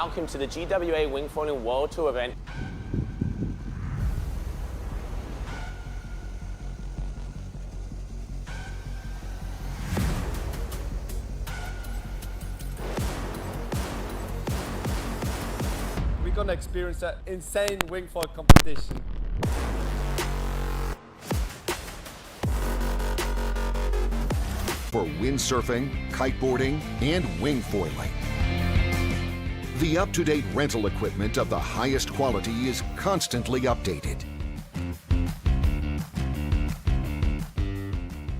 welcome to the GWA Wingfoiling World Tour event. We're gonna experience an insane wingfoil competition. For windsurfing, kiteboarding, and wingfoiling. The up-to-date rental equipment of the highest quality is constantly updated.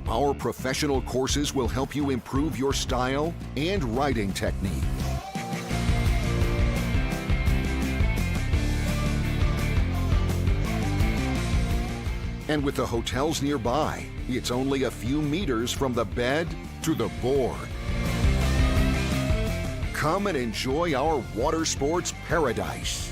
Our professional courses will help you improve your style and riding technique. And with the hotels nearby, it's only a few meters from the bed to the board. Come and enjoy our water sports paradise.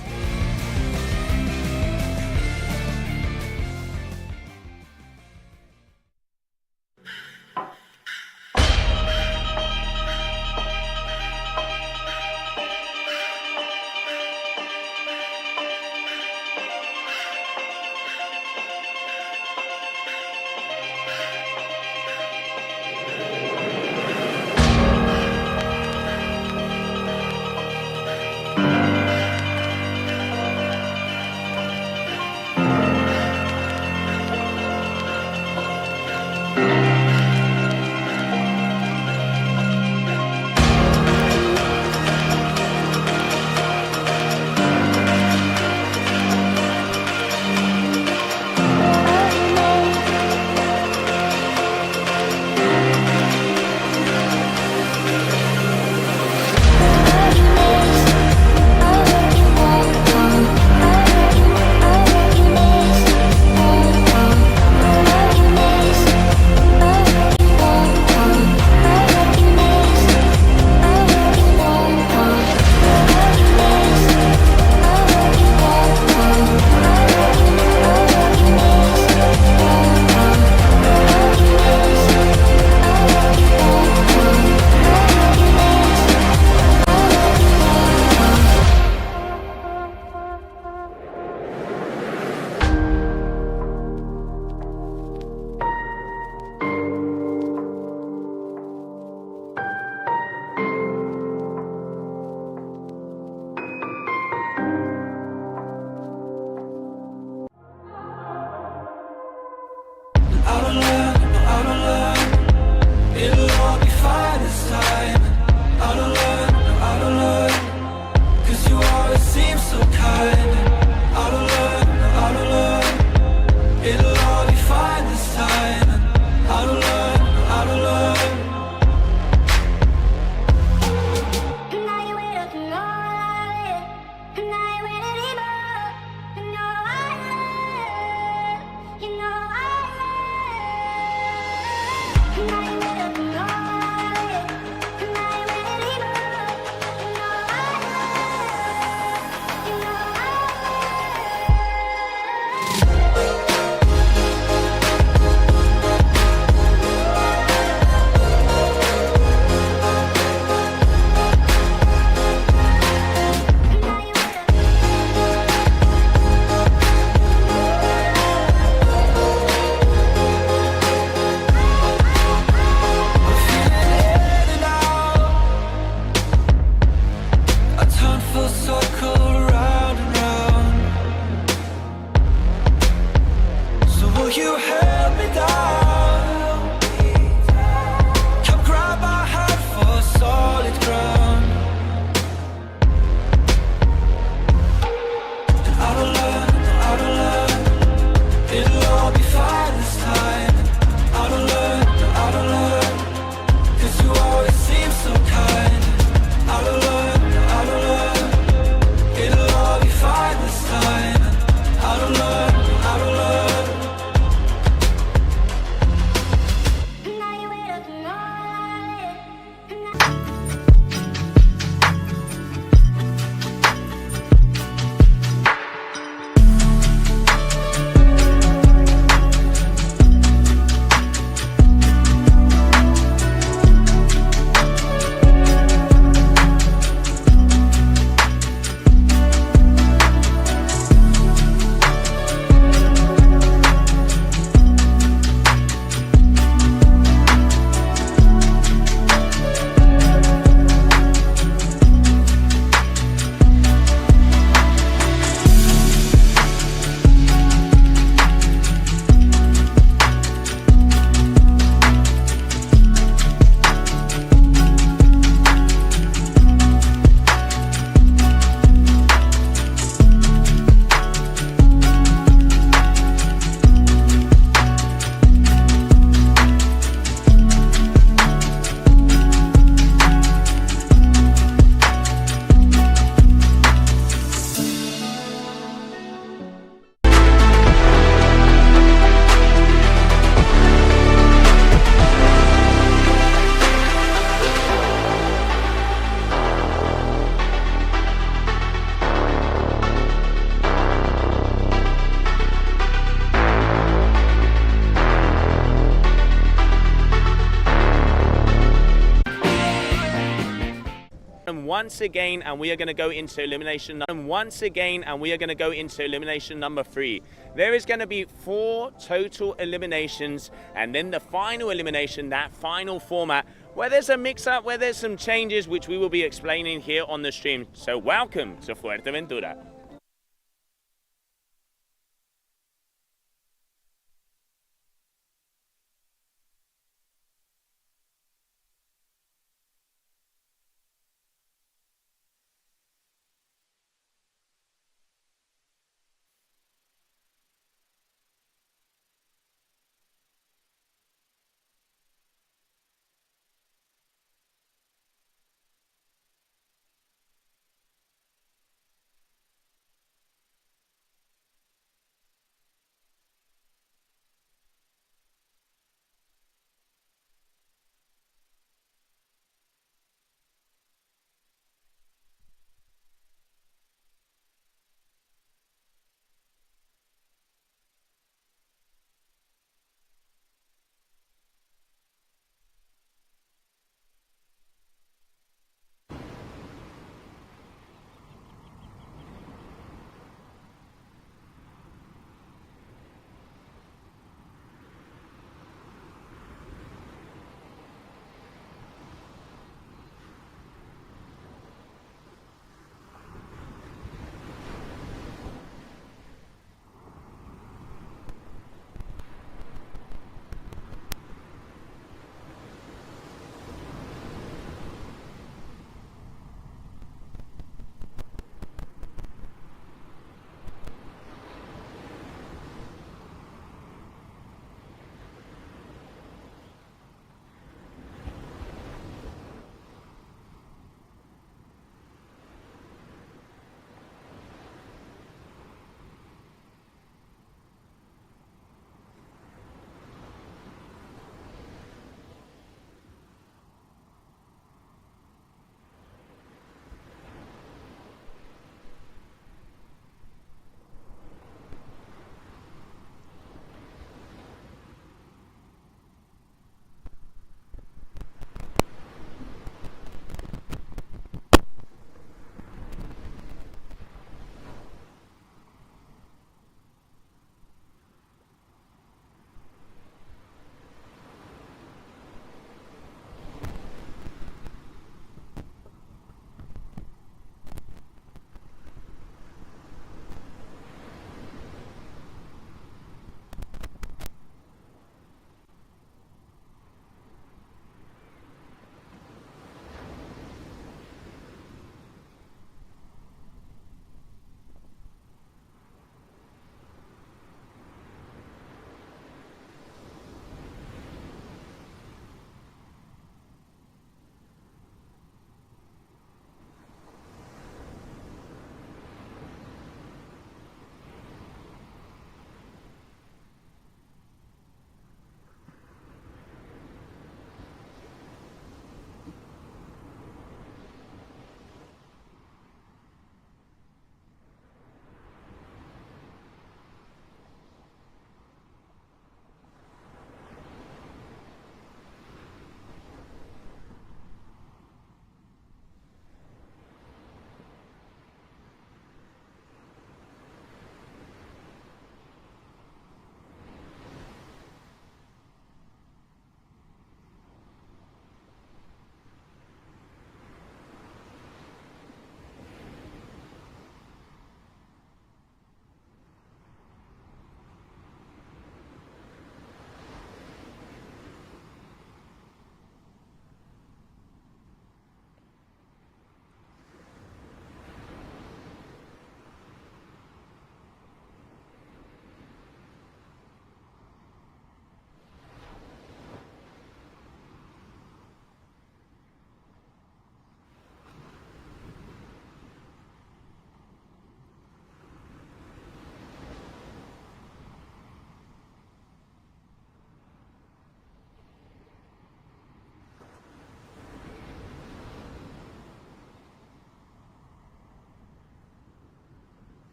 once again, and we are going to go into elimination number 3. There is going to be 4 total eliminations, and then the final elimination, that final format, where there's a mix-up, where there's some changes, which we will be explaining here on the stream. So welcome to Fuerteventura.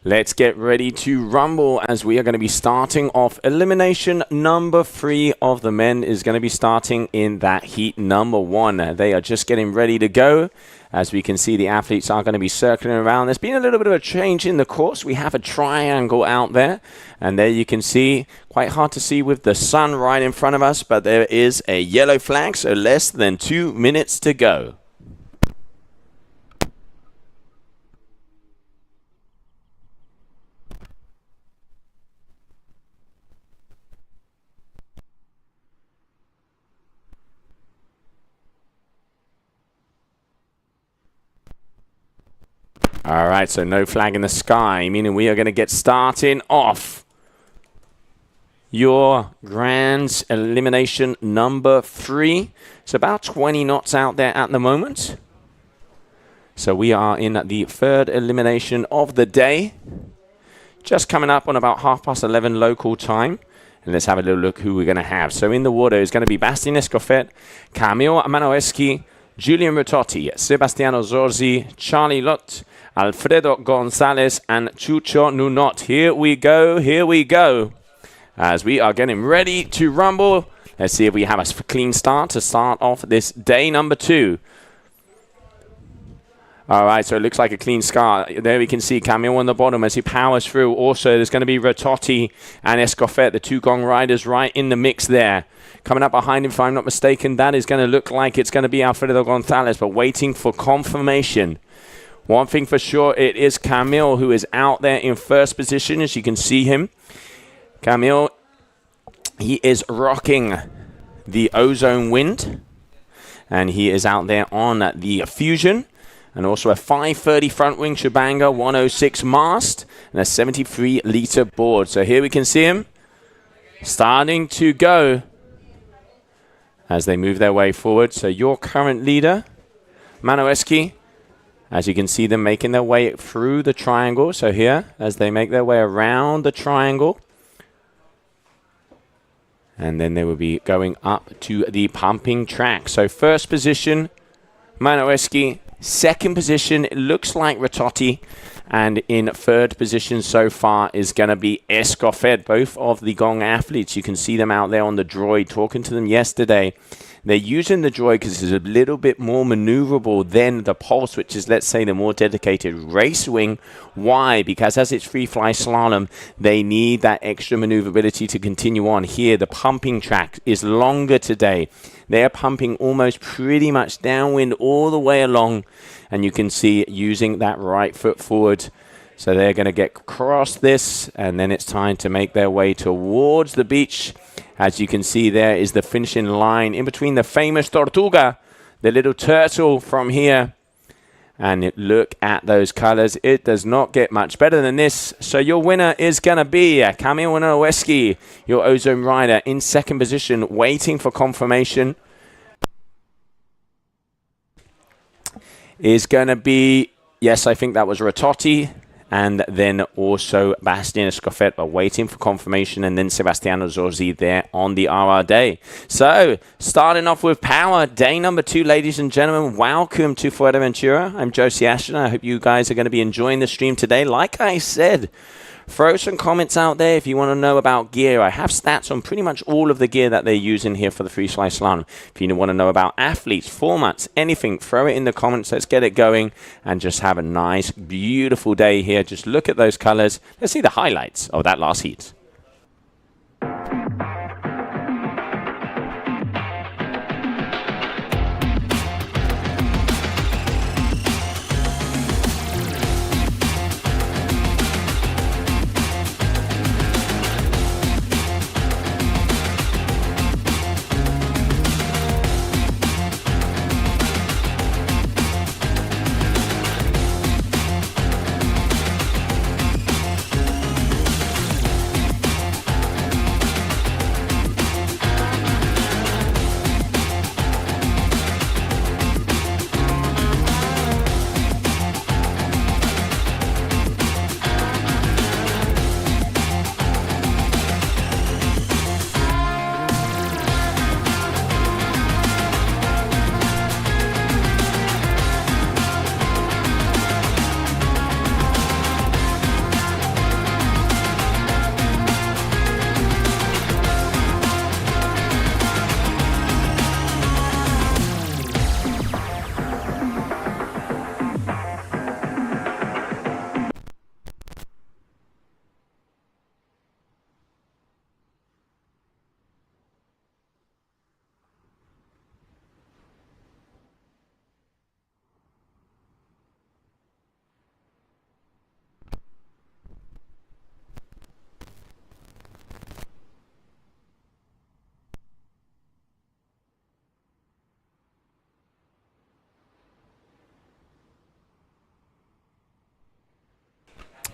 Let's get ready to rumble as we are going to be starting off. Elimination number 3 of the men is going to be starting in that heat number 1. They are just getting ready to go. As we can see, the athletes are going to be circling around. There's been a little bit of a change in the course. We have a triangle out there. And there you can see, quite hard to see with the sun right in front of us, but there is a yellow flag, so less than 2 minutes to go. All right, so no flag in the sky, meaning we are going to get starting off your Grands Elimination number 3. It's about 20 knots out there at the moment. So we are in the 3rd elimination of the day. Just coming up on about 11:30 local time. And let's have a little look who we're going to have. So in the water is going to be Bastien Escoffet, Camille Manoeschi, Julian Ritotti, Sebastiano Zorzi, Charlie Lott, Alfredo Gonzalez, and Chucho Nunot. Here we go, here we go. As we are getting ready to rumble. Let's see if we have a clean start to start off this day number 2. All right, so it looks like a clean start. There we can see Camille on the bottom as he powers through. Also, there's going to be Ritotti and Escoffet, the 2 gong riders, right in the mix there. Coming up behind him, if I'm not mistaken, that is going to look like it's going to be Alfredo Gonzalez, but waiting for confirmation. One thing for sure, it is Camille who is out there in first position, as you can see him. Camille, he is rocking the Ozone Wind, and he is out there on the Fusion, and also a 530 front wing Shibanga, 106 mast, and a 73-liter board. So here we can see him starting to go as they move their way forward. So your current leader, Manoeschi, as you can see them making their way through the triangle. So here, as they make their way around the triangle, and then they will be going up to the pumping track. So first position, Manoeschi. Second position, it looks like Ritotti. And in third position so far is going to be Escoffet. Both of the gong athletes, you can see them out there on the droid, talking to them yesterday. They're using the droid because it's a little bit more maneuverable than the Pulse, which is, let's say, the more dedicated race wing. Why? Because as it's free fly slalom, they need that extra maneuverability to continue on. Here, the pumping track is longer today. They're pumping almost pretty much downwind all the way along. And you can see using that right foot forward. So they're going to get across this, and then it's time to make their way towards the beach. As you can see, there is the finishing line in between the famous Tortuga, the little turtle from here. And look at those colors. It does not get much better than this. So your winner is going to be Camille Manoeschi, your Ozone rider, in second position, waiting for confirmation. Is going to be, yes, I think that was Ritotti. And then also Bastien Escoffet, but waiting for confirmation. And then Sebastiano Zorzi there on the RR day. So, starting off with power, day number 2, ladies and gentlemen. Welcome to Fuerteventura. I'm Josie Ashton. I hope you guys are going to be enjoying the stream today. Like I said, throw some comments out there if you want to know about gear. I have stats on pretty much all of the gear that they're using here for the free fly slalom. If you want to know about athletes, formats, anything, throw it in the comments. Let's get it going and just have a nice, beautiful day here. Just look at those colors. Let's see the highlights of that last heat.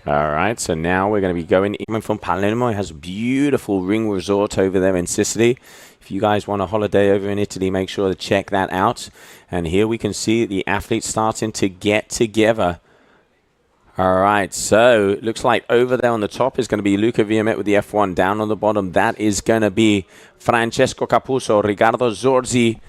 All right, so now we're going to be going in from Palermo. It has a beautiful ring resort over there in Sicily. If you guys want a holiday over in Italy, make sure to check that out. And here we can see the athletes starting to get together. All right, so it looks like over there on the top is going to be Luca Viamet with the F1. Down on the bottom, that is going to be Francesco Capuzzo, Riccardo Zorzi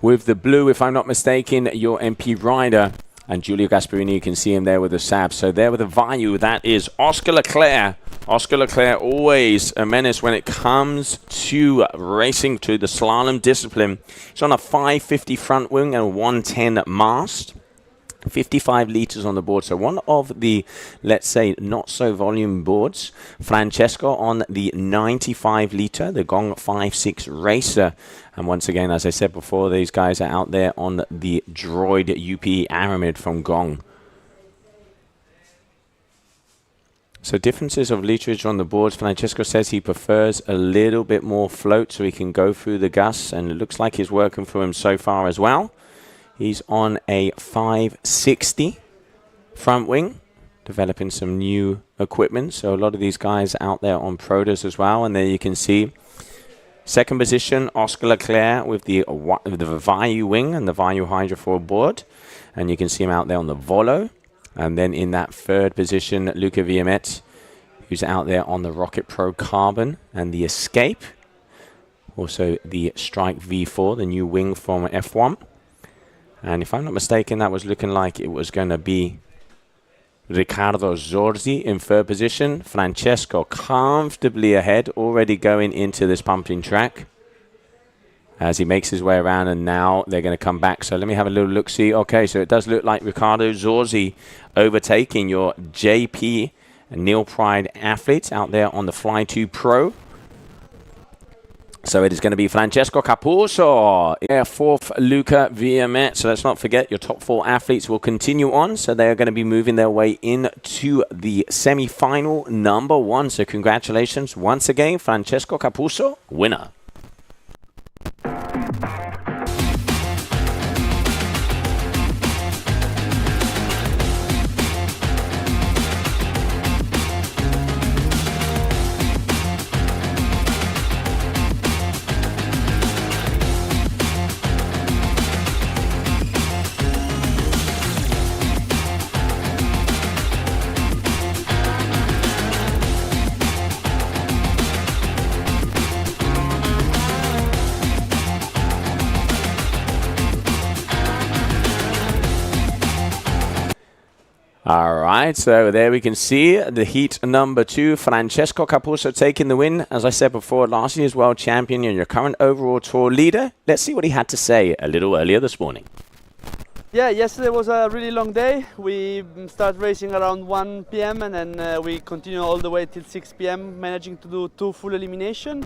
with the blue, if I'm not mistaken, your MP rider. And Giulio Gasparini, you can see him there with the Saab. So there with the Vayu, that is Oscar Leclerc. Oscar Leclerc, always a menace when it comes to racing, to the slalom discipline. He's on a 550 front wing and a 110 mast. 55 litres on the board, so one of the, let's say, not so volume boards. Francesco on the 95 litre, the Gong 5.6 Racer. And once again, as I said before, these guys are out there on the Droid UP Aramid from Gong. So differences of literage on the boards. Francesco says he prefers a little bit more float so he can go through the gusts, and it looks like it's working for him so far as well. He's on a 560 front wing, developing some new equipment. So a lot of these guys out there on Prodas as well. And there you can see second position, Oscar Leclerc with the Vayu wing and the Vayu Hydra 4 board. And you can see him out there on the Volo. And then in that third position, Luca Viamet, who's out there on the Rocket Pro Carbon and the Escape. Also the Strike V4, the new wing from F1. And if I'm not mistaken, that was looking like it was going to be Riccardo Zorzi in third position. Francesco comfortably ahead, already going into this pumping track as he makes his way around, and now they're going to come back. So let me have a little look-see. Okay, so it does look like Riccardo Zorzi overtaking your JP Neil Pride athlete out there on the Fly 2 Pro. So it is going to be Francesco Capuzzo, fourth Luca Viamet. So let's not forget, your top four athletes will continue on. So they are going to be moving their way into the semi-final number one. So congratulations once again, Francesco Capuzzo, winner. All right, so there we can see the heat number two, Francesco Capuzzo taking the win. As I said before, last year's world champion and your current overall tour leader. Let's see what he had to say a little earlier this morning. Yeah, yesterday was a really long day. We started racing around 1 p.m. and then we continued all the way till 6 p.m. managing to do 2 full elimination.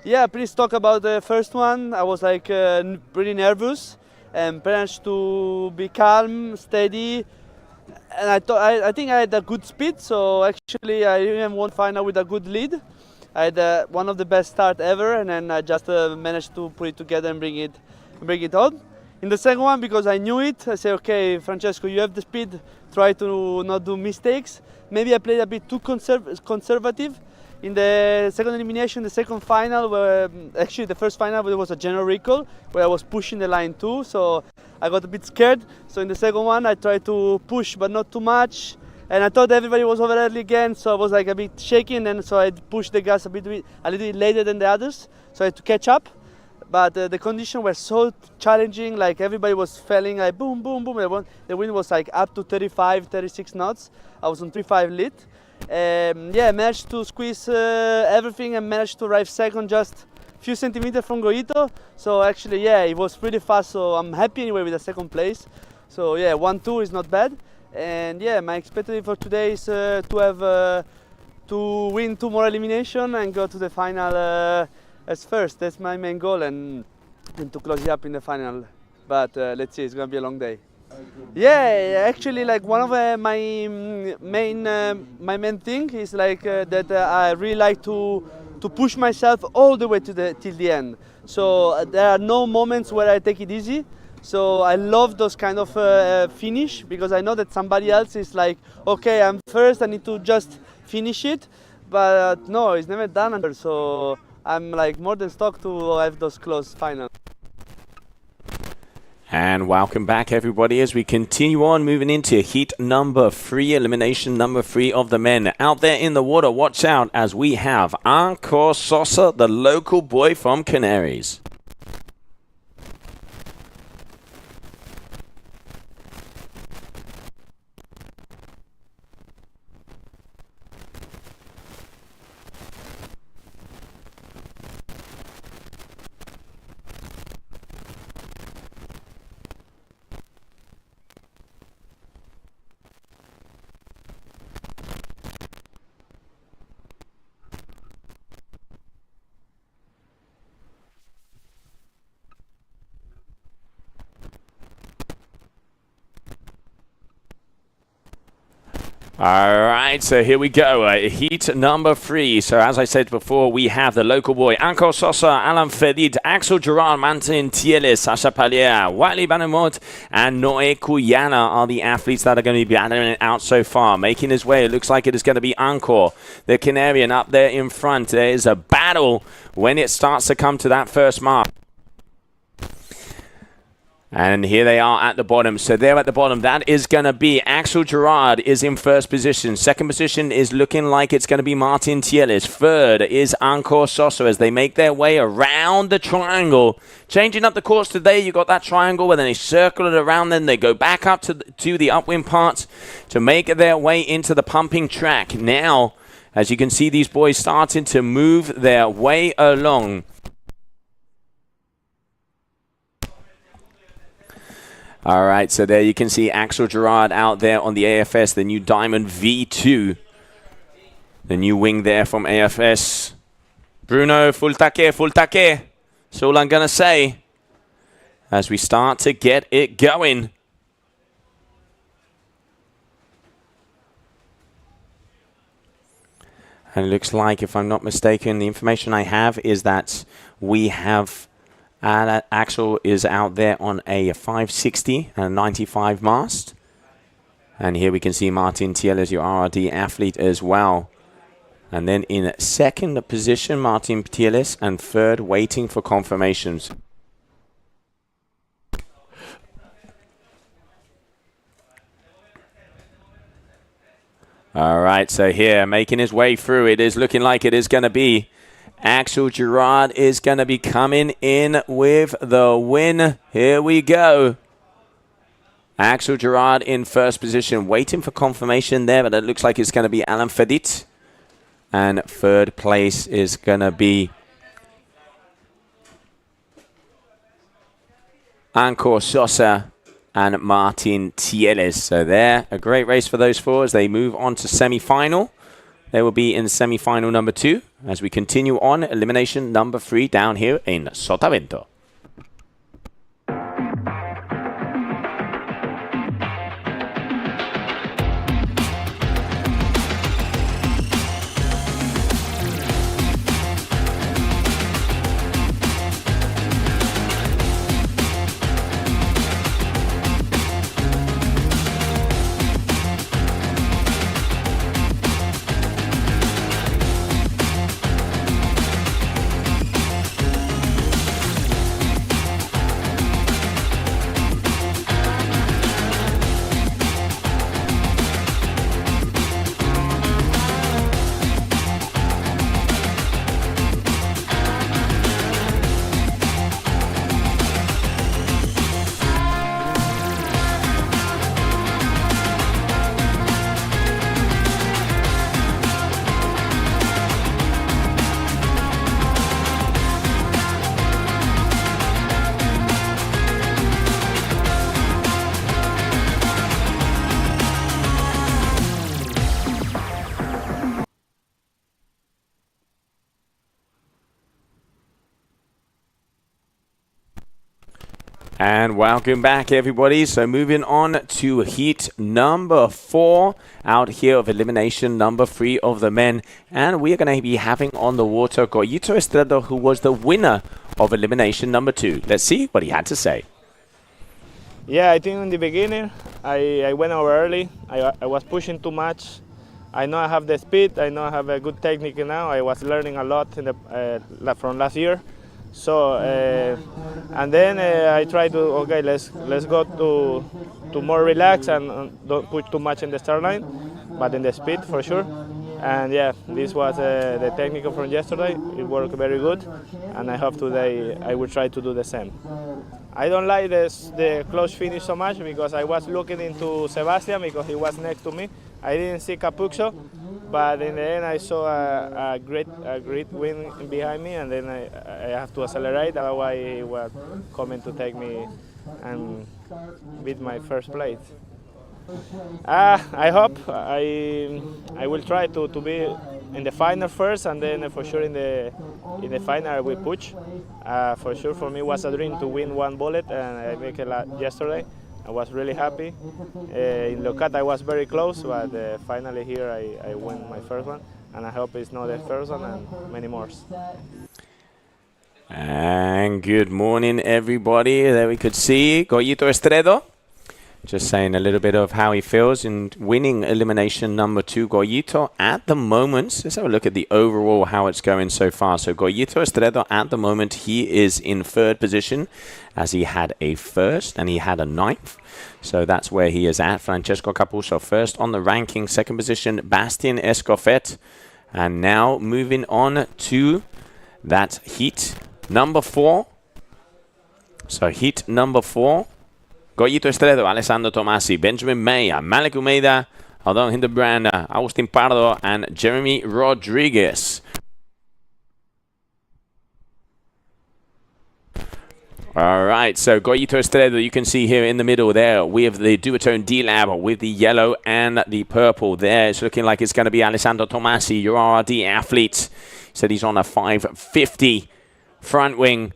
Yeah, please talk about the first one. I was like pretty nervous and managed to be calm, steady. And I think I had a good speed, so actually I even won final with a good lead. I had one of the best start ever, and then I just managed to put it together and bring it on. In the second one, because I knew it, I said, okay, Francesco, you have the speed, try to not do mistakes. Maybe I played a bit too conservative. In the second elimination, the second final, where actually the first final there was a general recall where I was pushing the line too, so I got a bit scared. So in the second one, I tried to push, but not too much. And I thought everybody was over early again, so I was like a bit shaky, and then so I pushed the gas a little bit later than the others, so I had to catch up. But the conditions were so challenging, like everybody was falling, like boom, boom, boom. The wind was like up to 35, 36 knots. I was on 3.5 lit. Yeah, managed to squeeze everything and managed to arrive second, just a few centimeters from Goito. So actually, yeah, it was pretty fast, so I'm happy anyway with the second place. So yeah, 1-2 is not bad. And yeah, my expectation for today is to win 2 more elimination and go to the final as first. That's my main goal, and to close it up in the final. But let's see, it's gonna be a long day. Yeah, actually, like one of my main thing is like that I really like to push myself all the way till the end. So there are no moments where I take it easy. So I love those kind of finish, because I know that somebody else is like, okay, I'm first, I need to just finish it. But no, it's never done until, so I'm like more than stoked to have those close finals. And welcome back, everybody, as we continue on moving into heat number 3, elimination number 3 of the men. Out there in the water, watch out as we have Anko Sosa, the local boy from Canaries. All right, so here we go. Heat number 3. So as I said before, we have the local boy, Anko Sosa, Alan Fedid, Axel Gerard, Martin Tieles, Sasha Palier, Wiley Banamot, and Noé Kuyana are the athletes that are going to be battling it out so far. Making his way, it looks like it is going to be Anko, the Canarian, up there in front. There is a battle when it starts to come to that first mark. And here they are at the bottom. So they're at the bottom. That is going to be Axel Gerard is in first position. Second position is looking like it's going to be Martin Tieles. Third is Anko Sosa as they make their way around the triangle. Changing up the course today, you got that triangle where then they circle it around. Then they go back up to the upwind parts to make their way into the pumping track. Now, as you can see, these boys starting to move their way along. All right, so there you can see Axel Gerard out there on the AFS, the new Diamond V2. The new wing there from AFS. Bruno, full taquet, full taquet. That's all I'm going to say as we start to get it going. And it looks like, if I'm not mistaken, the information I have is that we have... Axel is out there on a 560 and a 95 mast. And here we can see Martin Tieles, your RRD athlete as well. And then in second position, Martin Tieles, and third, waiting for confirmations. All right, so here, making his way through, it is looking like it is going to be Axel Gerard is going to be coming in with the win. Here we go. Axel Gerard in first position, waiting for confirmation there, but it looks like it's going to be Alan Fedit. And third place is going to be Anko Sosa and Martin Tieles. So there, a great race for those four as they move on to semi-final. They will be in semi-final number 2 as we continue on elimination number 3 down here in Sotavento. And welcome back, everybody. So moving on to heat number 4 out here of elimination number 3 of the men. And we are going to be having on the water Goyito Estrada, who was the winner of elimination number 2. Let's see what he had to say. Yeah, I think in the beginning I went over early. I was pushing too much. I know I have the speed. I know I have a good technique now. I was learning a lot in the, from last year. So and then I tried to let's go to more relax and don't push too much in the start line, but in the speed for sure. And yeah, this was the technique from yesterday. It worked very good, and I hope today I will try to do the same. I don't like the close finish so much because I was looking into Sebastian because he was next to me. I didn't see Capuxo, but in the end I saw a great wind behind me, and then I have to accelerate. Otherwise, he was coming to take me and beat my first place. I hope I will try to be in the final first, and then for sure in the final I will push. For sure, for me it was a dream to win one bullet, and I make it yesterday. I was really happy. In Locat I was very close, but finally here I won my first one, and I hope it's not the first one and many more. And good morning, everybody. There we could see Goyito Estredo. Just saying a little bit of how he feels in winning elimination number 2. Goyito at the moment, let's have a look at the overall how it's going so far. So Goyito Estredo at the moment, he is in 3rd position as he had a 1st and he had a 9th. So that's where he is at. Francesco Capuzzo 1st on the ranking, 2nd position, Bastien Escoffet. And now moving on to that heat number 4. So heat number 4. Goyito Estredo, Alessandro Tomasi, Benjamin May, Malik Umeida, Aldon Hildebrand, Agustin Pardo, and Jeremy Rodriguez. All right, so Goyito Estredo, you can see here in the middle there with the duotone D-Lab with the yellow and the purple there. It's looking like it's going to be Alessandro Tomasi, your RRD athlete. Said he's on a 550 front wing.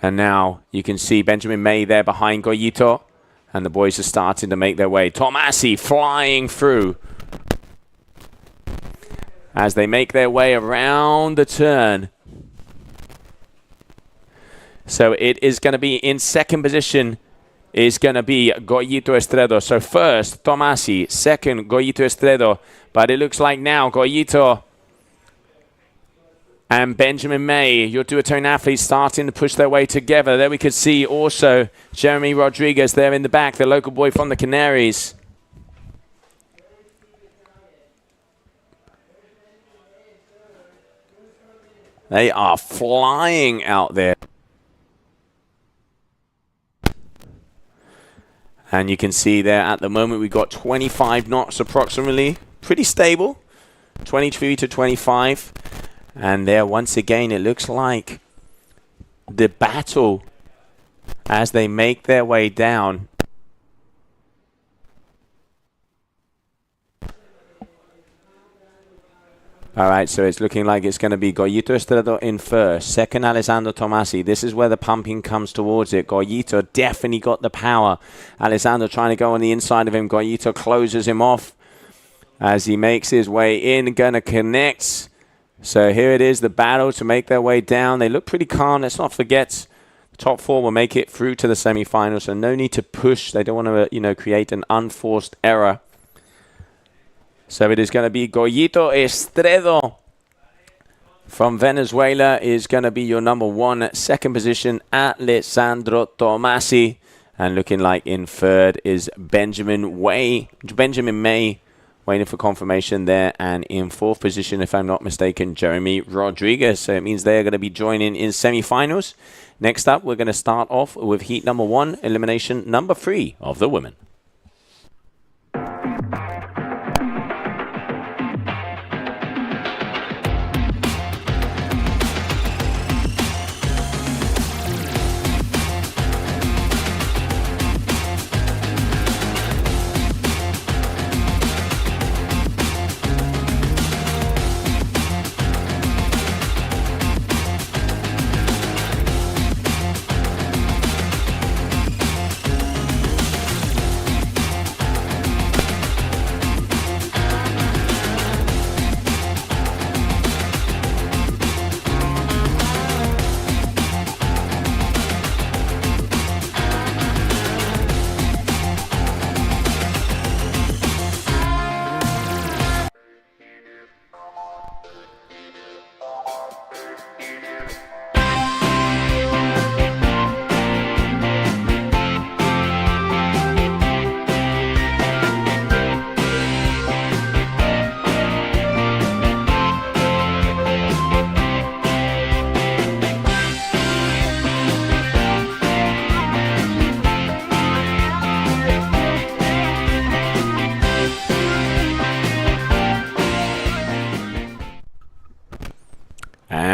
And now you can see Benjamin May there behind Goyito. And the boys are starting to make their way. Tomasi flying through as they make their way around the turn. So it is going to be in 2nd position is going to be Goyito Estredo. So first, Tomasi. 2nd, Goyito Estredo. But it looks like now Goyito and Benjamin May, your duotone athletes, starting to push their way together. There we could see also Jeremy Rodriguez there in the back, the local boy from the Canaries. They are flying out there. And you can see there at the moment we've got 25 knots approximately. Pretty stable. 23 to 25. And there, once again, it looks like the battle as they make their way down. All right, so it's looking like it's going to be Goyito Estredo in 1st. 2nd, Alessandro Tomasi. This is where the pumping comes towards it. Goyito definitely got the power. Alessandro trying to go on the inside of him. Goyito closes him off as he makes his way in. Going to connect. So here it is, the battle to make their way down. They look pretty calm. Let's not forget the top 4 will make it through to the semi-finals, so no need to push. They don't want to, create an unforced error. So it is going to be Goyito Estredo from Venezuela is going to be your number 1. 2nd position, Alessandro Tomasi. And looking like in 3rd is Benjamin May. Waiting for confirmation there. And in 4th position, if I'm not mistaken, Jeremy Rodriguez. So it means they're going to be joining in semi-finals. Next up, we're going to start off with heat number 1, elimination number 3 of the women.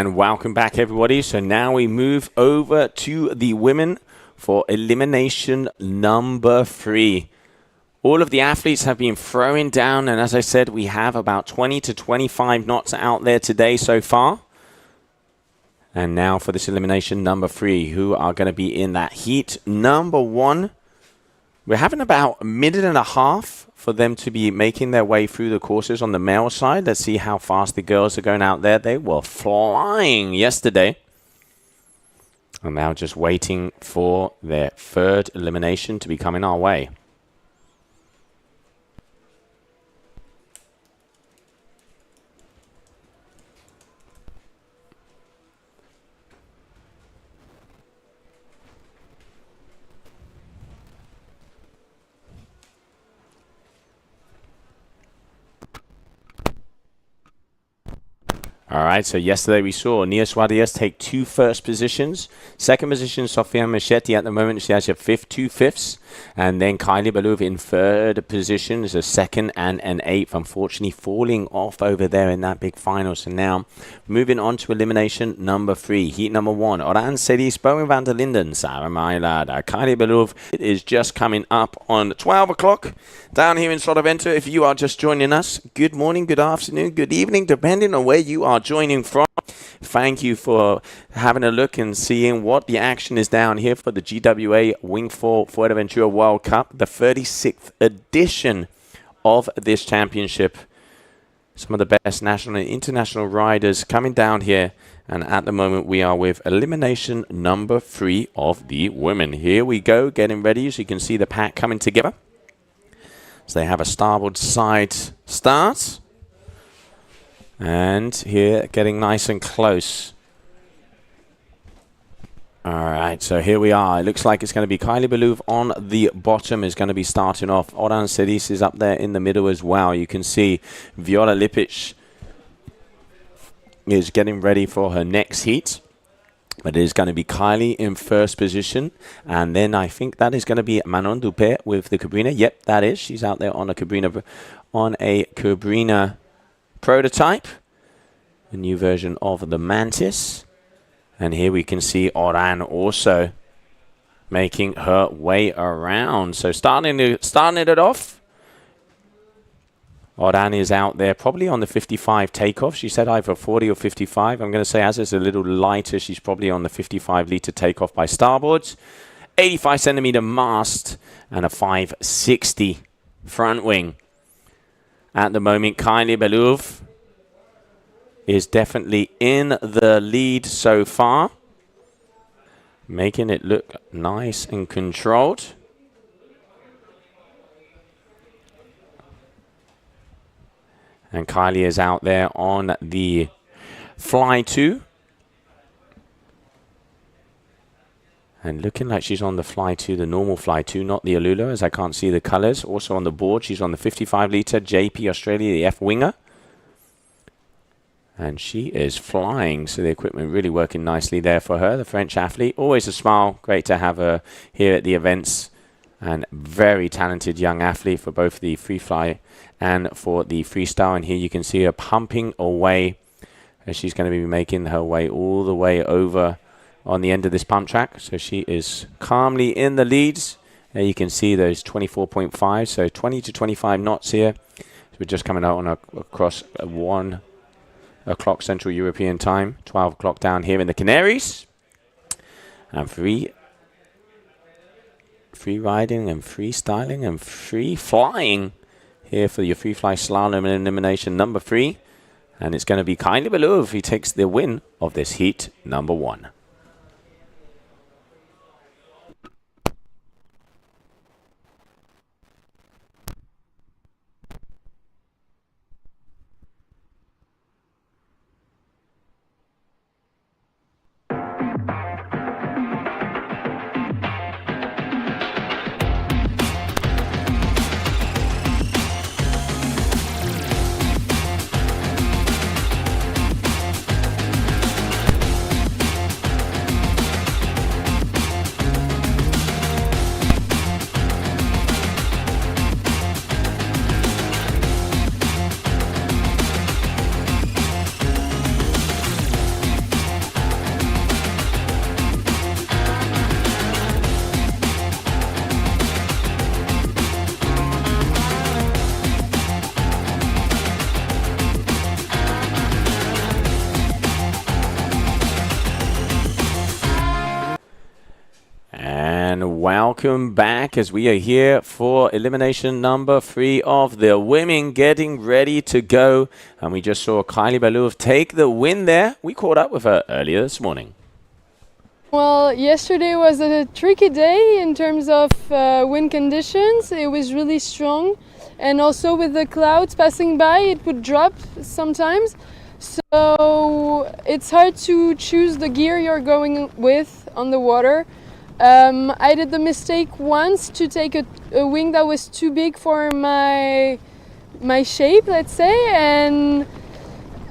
And welcome back, everybody. So now we move over to the women for elimination number 3. All of the athletes have been throwing down, and as I said, we have about 20 to 25 knots out there today so far. And now for this elimination number 3, who are going to be in that heat number 1. We're having about a minute and a half for them to be making their way through the courses on the male side. Let's see how fast the girls are going out there. They were flying yesterday. And now just waiting for their 3rd elimination to be coming our way. All right, so yesterday we saw Nia Suarez take 2 first positions. 2nd position, Sofia Machetti at the moment. She has a 2 fifths. And then Kylie Ballouv in 3rd position is a 2nd and an 8th. Unfortunately, falling off over there in that big final. So now, moving on to elimination number 3. Heat number 1. Oran Sedis, Bowen van der Linden, Sarah Mailada, Kylie Ballouv. It is just coming up on 12 o'clock down here in Fuerteventura. If you are just joining us, good morning, good afternoon, good evening, depending on where you are joining from. Thank you for having a look and seeing what the action is down here for the GWA Wingfoil Fuerteventura World Cup, the 36th edition of this championship. Some of the best national and international riders coming down here, and at the moment we are with elimination number 3 of the women. Here we go, getting ready, so you can see the pack coming together. So they have a starboard side start. And here, getting nice and close. All right, so here we are. It looks like it's going to be Kylie Ballouv on the bottom is going to be starting off. Oran Sedis is up there in the middle as well. You can see Viola Lipic is getting ready for her next heat. But it is going to be Kylie in 1st position. And then I think that is going to be Manon Dupé with the Cabrina. Yep, that is. She's out there on a Cabrina prototype, a new version of the Mantis. And here we can see Oran also making her way around. So starting it off, Oran is out there probably on the 55 takeoff. She said either 40 or 55. I'm going to say as it's a little lighter, she's probably on the 55-litre takeoff by starboards. 85-centimetre mast and a 560 front wing. At the moment, Kylie Ballouv is definitely in the lead so far, making it look nice and controlled. And Kylie is out there on the Fly 2. And looking like she's on the Fly 2, the normal Fly 2, not the Alula, as I can't see the colours. Also on the board, she's on the 55-litre JP Australia, the F-Winger. And she is flying, so the equipment really working nicely there for her, the French athlete. Always a smile, great to have her here at the events. And very talented young athlete for both the free fly and for the freestyle. And here you can see her pumping away as she's going to be making her way all the way over on the end of this pump track. So she is calmly in the leads. There you can see those 24.5, so 20 to 25 knots here. So we're just coming out on across 1 o'clock Central European time, 12 o'clock down here in the Canaries. And free riding and freestyling and free flying here for your free fly slalom and elimination number 3. And it's going to be Kylie Ballouv who takes the win of this heat number 1. welcome back as we are here for elimination number 3 of the women getting ready to go. And we just saw Kylie Balouf take the win there. We caught up with her earlier this morning. Well, yesterday was a tricky day in terms of wind conditions. It was really strong, and also with the clouds passing by, it would drop sometimes. So it's hard to choose the gear you're going with on the water. I did the mistake once to take a wing that was too big for my shape, let's say,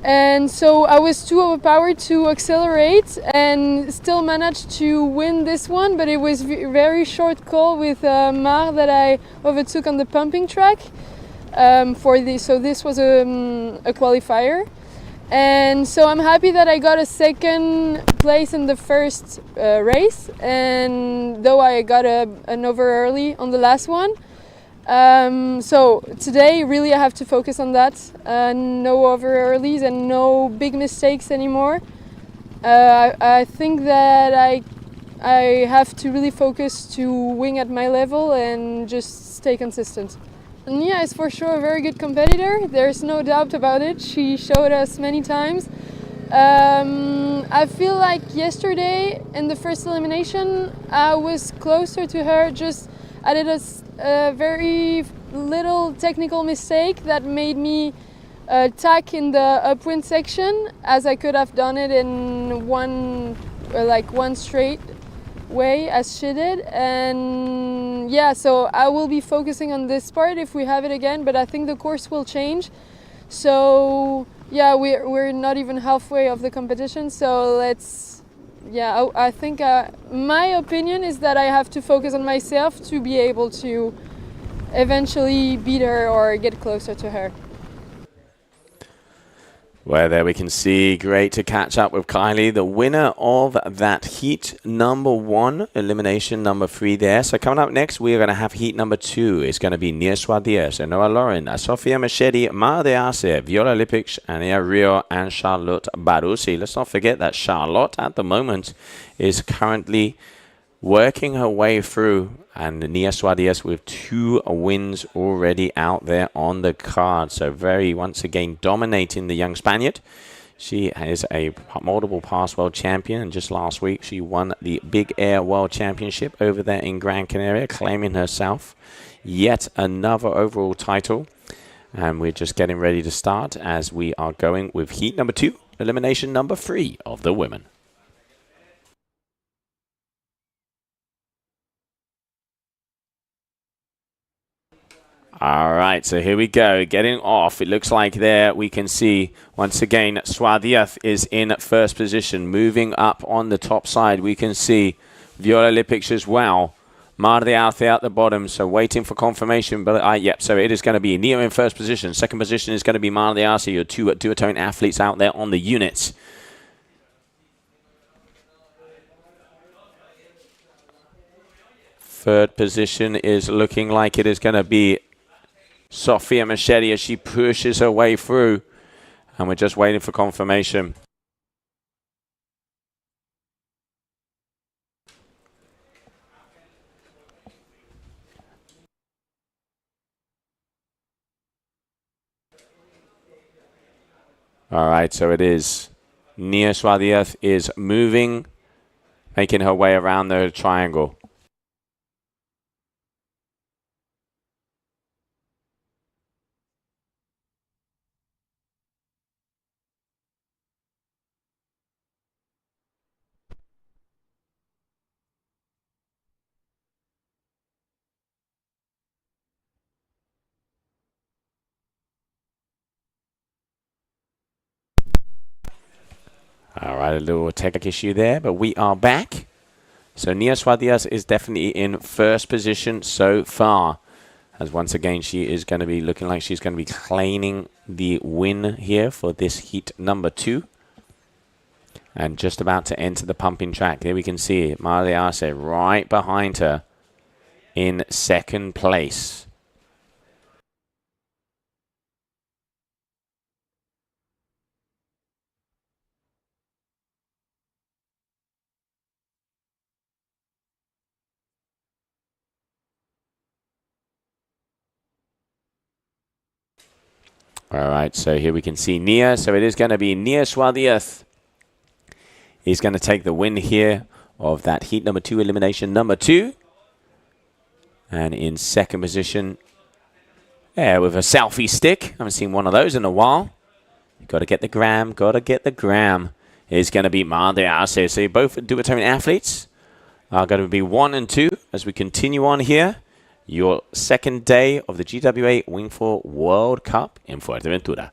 and so I was too overpowered to accelerate and still managed to win this one, but it was very short call with Mar that I overtook on the pumping track so this was a qualifier. And so I'm happy that I got a second place in the first race, and though I got an over early on the last one. So today really I have to focus on that, no over earlies and no big mistakes anymore. I think that I have to really focus to wing at my level and just stay consistent. Nia is for sure a very good competitor, there's no doubt about it. She showed us many times. I feel like yesterday in the first elimination I was closer to her, I did a very little technical mistake that made me tack in the upwind section, as I could have done it in one straight way as she did. And yeah, so I will be focusing on this part if we have it again, but I think the course will change. So yeah, we're not even halfway of the competition, so I think my opinion is that I have to focus on myself to be able to eventually beat her or get closer to her. Well, there we can see, great to catch up with Kylie, the winner of that heat number 1, elimination number 3 there. So coming up next, we are going to have heat number 2. It's going to be Nia Suarez, Noah Lauren, Sofia Machedi, Mar de Arce, Viola Lipic, Ania Rio, and Charlotte Barussi. Let's not forget that Charlotte at the moment is currently working her way through, and Nia Suarez with 2 wins already out there on the card. So once again, dominating the young Spaniard. She is a multiple pass world champion, and just last week she won the Big Air World Championship over there in Gran Canaria, claiming herself yet another overall title. And we're just getting ready to start as we are going with heat number 2, elimination number 3 of the women. All right, so here we go. Getting off. It looks like there we can see, once again, Suarez is in first position. Moving up on the top side, we can see Viola Lipic as well. Mar de Arce at the bottom, so waiting for confirmation. But yep, so it is going to be Nia in first position. Second position is going to be Mar de Arce, your 2 duotone athletes out there on the units. Third position is looking like it is going to be Sofia Machedi as she pushes her way through, and we're just waiting for confirmation. All right, so it is Nia Suarez is moving, making her way around the triangle. All right, a little tech issue there, but we are back. So Nia Suarez is definitely in first position so far. As once again, she is going to be looking like she's going to be claiming the win here for this heat number 2. And just about to enter the pumping track. There we can see Mar de Arce right behind her in second place. All right, so here we can see Nia. So it is going to be Nia Swardiath. He's going to take the win here of that heat number 2, elimination number 2. And in second position, yeah, with a selfie stick. Haven't seen one of those in a while. Got to get the gram, got to get the gram. Is going to be Mande Arce. So both duotone athletes are going to be 1 and 2 as we continue on here. Your second day of the GWA Wingfoil World Cup in Fuerteventura.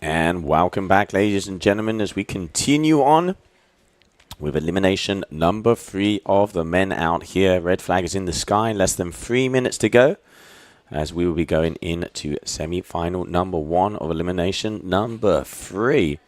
And welcome back, ladies and gentlemen, as we continue on with elimination number 3 of the men out here. Red flag is in the sky. Less than 3 minutes to go as we will be going into semi-final number 1 of elimination number 3.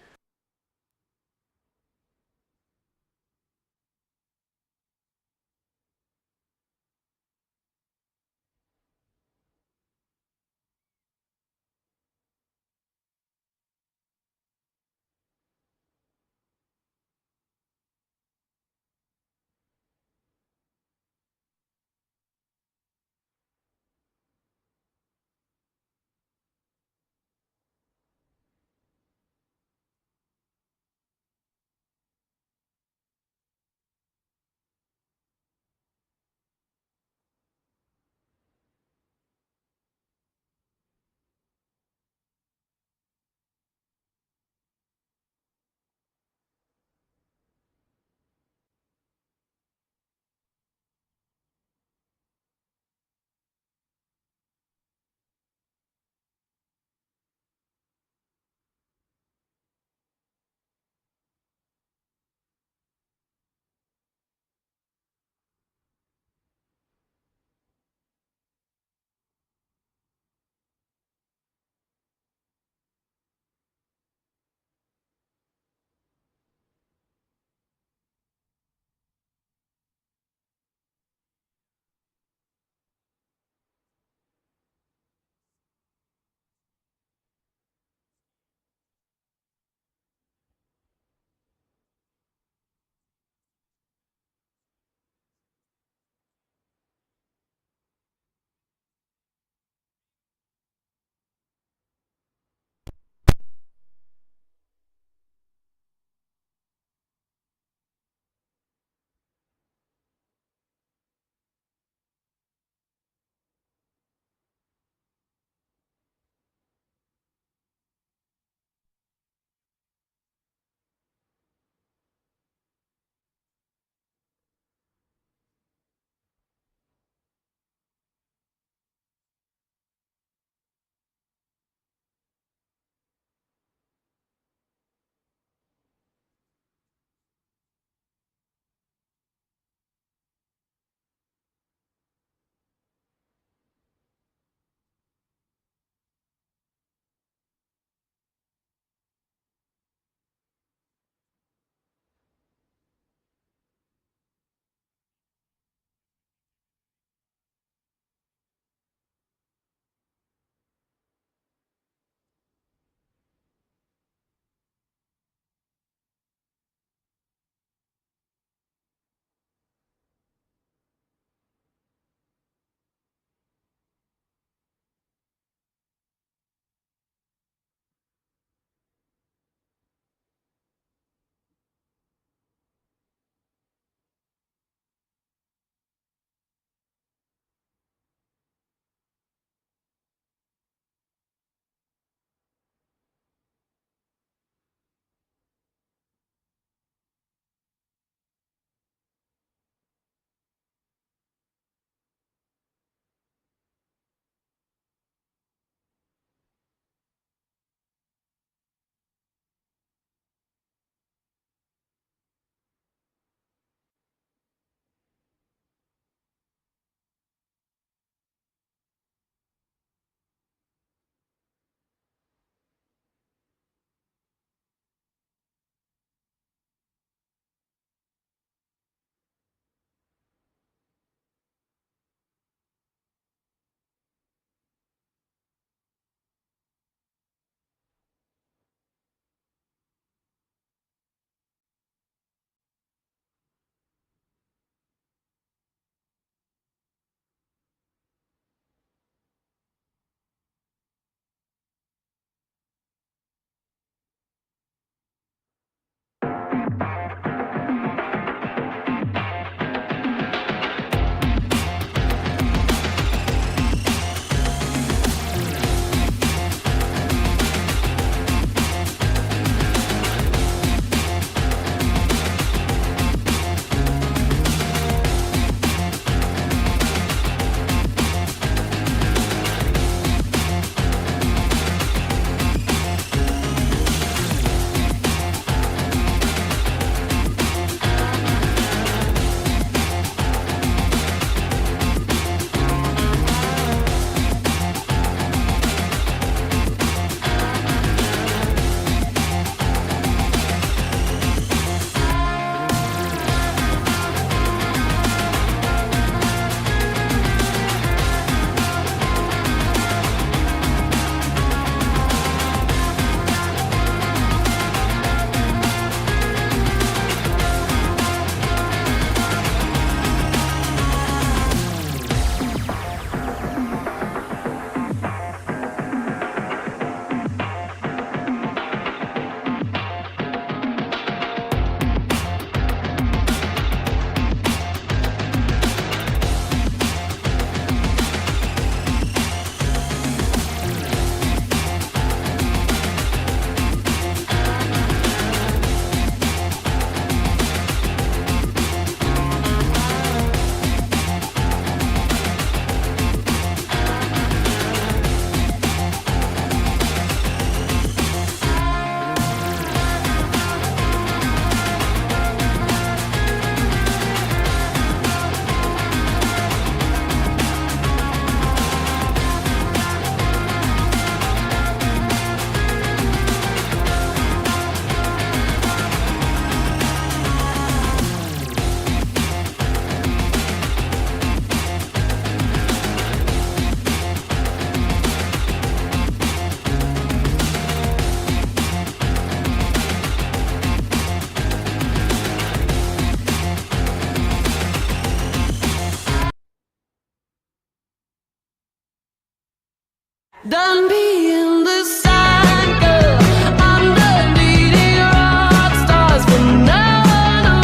Done being the side girl. I'm done dating rock stars for now,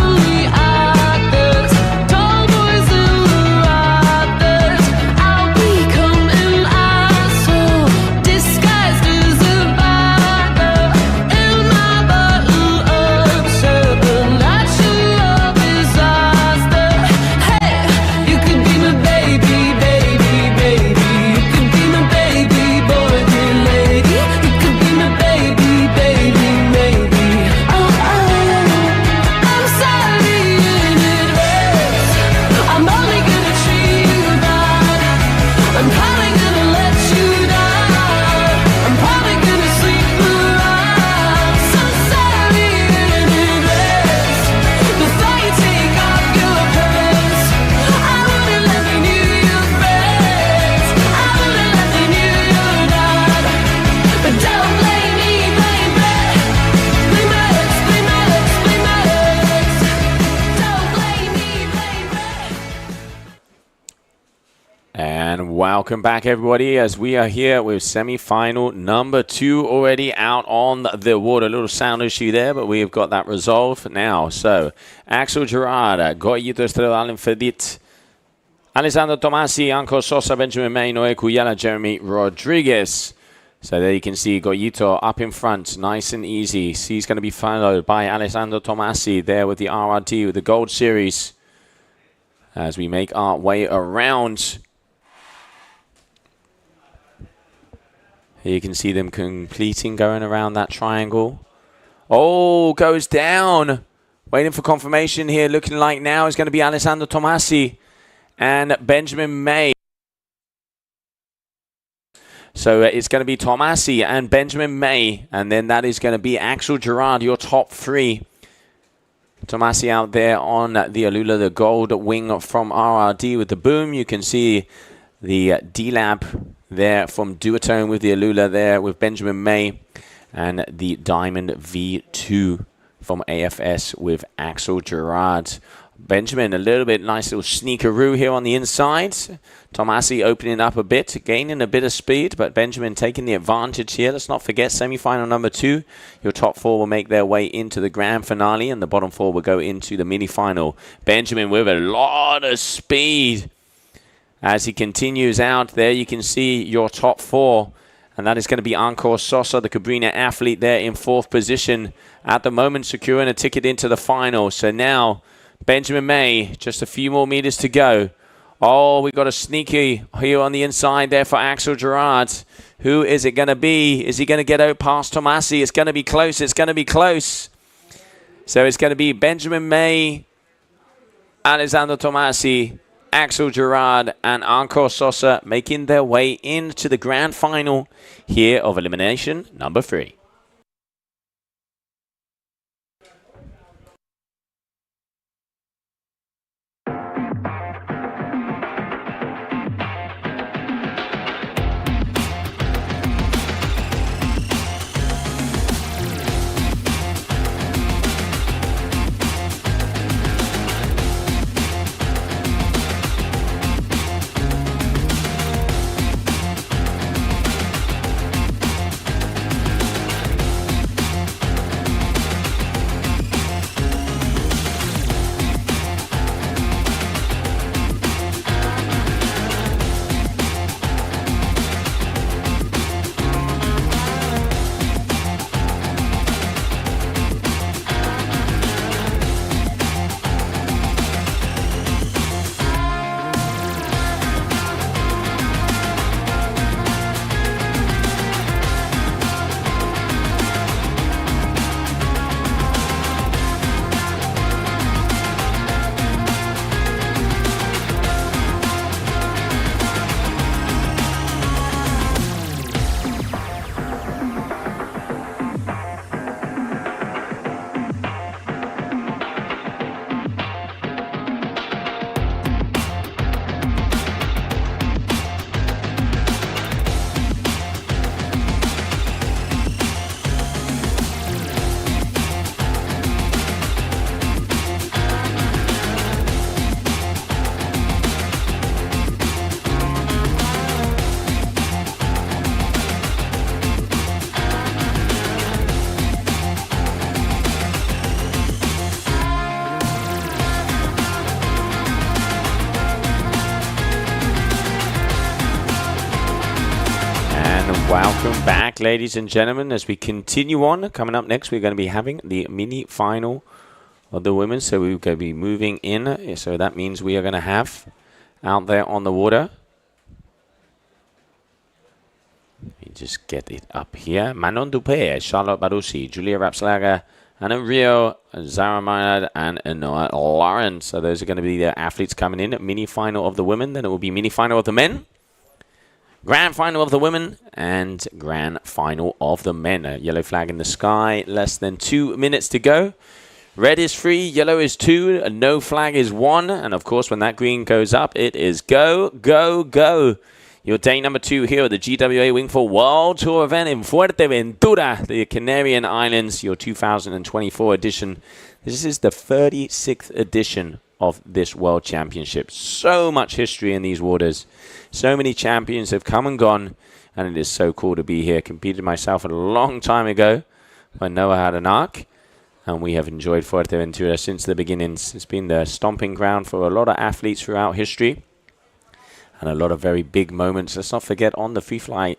only actors, tomboys in the rafters. I'll become an asshole disguised as a bad girl in my bottle of supernatural disaster. Hey, you could be my baby, baby, baby. You could be my baby boy, dear lady. You could be my baby, baby, maybe. Oh, I'm sorry in advance. I'm only gonna treat you bad. I'm probably gonna let you down. I'm probably gonna sleep around. So sorry in advance. Before you take off your pants, I wouldn't let me knew your friends. I wouldn't let me knew your dad. But don't blame me, blame me. Blame my ex, blame my ex, blame my ex. Don't blame me, blame me. And welcome back, everybody, as we are here with semi-final number 2 already out on the water. A little sound issue there, but we've got that resolved now. So, Axel Gerard, Goyito Estrella Fedit, Alessandro Tomasi, Anko Sosa, Benjamin May, Noé Cuyala, Jeremy Rodriguez. So there you can see Goyito up in front, nice and easy. He's going to be followed by Alessandro Tomasi there with the RRT, with the Gold Series. As we make our way around, here you can see them completing, going around that triangle. Oh, goes down. Waiting for confirmation here. Looking like now is going to be Alessandro Tomasi and Benjamin May. So it's going to be Tomasi and Benjamin May. And then that is going to be Axel Gerard, your top 3. Tomasi out there on the Alula, the gold wing from RRD with the boom. You can see the D-Lab there from Duotone with the Alula there with Benjamin May, and the Diamond V2 from AFS with Axel Gerard. Benjamin, a little bit nice little sneakeroo here on the inside. Tomasi opening up a bit, gaining a bit of speed, but Benjamin taking the advantage here. Let's not forget, semi-final number 2. Your top 4 will make their way into the grand finale, and the bottom 4 will go into the mini-final. Benjamin with a lot of speed. As he continues out there, you can see your top 4. And that is going to be Ancor Sosa, the Cabrina athlete there in 4th position at the moment, securing a ticket into the final. So now, Benjamin May, just a few more meters to go. Oh, we got a sneaky here on the inside there for Axel Gerard. Who is it going to be? Is he going to get out past Tomasi? It's going to be close. It's going to be close. So it's going to be Benjamin May, Alessandro Tomasi, Axel Gerard and Ancor Sosa making their way into the grand final here of elimination number 3. Welcome back, ladies and gentlemen, as we continue on. Coming up next, we're going to be having the mini final of the women. So we're going to be moving in. So that means we are going to have out there on the water. Let me just get it up here. Manon Dupé, Charlotte Barussi, Julia Rapslager, Anna Rio, Zara Maynard, and Noah Lawrence. So those are going to be the athletes coming in. Mini final of the women. Then it will be mini final of the men. Grand final of the women and grand final of the men. A yellow flag in the sky. Less than 2 minutes to go. Red is 3, yellow is 2, no flag is 1. And of course, when that green goes up, it is go, go, go. Your day number 2 here at the GWA Wingfoil World Tour event in Fuerteventura, the Canarian Islands, your 2024 edition. This is the 36th edition of this World Championship. So much history in these waters. So many champions have come and gone, and it is so cool to be here. Competed myself a long time ago when Noah had an arc, and we have enjoyed Fuerteventura since the beginnings. It's been the stomping ground for a lot of athletes throughout history, and a lot of very big moments. Let's not forget on the freestyle,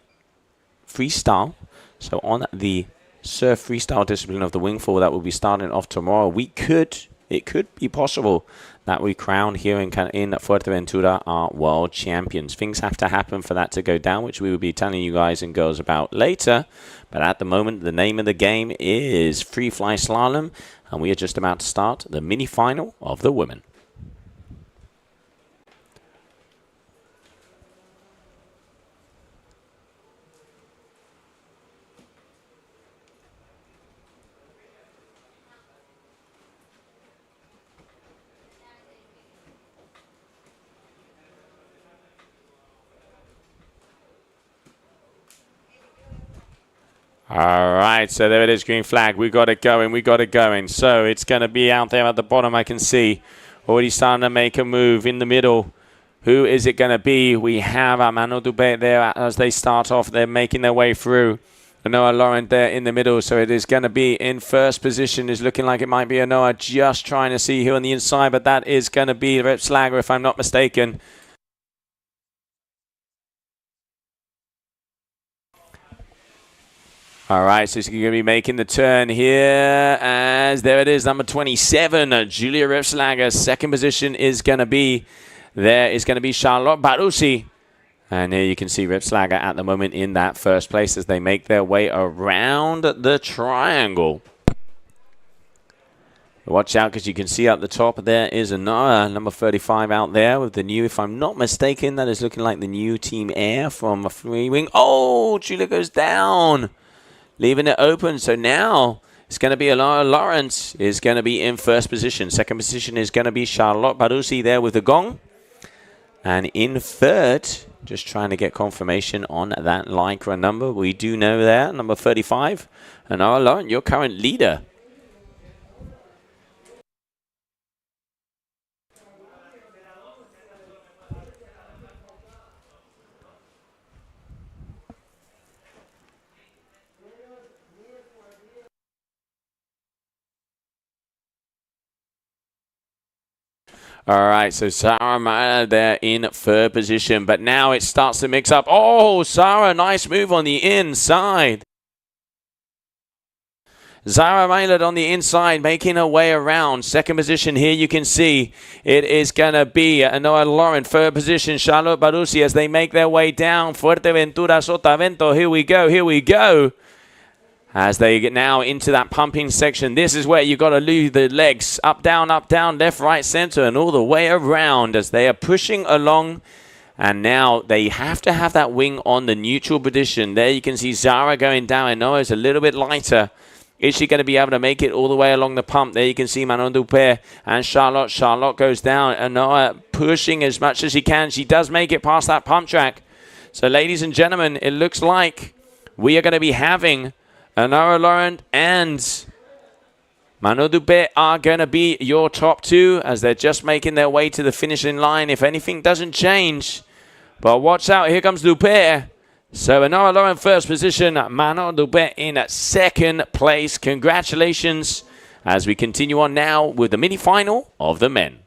so on the surf freestyle discipline of the wingfoil that will be starting off tomorrow, it could be possible that we crown here in Fuerteventura our world champions. Things have to happen for that to go down, which we will be telling you guys and girls about later. But at the moment, the name of the game is Free Fly Slalom, and we are just about to start the mini final of the women. All right, so there it is, green flag. We got it going. So it's going to be out there at the bottom, I can see. Already starting to make a move in the middle. Who is it going to be? We have Mano Dubé there as they start off. They're making their way through. Noah Laurent there in the middle, so it is going to be in first position. Is looking like it might be Noah, just trying to see who on the inside, but that is going to be Rep Slager, if I'm not mistaken. All right, so she's going to be making the turn here as there it is, number 27, Julia Repslager. Second position is going to be, there is going to be Charlotte Barussi. And here you can see Repslager at the moment in that first place as they make their way around the triangle. Watch out because you can see at the top there is another number 35 out there with the new, if I'm not mistaken, that is looking like the new Team Air from a free wing. Oh, Julia goes down, leaving it open. So now it's going to be Alara Lawrence is going to be in first position. Second position is going to be Charlotte Barussi there with the gong. And in third, just trying to get confirmation on that Lycra number. We do know there, number 35. And Alara Lawrence, your current leader. All right, so Sarah Maya there in third position, but now it starts to mix up. Oh, Sarah, nice move on the inside. Zara Maynard on the inside, making her way around. Second position here, you can see it is going to be Noah Lauren. Third position, Charlotte Barussi as they make their way down. Fuerteventura, Sotavento. Here we go, here we go. As they get now into that pumping section, this is where you got to lose the legs. Up, down, left, right, center, and all the way around as they are pushing along. And now they have to have that wing on the neutral position. There you can see Zara going down. And Noah is a little bit lighter. Is she going to be able to make it all the way along the pump? There you can see Manon Dupé and Charlotte. Charlotte goes down. And Noah pushing as much as she can. She does make it past that pump track. So, ladies and gentlemen, it looks like we are going to be having Anara Laurent and Manon Dupé are going to be your top two as they're just making their way to the finishing line. If anything doesn't change. But watch out. Here comes Dupé. So Anara Laurent first position. Manon Dupé in second place. Congratulations as we continue on now with the mini-final of the men.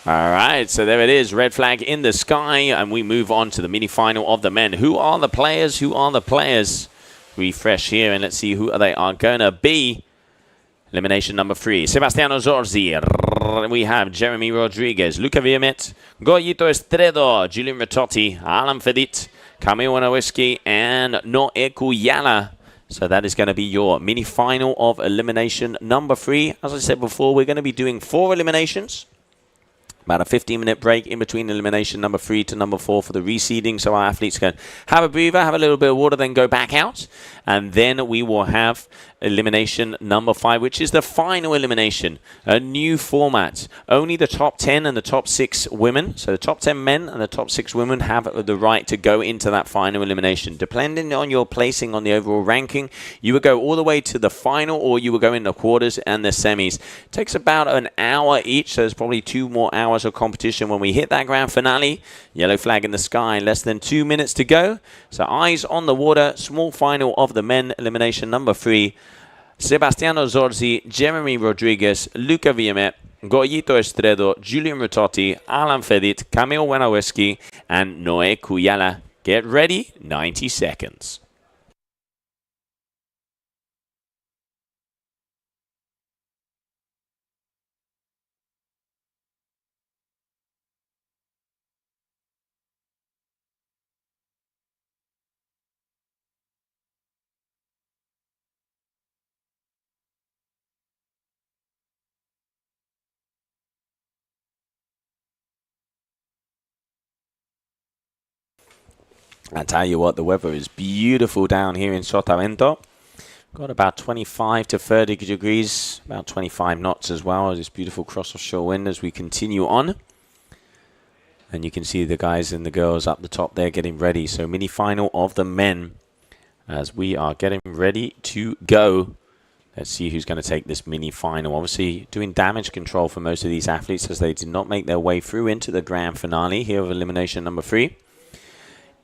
All right, so there it is, red flag in the sky, and we move on to the mini-final of the men. Who are the players? Who are the players? Refresh here, and let's see who they are going to be. Elimination number 3, Sebastiano Zorzi. We have Jeremy Rodriguez, Luca Viamet, Goyito Estredo, Julian Ritotti, Alan Fedit, Camille Winowiski, and Noe Kuyala. So that is going to be your mini-final of elimination number 3. As I said before, we're going to be doing 4 eliminations. About a 15-minute break in between elimination number 3 to number 4 for the reseeding. So our athletes can have a breather, have a little bit of water, then go back out. And then we will have elimination number 5, which is the final elimination. A new format. Only the top 10 and the top 6 women. So the top 10 men and the top 6 women have the right to go into that final elimination. Depending on your placing on the overall ranking, you will go all the way to the final, or you will go in the quarters and the semis. It takes about an hour each, so there's probably 2 more hours of competition when we hit that grand finale. Yellow flag in the sky, less than 2 minutes to go. So eyes on the water, small final of the men, elimination number 3. Sebastiano Zorzi, Jeremy Rodriguez, Luca Viamet, Goyito Estredo, Julian Ritotti, Alan Fedit, Camille Winowiski, and Noe Kuyala. Get ready, 90 seconds. I tell you what, the weather is beautiful down here in Sotavento. Got about 25 to 30 degrees, about 25 knots as well. This beautiful cross-offshore wind as we continue on. And you can see the guys and the girls up the top there getting ready. So mini-final of the men as we are getting ready to go. Let's see who's going to take this mini-final. Obviously doing damage control for most of these athletes as they did not make their way through into the grand finale here of elimination number 3.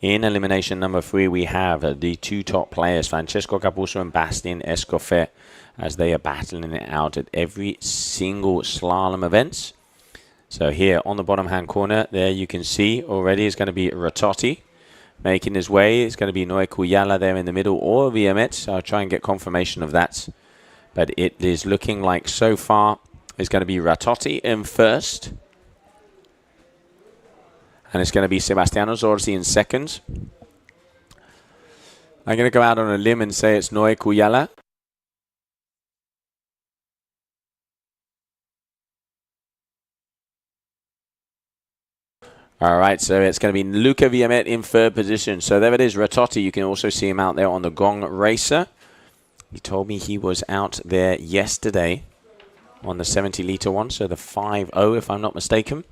In elimination number 3, we have the 2 top players, Francesco Capuzzo and Bastien Escofet, as they are battling it out at every single slalom event. So here on the bottom hand corner, there you can see already is going to be Ritotti making his way. It's going to be Noe Kuyala there in the middle, or Viamet. So I'll try and get confirmation of that. But it is looking like so far it's going to be Ritotti in first. And it's going to be Sebastiano Zorzi in second. I'm going to go out on a limb and say it's Noe Kuyala. All right, so it's going to be Luca Viamet in third position. So there it is, Ritotti. You can also see him out there on the Gong Racer. He told me he was out there yesterday on the 70-litre one, so the 5.0 if I'm not mistaken.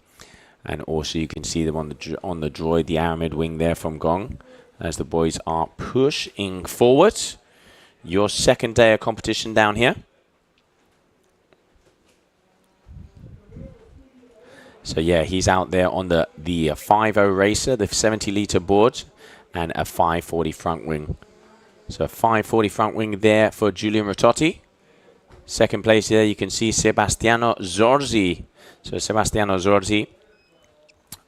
And also you can see them on the droid, the Aramid wing there from Gong, as the boys are pushing forward. Your second day of competition down here. So yeah, he's out there on the 5.0 racer, the 70-litre board, and a 540 front wing. So a 540 front wing there for Julian Ritotti. Second place there, you can see Sebastiano Zorzi. So Sebastiano Zorzi,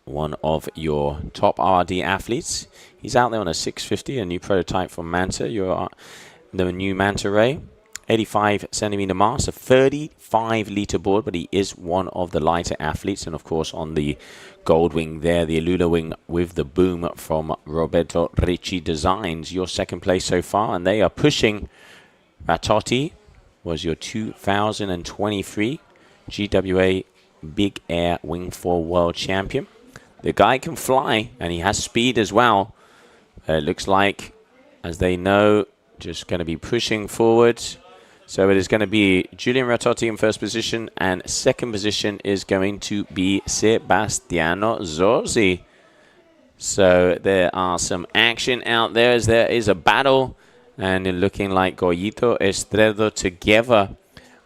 one of your top RD athletes. He's out there on a 650, a new prototype from Manta. The new Manta Ray. 85 centimeter mass, a 35-litre board, but he is one of the lighter athletes. And of course on the gold wing there, the Alula wing with the boom from Roberto Ricci Designs. Your second place so far, and they are pushing. Ritotti was your 2023 GWA Big Air Wingfoil World Champion. The guy can fly, and he has speed as well. It looks like, as they know, just going to be pushing forward. So it is going to be Julian Ritotti in first position, and second position is going to be Sebastiano Zorzi. So there are some action out there as there is a battle, and it looking like Goyito Estredo together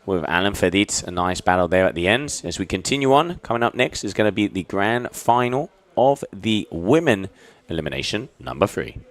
with Alan Fedit. A nice battle there at the end. As we continue on, coming up next is going to be the grand final of the women elimination number 3.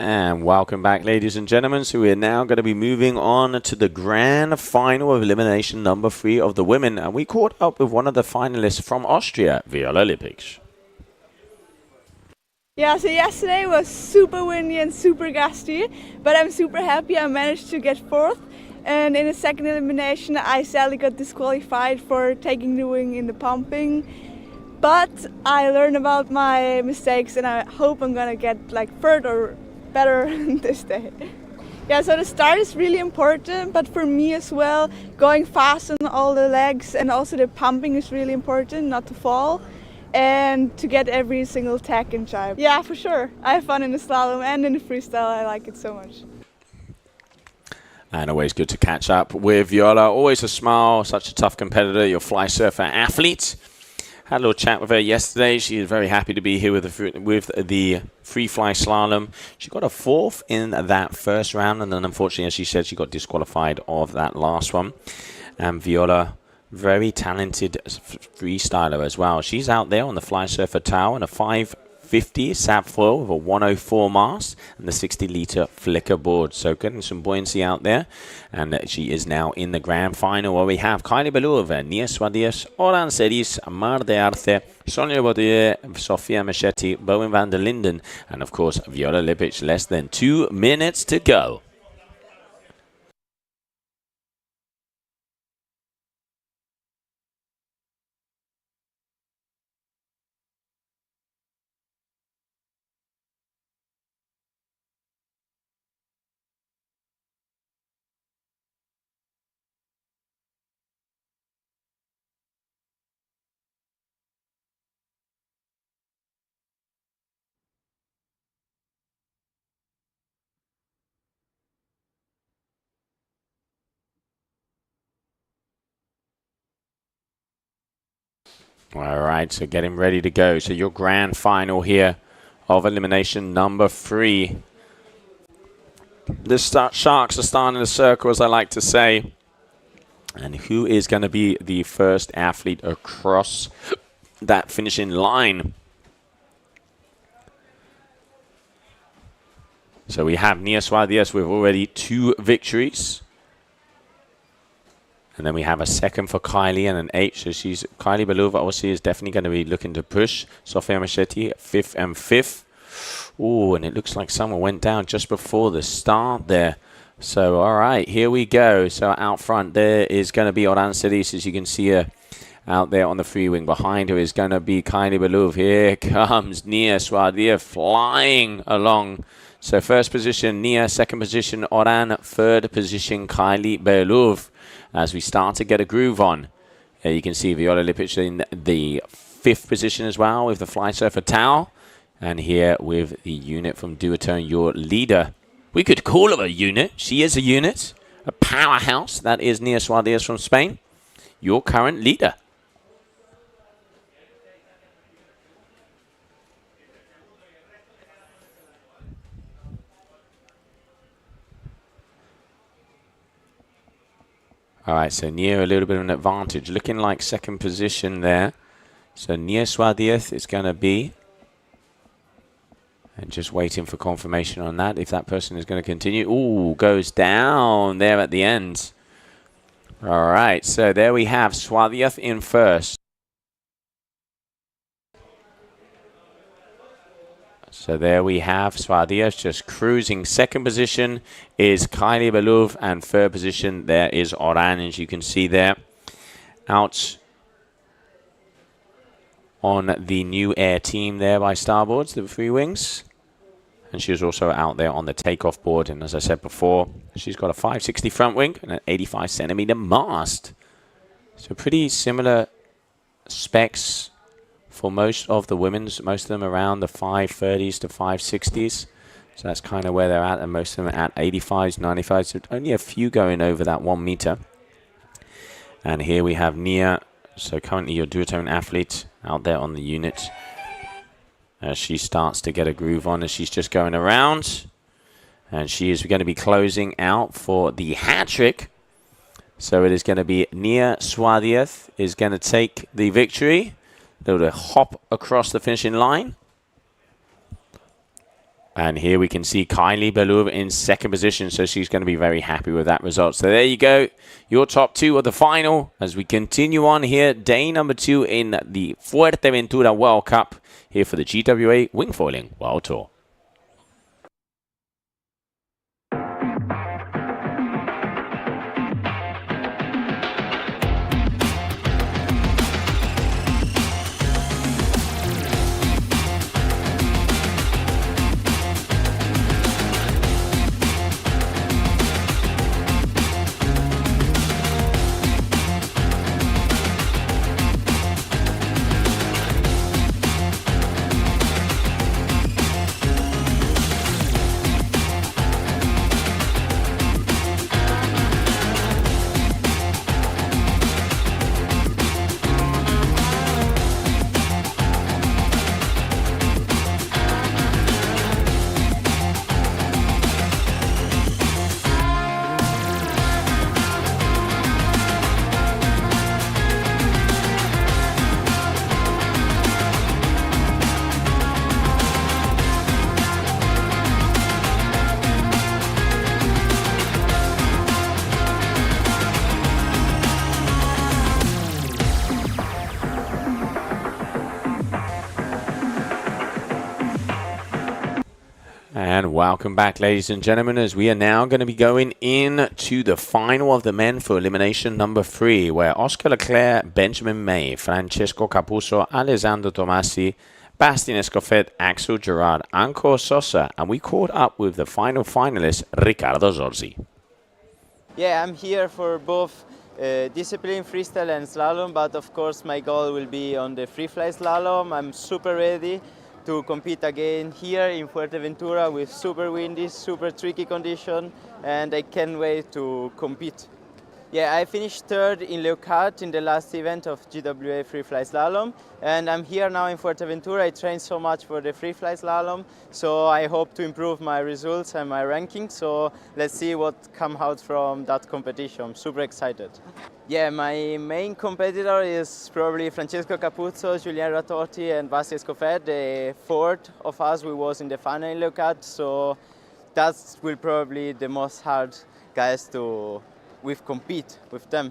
And welcome back, ladies and gentlemen. So we are now going to be moving on to the grand final of elimination number 3 of the women. And we caught up with one of the finalists from Austria, Viola Lipic. Yeah, so yesterday was super windy and super gusty, but I'm super happy I managed to get 4th. And in the second elimination, I sadly got disqualified for taking the wing in the pumping. But I learned about my mistakes and I hope I'm gonna get like 3rd or better this day. Yeah, so the start is really important, but for me as well, going fast on all the legs and also the pumping is really important, not to fall. And to get every single tack and jibe. Yeah, for sure. I have fun in the slalom and in the freestyle. I like it so much. And always good to catch up with Viola. Always a smile, such a tough competitor, your fly surfer athlete. Had a little chat with her yesterday. She is very happy to be here with the free fly slalom. She got a 4th in that first round, and then unfortunately, as she said, she got disqualified of that last one. And Viola, very talented freestyler as well. She's out there on the fly surfer tower in a 550 sap foil with a 104 mast and the 60-liter flicker board. So getting some buoyancy out there. And she is now in the grand final where we have Kylie Belova, Nia Swadias, Oran Seris, Mar de Arce, Sonia Baudier, Sofia Meschetti, Bowen van der Linden, and of course Viola Lipic. Less than 2 minutes to go. All right, so getting ready to go. So your grand final here of elimination number 3. The Sharks are starting the circle, as I like to say. And who is going to be the first athlete across that finishing line? So we have Nia Suarez with already 2 victories. And then we have a 2nd for Kylie and an 8th. So Kylie Belova obviously is definitely going to be looking to push. Sofia Meschetti 5th and 5th. Oh, and it looks like someone went down just before the start there. So, all right, here we go. So out front there is going to be Oran Seris, as you can see her out there on the free wing. Behind her is going to be Kylie Belova. Here comes Nia Suarez flying along. So first position, Nia. 2nd position, Oran. 3rd position, Kylie Belova. As we start to get a groove on. You can see Viola Lipic in the 5th position as well with the fly surfer towel. And here with the unit from Duotone, your leader. We could call her a unit. She is a unit. A powerhouse. That is Nia Suarez from Spain. Your current leader. All right, so Nia a little bit of an advantage. Looking like 2nd position there. So Nia Suarez is going to be. And just waiting for confirmation on that, if that person is going to continue. Ooh, goes down there at the end. All right, so there we have Suarez in first. So there we have Suarez just cruising. 2nd position is Kylie Belova, and 3rd position there is Oran, as you can see there. Out on the new air team there by Starboards, the free wings. And she was also out there on the takeoff board. And as I said before, she's got a 560 front wing and an 85 centimeter mast. So pretty similar specs for most of the women's. Most of them around the 530s to 560s. So that's kind of where they're at. And most of them are at 85s, 95s. So only a few going over that 1 meter. And here we have Nia. So currently your duotone athlete out there on the unit. As she starts to get a groove on as she's just going around. And she is going to be closing out for the hat trick. So it is going to be Nia Suarez is going to take the victory. They'll hop across the finishing line. And here we can see Kylie Belur in second position, so she's going to be very happy with that result. So there you go, your top two of the final as we continue on here. Day number 2 in the Fuerteventura World Cup here for the GWA Wingfoiling World Tour. And welcome back, ladies and gentlemen, as we are now going to be going into the final of the men for elimination number 3, where Oscar Leclerc, Benjamin May, Francesco Capuzzo, Alessandro Tomasi, Bastien Escoffet, Axel Gerard, Anko Sosa, and we caught up with the final finalist, Riccardo Zorzi. Yeah, I'm here for both discipline, freestyle and slalom, but of course my goal will be on the free fly slalom. I'm super ready to compete again here in Fuerteventura with super windy, super tricky condition, and I can't wait to compete. Yeah, I finished third in Leucate in the last event of GWA free fly slalom, and I'm here now in Fuerteventura. I trained so much for the free fly slalom, so I hope to improve my results and my ranking. So let's see what comes out from that competition. I'm super excited. Yeah, my main competitor is probably Francesco Capuzzo, Julien Ratorti and Bastien Escoffet. The fourth of us, we was in the final in Leucate, so that will probably the most hard guys to compete with them.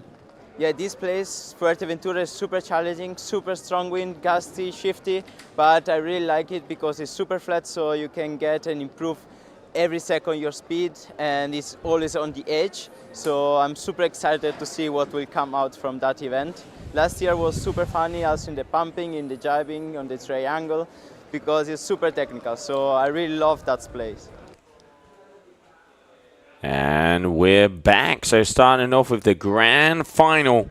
Yeah, this place, Fuerteventura, is super challenging, super strong wind, gusty, shifty, but I really like it because it's super flat, so you can get and improve every second your speed, and it's always on the edge. So I'm super excited to see what will come out from that event. Last year was super funny, also in the pumping, in the jibing, on the triangle, because it's super technical. So I really love that place. And we're back. So starting off with the grand final.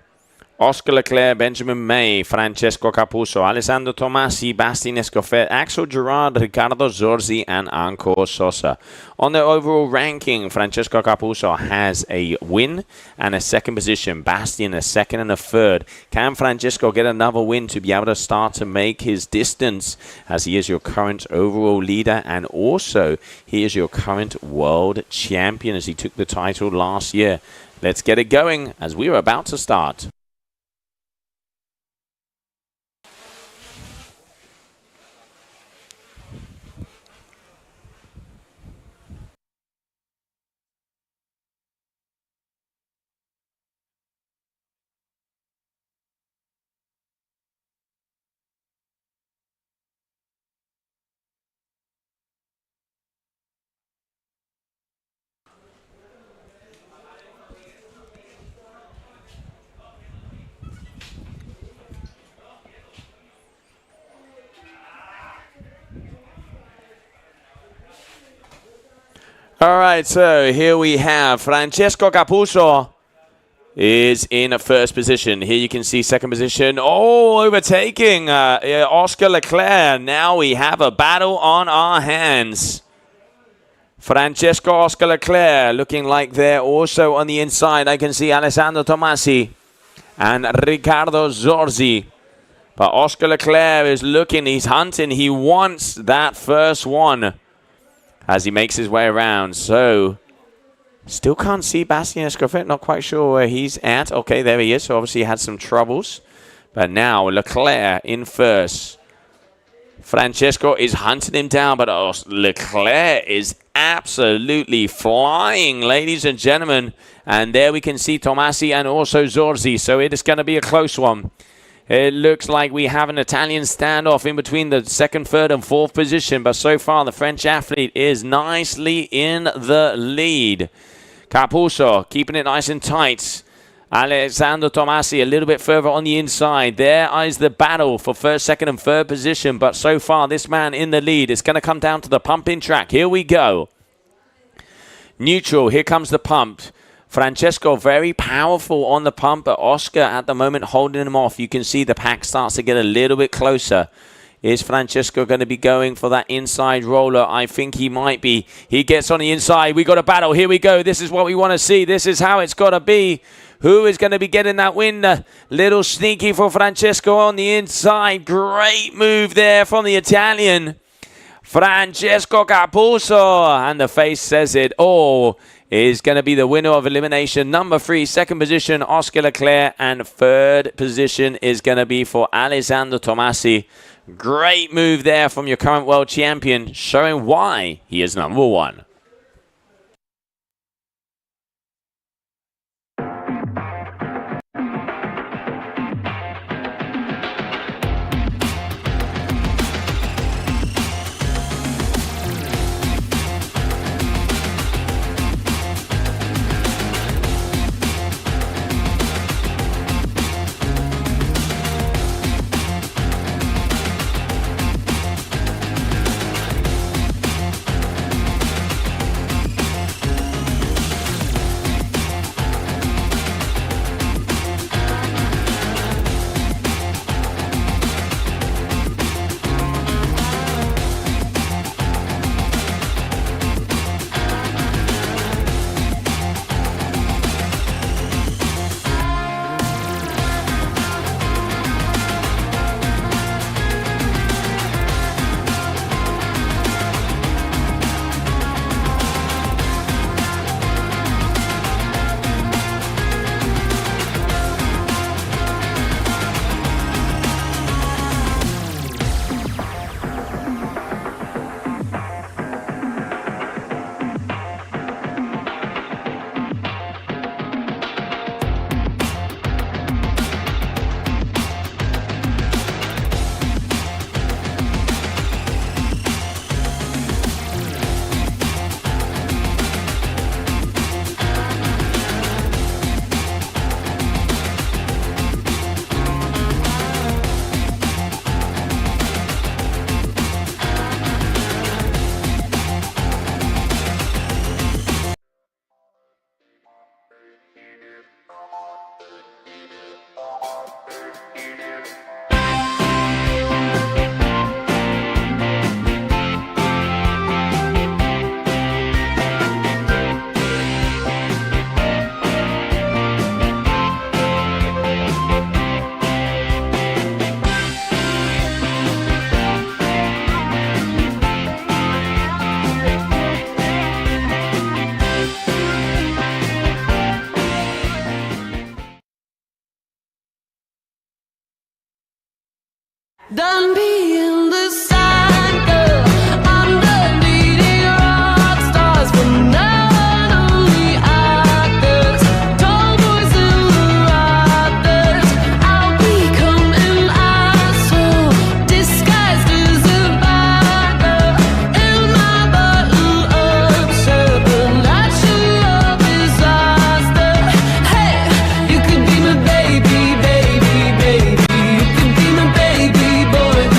Oscar Leclerc, Benjamin May, Francesco Capuzzo, Alessandro Tomasi, Bastien Escoffet, Axel Gerard, Riccardo Zorzi, and Anko Sosa. On the overall ranking, Francesco Capuzzo has a win and a second position. Bastien a second and a third. Can Francesco get another win to be able to start to make his distance, as he is your current overall leader, and also he is your current world champion as he took the title last year. Let's get it going as we are about to start. All right, so here we have Francesco Capuzzo is in first position. Here you can see second position. Oh, overtaking Oscar Leclerc. Now we have a battle on our hands. Francesco Oscar Leclerc looking like they're also on the inside. I can see Alessandro Tomasi and Riccardo Zorzi. But Oscar Leclerc is looking, he's hunting. He wants that first one as he makes his way around. So, still can't see Bastien Escoffet. Not quite sure where he's at. Okay, there he is. So, obviously, he had some troubles. But now, Leclerc in first. Francesco is hunting him down, but Leclerc is absolutely flying, ladies and gentlemen. And there we can see Tomasi and also Zorzi. So it is going to be a close one. It looks like we have an Italian standoff in between the second, third, and fourth position. But so far, the French athlete is nicely in the lead. Capuzzo keeping it nice and tight. Alessandro Tomasi a little bit further on the inside. There is the battle for first, second, and third position. But so far, this man in the lead. It's going to come down to the pumping track. Here we go. Neutral. Here comes the pump. Francesco very powerful on the pump, but Oscar at the moment holding him off. You can see the pack starts to get a little bit closer. Is Francesco going to be going for that inside roller? I think he might be. He gets on the inside. We got a battle. Here we go. This is what we want to see. This is how it's got to be. Who is going to be getting that win? Little sneaky for Francesco on the inside. Great move there from the Italian. Francesco Capuzzo. And the face says it all. Is going to be the winner of elimination. Number 3, second position, Oscar Leclerc. And third position is going to be for Alessandro Tomasi. Great move there from your current world champion, showing why he is number 1. Done being the side girl, I'm done leading rock stars for non-only actors, tall boys in the rafters. I'll become an asshole, disguised as a bad girl, in my bottle of supernatural disaster. Hey, you could be my baby, baby, baby. You could be my baby boy.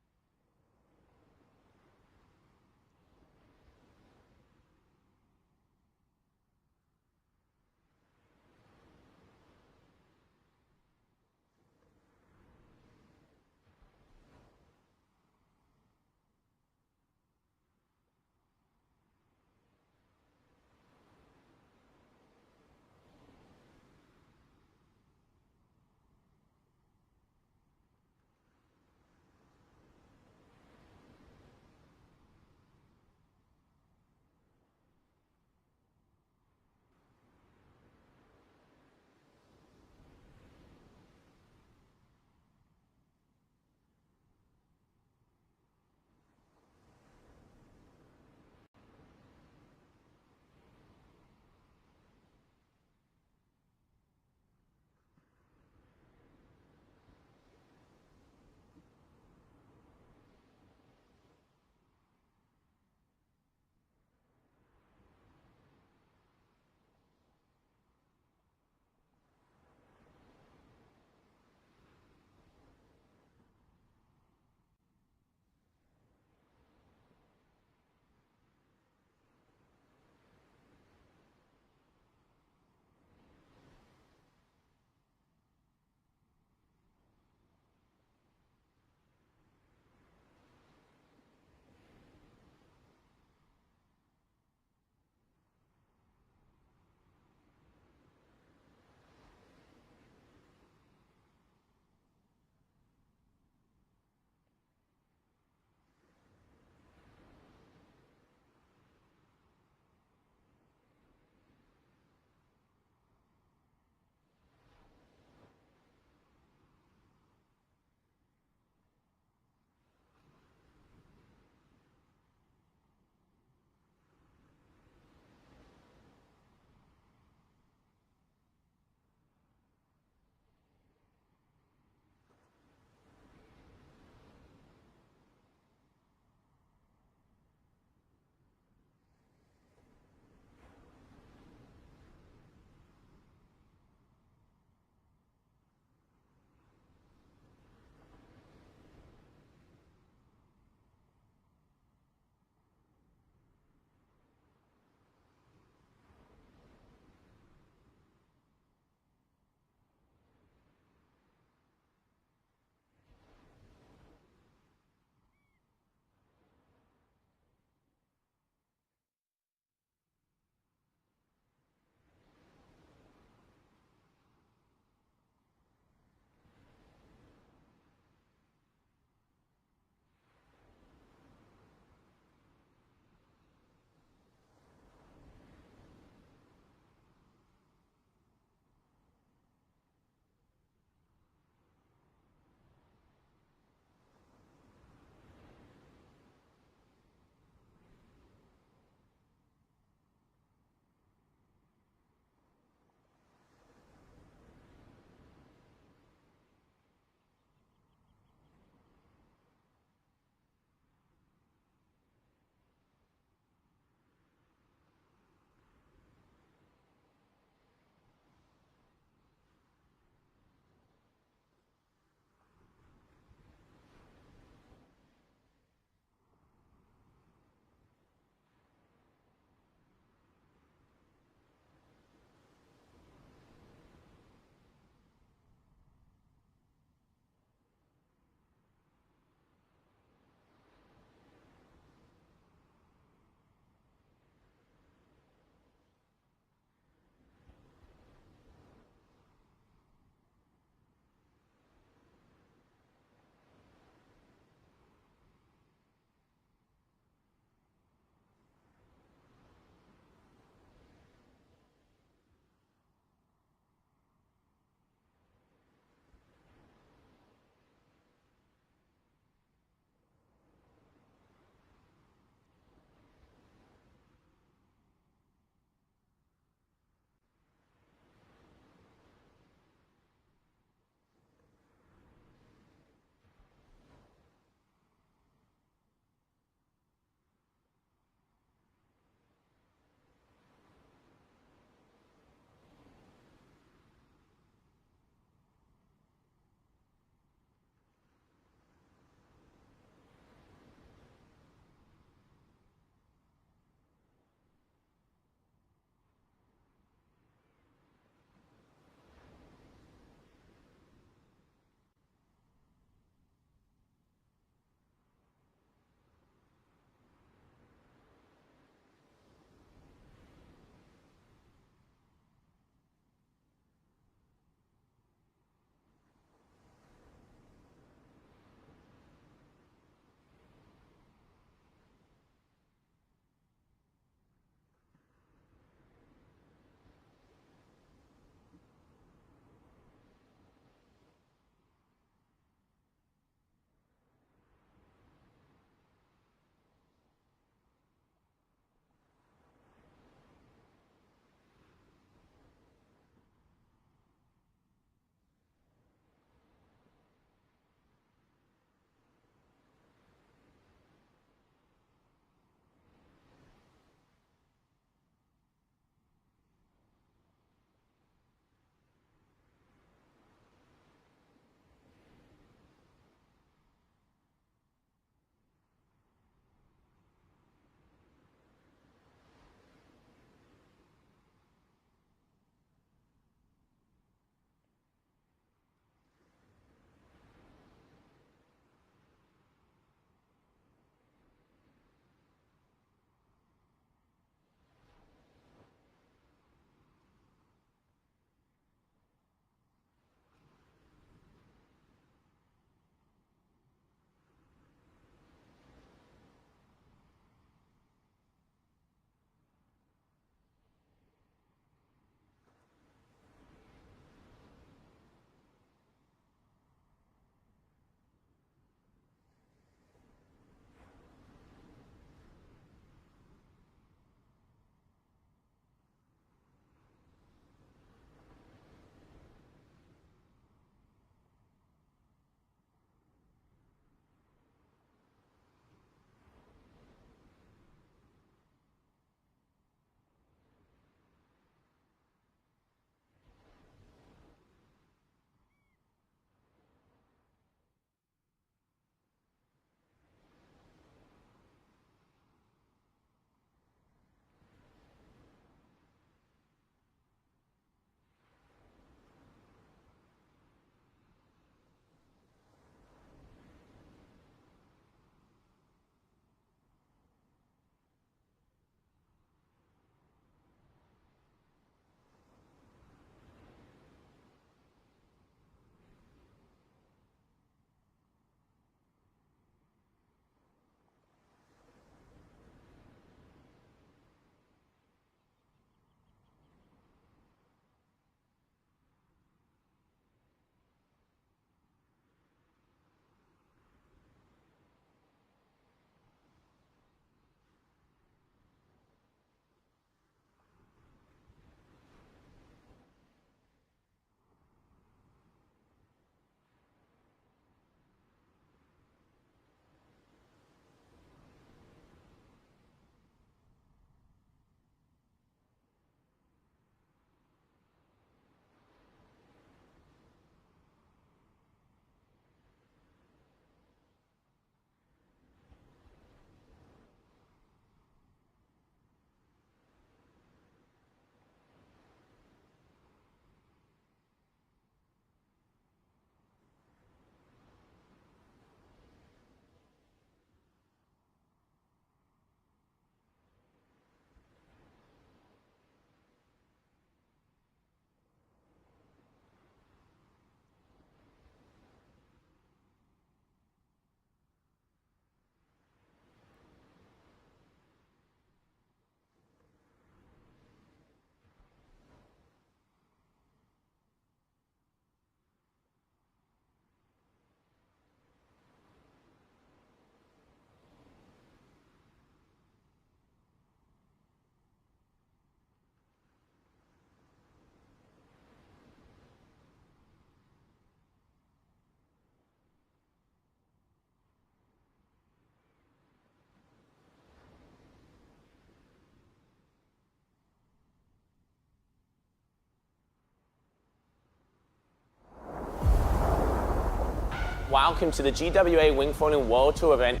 Welcome to the GWA Wingfoiling World Tour event.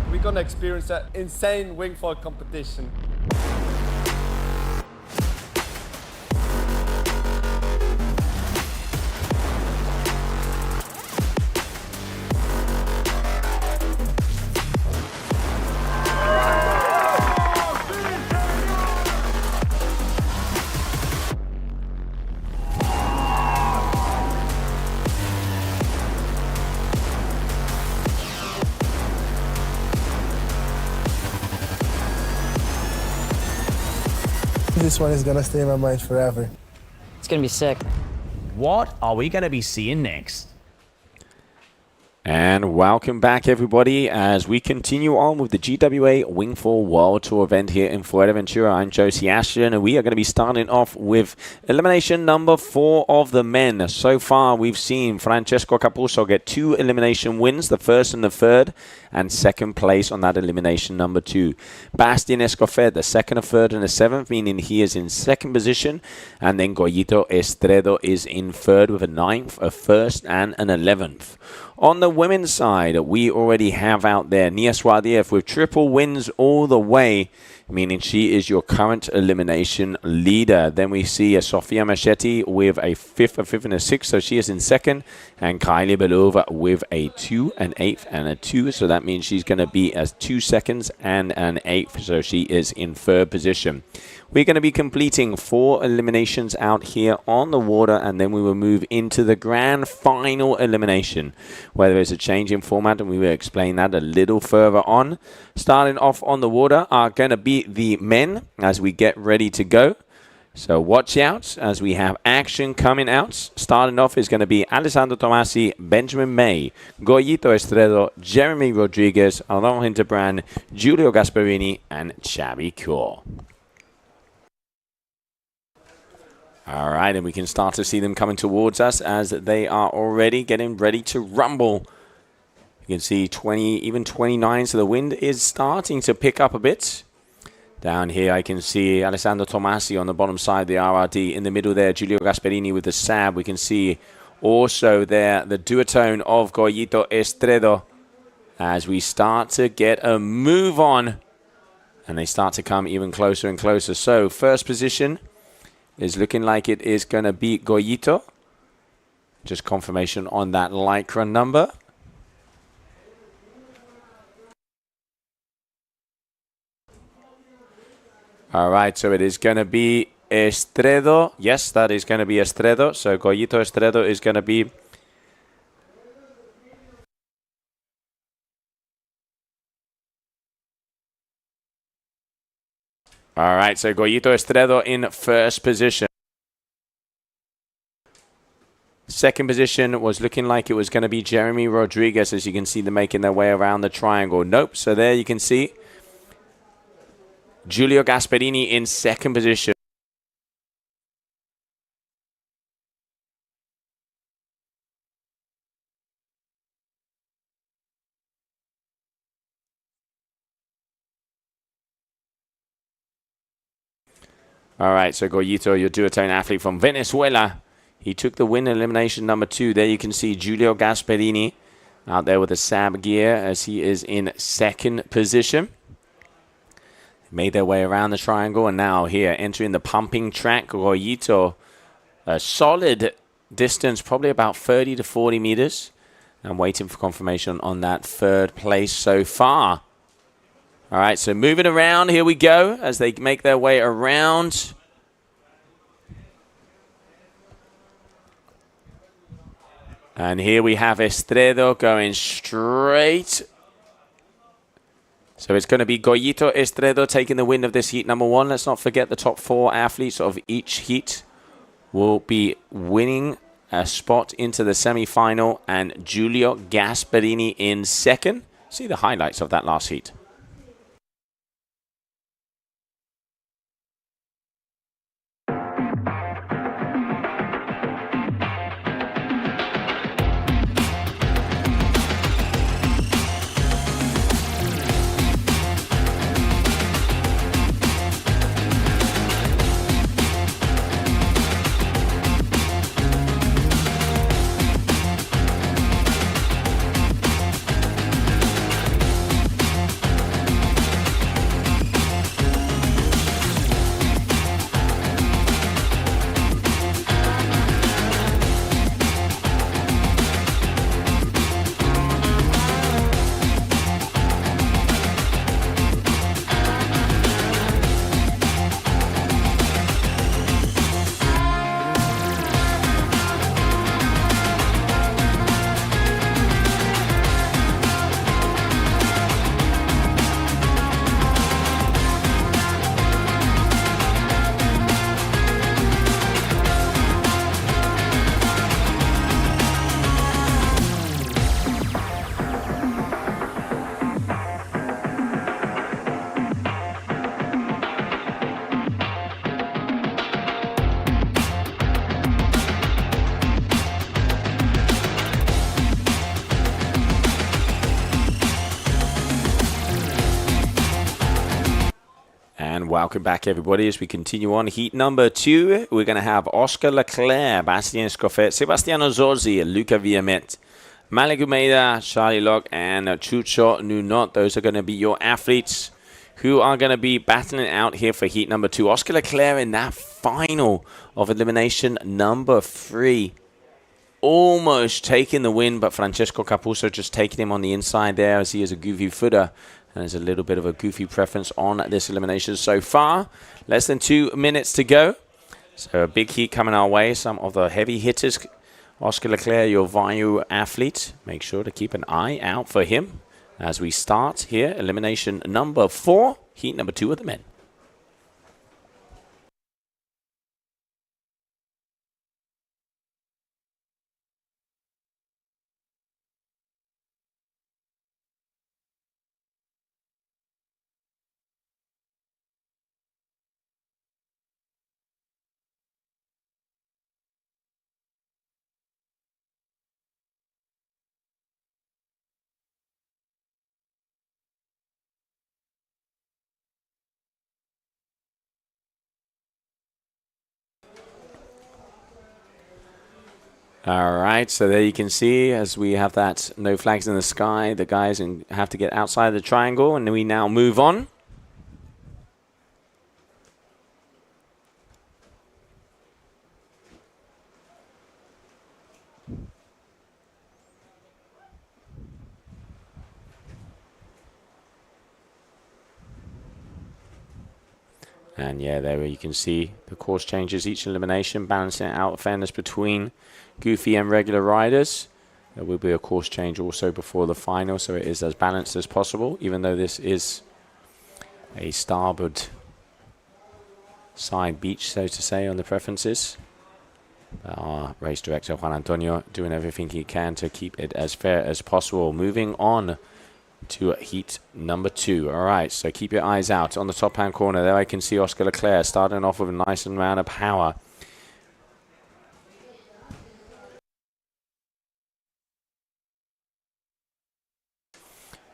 We're gonna experience that insane wingfoil competition. This one is gonna stay in my mind forever. It's gonna be sick. What are we gonna be seeing next? And welcome back, everybody, as we continue on with the GWA Wingfoil World Tour event here in Fuerteventura. I'm Josie Ashton, and we are going to be starting off with elimination number 4 of the men. So far, we've seen Francesco Capuzzo get 2 elimination wins, the first and the third, and second place on that elimination number 2. Bastien Escofet, the second, a third, and a 7th, meaning he is in second position. And then Goyito Estredo is in third with a 9th, a 1st, and an 11th. On the women's side, we already have out there Nia Swadiev with triple wins all the way, meaning she is your current elimination leader. Then we see Sofia Machetti with a 5th, a 5th, and a 6th, so she is in second. And Kylie Belova with a 2, an 8th, and a 2, so that means she's going to be as 2 seconds and an 8th, so she is in third position. We're going to be completing 4 eliminations out here on the water, and then we will move into the grand final elimination, where there is a change in format, and we will explain that a little further on. Starting off on the water are going to be the men as we get ready to go. So watch out as we have action coming out. Starting off is going to be Alessandro Tomasi, Benjamin May, Goyito Estredo, Jeremy Rodriguez, Alain Hinterbrand, Giulio Gasparini, and Xavi Cure. All right, and we can start to see them coming towards us as they are already getting ready to rumble. You can see 20, even 29, so the wind is starting to pick up a bit. Down here, I can see Alessandro Tomasi on the bottom side of the RRD. In the middle there, Giulio Gasparini with the SAB. We can see also there the duotone of Goyito Estredo as we start to get a move on. And they start to come even closer and closer. So, first position is looking like it is going to be Goyito. Just confirmation on that Lycra number. All right, so it is going to be Estredo. Yes, that is going to be Estredo. So Goyito Estredo is going to be... All right, so Goyito Estredo in first position. Second position was looking like it was going to be Jeremy Rodriguez, as you can see them making their way around the triangle. Nope, so there you can see Giulio Gasparini in second position. All right, so Goyito, your duotone athlete from Venezuela. He took the win in elimination number 2. There you can see Giulio Gasparini out there with the SAB gear as he is in second position. Made their way around the triangle, and now here entering the pumping track, Goyito, a solid distance, probably about 30 to 40 meters. I'm waiting for confirmation on that third place so far. All right, so moving around, here we go as they make their way around. And here we have Estredo going straight. So it's going to be Goyito Estredo taking the win of this heat number 1. Let's not forget the top 4 athletes of each heat will be winning a spot into the semi-final, and Giulio Gasparini in second. See the highlights of that last heat. welcome back, everybody, as we continue on. Heat number 2, we're going to have Oscar Leclerc, Bastien Escoffet, Sebastiano Zorzi, Luca Viamet, Malik Umeida, Charlie Locke, and Chucho Nunot. Those are going to be your athletes who are going to be battling out here for heat number 2. Oscar Leclerc in that final of elimination number 3. Almost taking the win, but Francesco Capuzzo just taking him on the inside there as he is a goofy footer. And there's a little bit of a goofy preference on this elimination so far. Less than 2 minutes to go. So a big heat coming our way. Some of the heavy hitters. Oscar Leclerc, your Vayu athlete. Make sure to keep an eye out for him as we start here. Elimination number 4. Heat number 2 of the men. All right, so there you can see as we have that no flags in the sky, the guys have to get outside the triangle, and we now move on. And yeah, there you can see the course changes each elimination, balancing out fairness between goofy and regular riders. There will be a course change also before the final, so it is as balanced as possible, even though this is a starboard side beach, so to say, on the preferences. Our race director, Juan Antonio, doing everything he can to keep it as fair as possible. Moving on to heat number 2. All right, so keep your eyes out on the top hand corner. There I can see Oscar Leclerc starting off with a nice amount of power.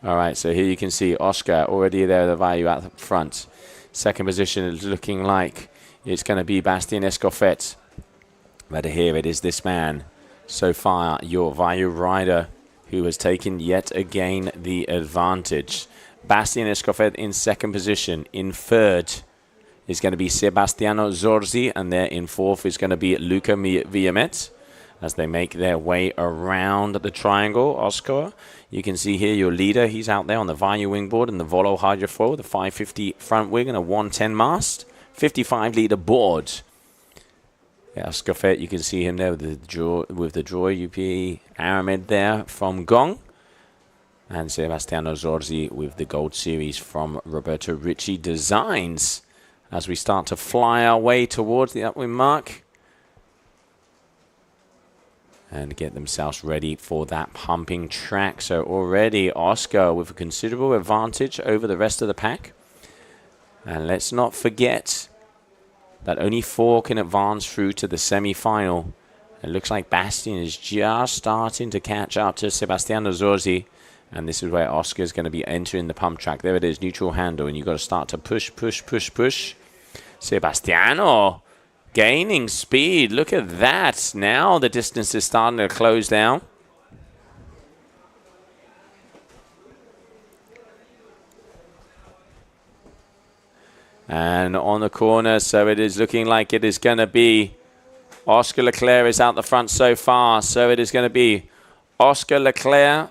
All right, so here you can see Oscar already there, the value at the front. Second position is looking like it's going to be Bastien Escoffet. But here it is this man, so far your value rider, who has taken yet again the advantage. Bastien Escoffet in second position. In third is going to be Sebastiano Zorzi, and there in fourth is going to be Luca Viamet as they make their way around the triangle. Oscar, you can see here your leader. He's out there on the Vayu wingboard and the Volo hydrofoil, the 550 front wing and a 110 mast, 55-litre board. Yeah, Escoffet, you can see him there with the Joy UP Aramid there from Gong. And Sebastiano Zorzi with the Gold Series from Roberto Ricci Designs as we start to fly our way towards the upwind mark and get themselves ready for that pumping track. So already Oscar with a considerable advantage over the rest of the pack. And let's not forget that only 4 can advance through to the semi-final. It looks like Bastien is just starting to catch up to Sebastiano Zorzi. And this is where Oscar is going to be entering the pump track. There it is, neutral handle. And you've got to start to push, push, push, push. Sebastiano gaining speed. Look at that. Now the distance is starting to close down. And on the corner, so it is looking like it is going to be Oscar Leclerc is out the front so far. So it is going to be Oscar Leclerc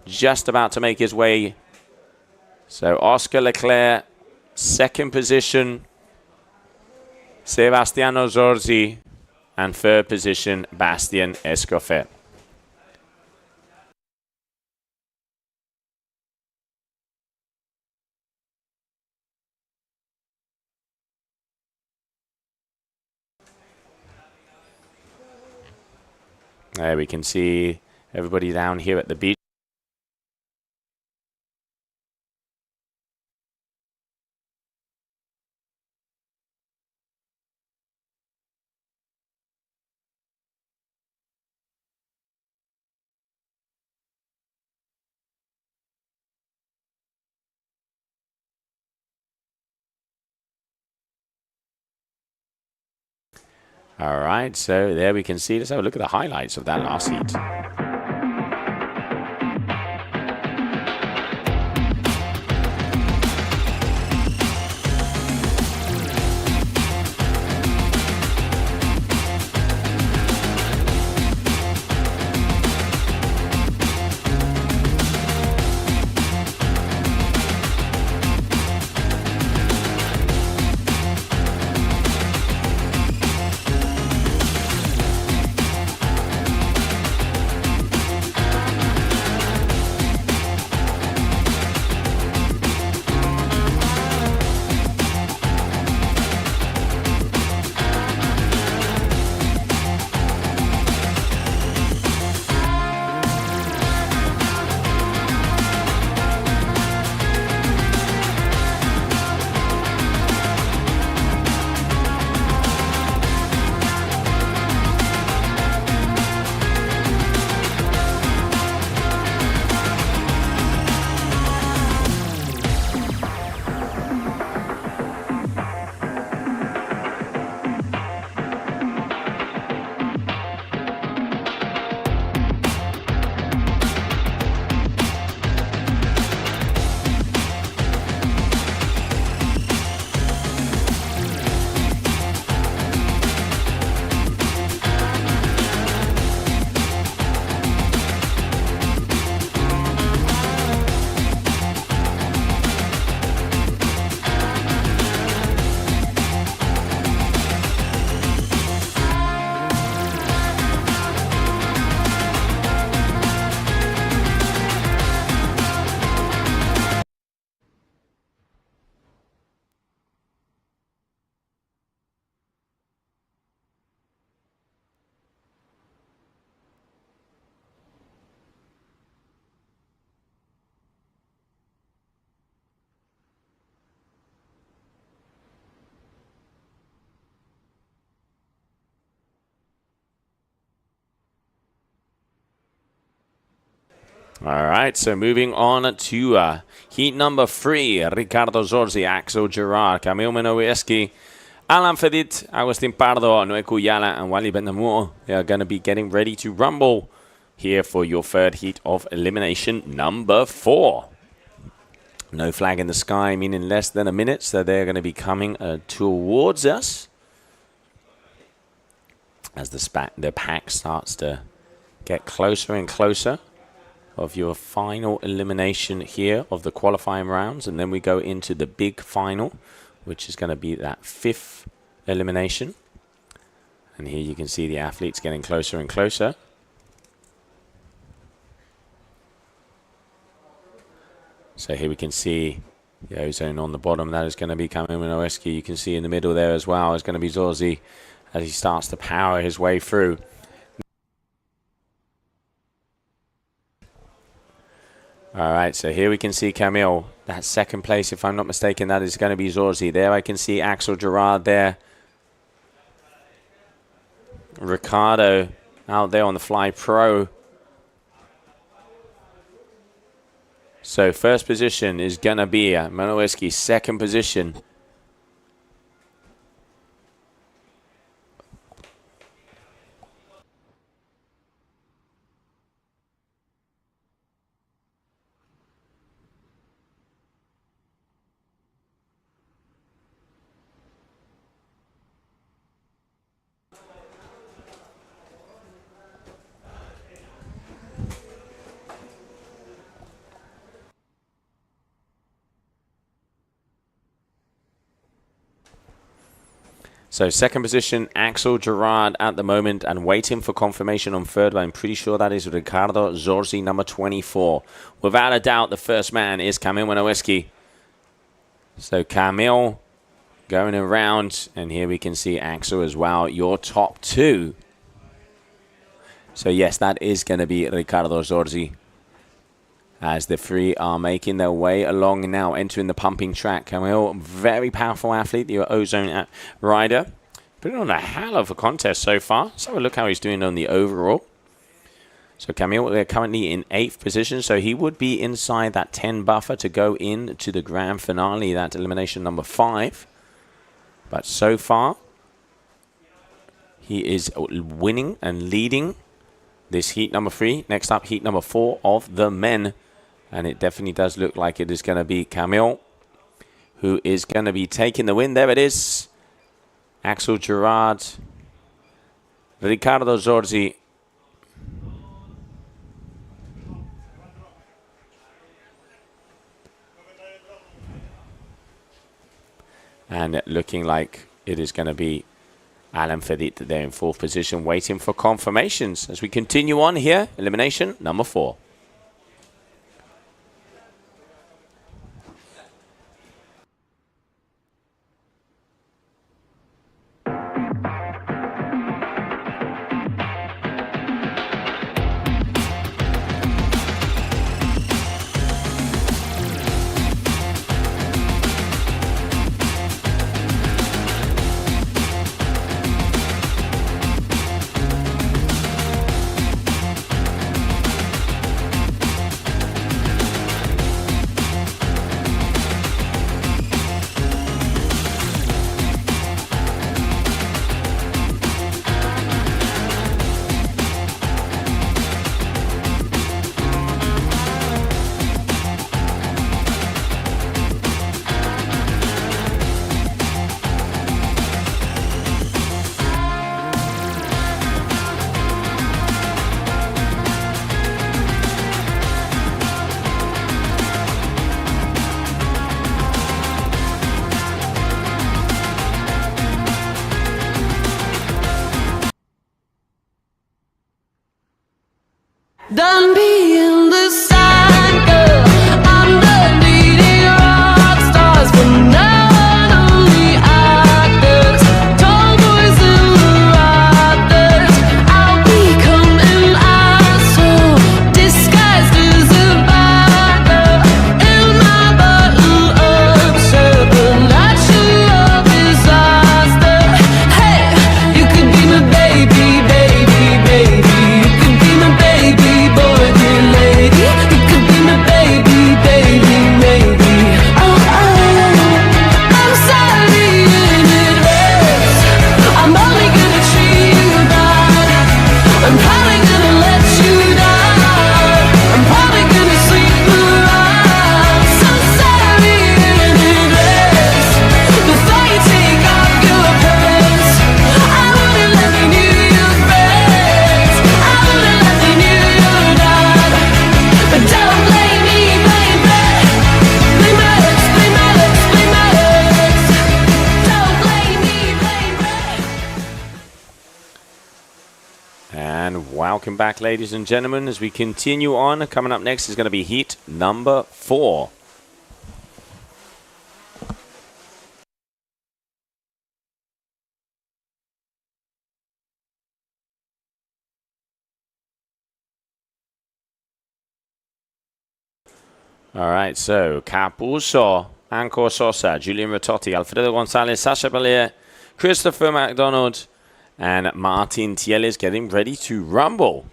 just about to make his way. So Oscar Leclerc, second position. Sebastiano Zorzi, and third position, Bastien Escoffet. There we can see everybody down here at the beach. All right, so there we can see. Let's have a look at the highlights of that last heat. All right, so moving on to heat number 3. Ricardo Zorzi, Axel Gerard, Kamil Minowiecki, Alan Fedit, Agustin Pardo, Noé Cuyala, and Wally Bendamour. They are going to be getting ready to rumble here for your third heat of elimination number 4. No flag in the sky, meaning less than a minute, so they're going to be coming towards us as the pack starts to get closer and closer of your final elimination here of the qualifying rounds, and then we go into the big final, which is going to be that 5th elimination. And here you can see the athletes getting closer and closer. So here we can see the ozone on the bottom. That is going to be Kamil Minowiecki. You can see in the middle there as well is going to be Zorzi as he starts to power his way through. All right, so here we can see Kamil. That second place, if I'm not mistaken, that is going to be Zorzi. There I can see Axel Gerard there. Ricardo out there on the Fly Pro. So first position is going to be Minowiecki. Second position. So second position, Axel Gerard at the moment, and waiting for confirmation on third, but I'm pretty sure that is Ricardo Zorzi, number 24. Without a doubt, the first man is Kamil Minowiecki. So Kamil going around, and here we can see Axel as well, your top 2. So yes, that is going to be Ricardo Zorzi, as the 3 are making their way along now, entering the pumping track. Kamil, very powerful athlete, the ozone rider. Putting on a hell of a contest so far. Let's have a look how he's doing on the overall. So Kamil, they're currently in 8th position, so he would be inside that 10 buffer to go into the grand finale, that elimination number 5. But so far, He is winning and leading this heat number 3. Next up, heat number 4 of the men. And it definitely does look like it is going to be Camille who is going to be taking the win. There it is. Axel Gerard, Ricardo Zorzi. And looking like it is going to be Alan Fedit there in 4th position, waiting for confirmations as we continue on here. Elimination number 4. Done being the side girl, I'm done dating rock stars, but not only actors, tomboys and rockers. I'll become an asshole, disguised as a bad girl, in my bottle-up shirt, the natural disaster. Hey, you could be my baby, baby, baby. You could be my baby. Boy, dear lady, you could be my baby, baby, maybe. Oh, I'm sorry in advance. I'm only gonna treat you bad. I'm probably gonna let you down. I'm probably gonna sleep around. So sorry in advance. Before you take off your pants, I wouldn't let me knew your friends. I wouldn't let me knew your dad. But don't blame me, blame me. Blame my ex, blame my ex, blame my ex. Don't blame me, blame me. And welcome back, ladies and gentlemen, as we continue on. Coming up next is going to be heat number 4. All right, so Capuzzo, Anko Sosa, Julian Ratotti, Alfredo Gonzalez, Sasha Balier, Christopher McDonald, and Martin Tieles getting ready to rumble.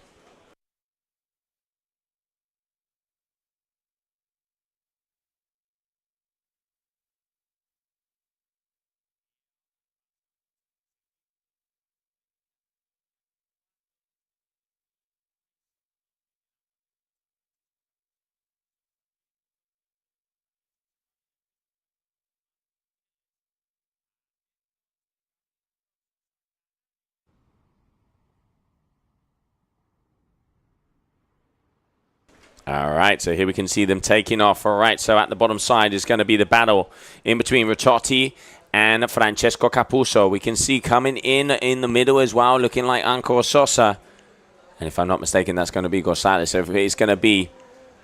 All right, so here we can see them taking off. All right, so at the bottom side is going to be the battle in between Ricciotti and Francesco Capuzzo. We can see coming in the middle as well, looking like Anko Sosa. And if I'm not mistaken, that's going to be Gonzalez. So it's going to be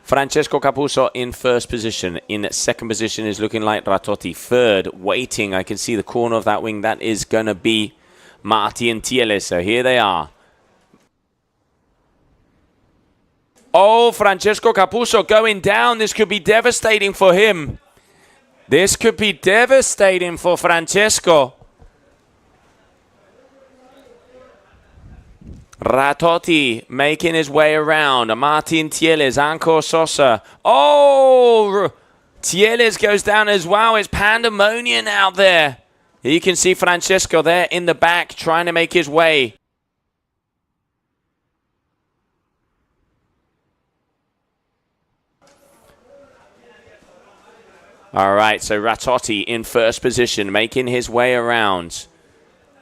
Francesco Capuzzo in 1st position. In 2nd position is looking like Ratotti. 3rd, waiting. I can see the corner of that wing. That is going to be Martin Tieles. So here they are. Oh, Francesco Capuzzo going down. This could be devastating for him. This could be devastating for Francesco. Ratotti making his way around. Martin Tieles, Anko Sosa. Oh, Tieles goes down as well. It's pandemonium out there. You can see Francesco there in the back trying to make his way. All right, so Ratotti in first position, making his way around.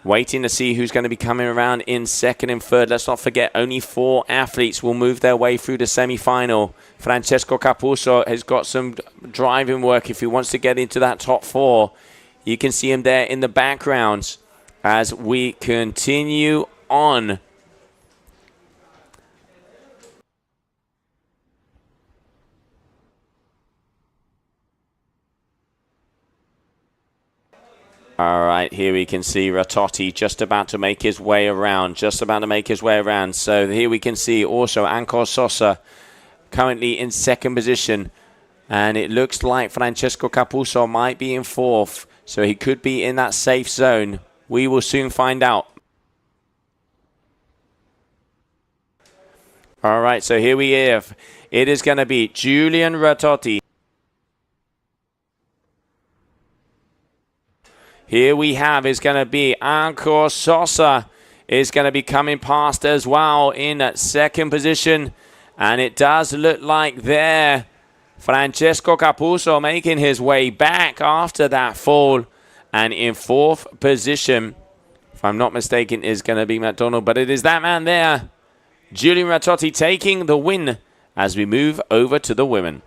Waiting to see who's going to be coming around in second and third. Let's not forget, only 4 athletes will move their way through the semi-final. Francesco Capuzzo has got some driving work if he wants to get into that top 4. You can see him there in the background as we continue on. All right, here we can see Ratotti just about to make his way around, So here we can see also Ancor Sosa currently in second position. And it looks like Francesco Capuzzo might be in fourth, so he could be in that safe zone. We will soon find out. All right, so here we have, it is going to be Julian Ratotti. Here we have is going to be Ancor Sosa is going to be coming past as well in second position. And it does look like there, Francesco Capuzzo making his way back after that fall. And in fourth position, if I'm not mistaken, is going to be McDonald. But it is that man there, Julian Ratotti, taking the win as we move over to the women.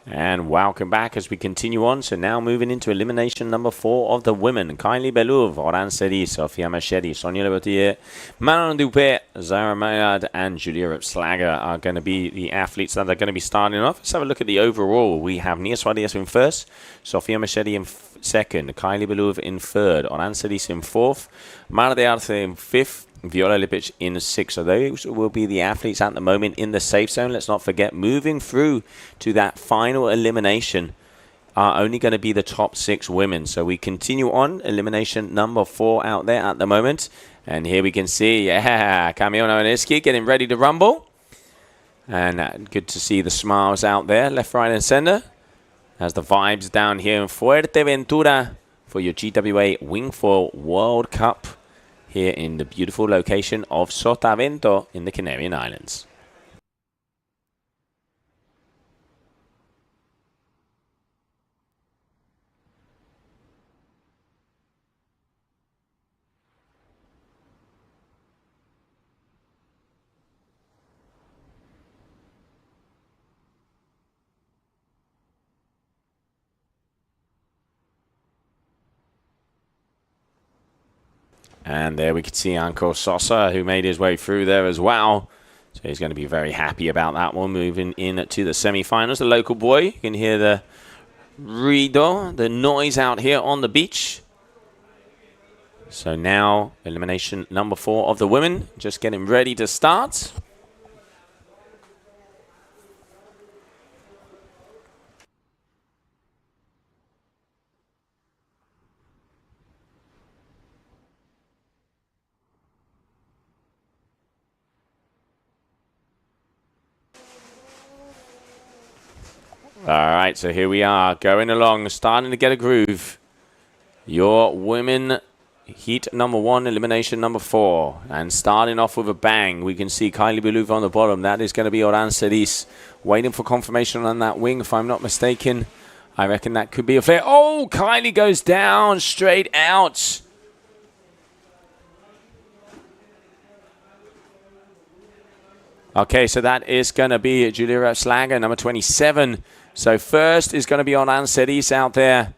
And welcome back as we continue on. So now moving into elimination number 4 of the women. Kylie Belouv, Oran Seri, Sofia Machedi, Sonia Lebotier, Manon Dupé, Zara Maillard, and Julia Ripslager are going to be the athletes that are going to be starting off. Let's have a look at the overall. We have Nia Suarez in first, Sofia Machedi in second, Kylie Belouv in third, Oran Seri in fourth, Mar de Arce in fifth, Viola Lipic in 6. So those will be the athletes at the moment in the safe zone. Let's not forget, moving through to that final elimination are only going to be the top 6 women. So we continue on. Elimination number 4 out there at the moment. And here we can see, Camille Nowinski getting ready to rumble. And good to see the smiles out there, left, right, and center. As the vibes down here in Fuerteventura for your GWA Wingfoil World Cup, here in the beautiful location of Sotavento in the Canarian Islands. And there we can see Ancor Sosa, who made his way through there as well. So he's going to be very happy about that one, moving in to the semifinals. The local boy, you can hear the ruido, the noise out here on the beach. So now, elimination number 4 of the women, just getting ready to start. All right, so here we are, going along, starting to get a groove. Your women heat number 1, elimination number 4. And starting off with a bang, we can see Kylie Belouve on the bottom. That is going to be Oran Celis waiting for confirmation on that wing, if I'm not mistaken. I reckon that could be a flare. Oh, Kylie goes down, straight out. Okay, so that is going to be Julia Repslager, number 27. So first is going to be Oran Celis out there.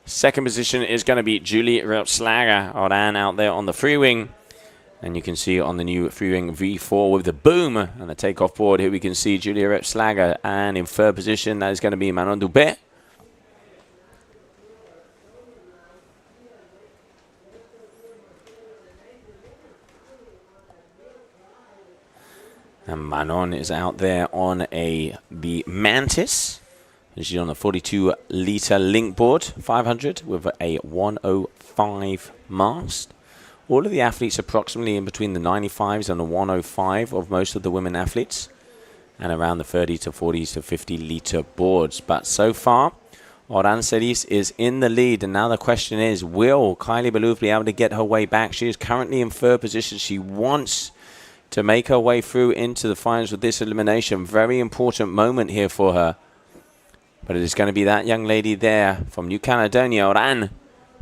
Second position is going to be Julie Repslager, Oran out there on the free wing. And you can see on the new free wing V4 with the boom and the takeoff board. Here we can see Julia Repslager. And in third position, that is going to be Manon Dubé. And Manon is out there on the Mantis. She's on a 42-litre link board, 500 with a 105 mast. All of the athletes approximately in between the 95s and the 105 of most of the women athletes, and around the 30 to 40 to 50-litre boards. But so far, Oran Celis is in the lead, and now the question is, will Kylie Belouve be able to get her way back? She is currently in third position. She wants to make her way through into the finals with this elimination. Very important moment here for her. But it is going to be that young lady there from New Caledonia, Oran,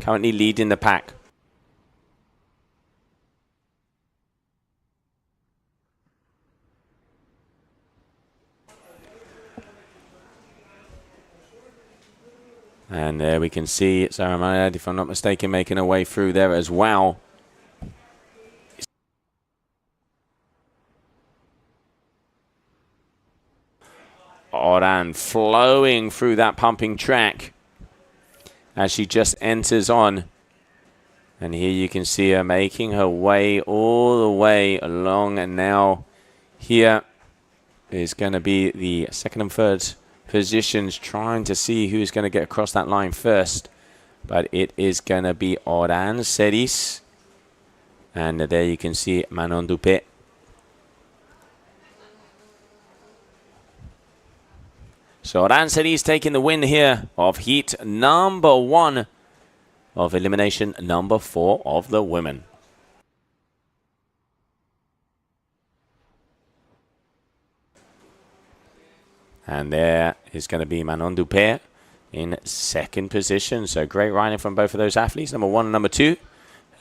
currently leading the pack. And there we can see Sarah Mayad, if I'm not mistaken, making her way through there as well. Oran flowing through that pumping track as she just enters on. And here you can see her making her way all the way along. And now here is going to be the second and third positions, trying to see who's going to get across that line first. But it is going to be Oran Celis. And there you can see Manon Dupé. So Oran Celis taking the win here of heat number 1 of elimination number 4 of the women. And there is going to be Manon Dupé in second position. So great riding from both of those athletes, number 1 and number 2,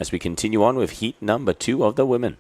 as we continue on with heat number 2 of the women.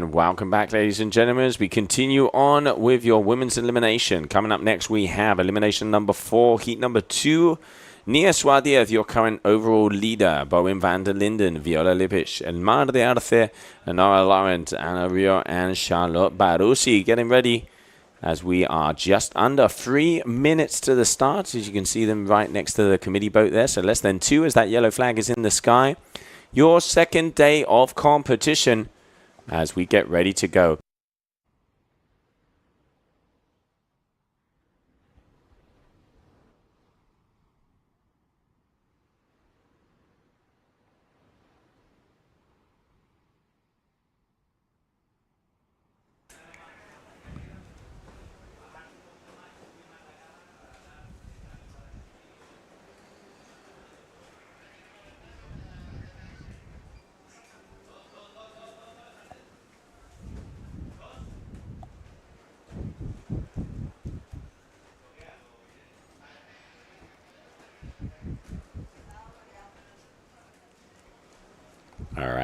Welcome back, ladies and gentlemen, as we continue on with your women's elimination. Coming up next, we have elimination number 4, heat number 2. Nia Swadia, your current overall leader. Bowen van der Linden, Viola Lippisch, Elmar de Arce, Nora Laurent, Anna Rio, and Charlotte Barussi. Getting ready as we are just under 3 minutes to the start. As you can see them right next to the committee boat there. So less than 2 as that yellow flag is in the sky. Your second day of competition as we get ready to go.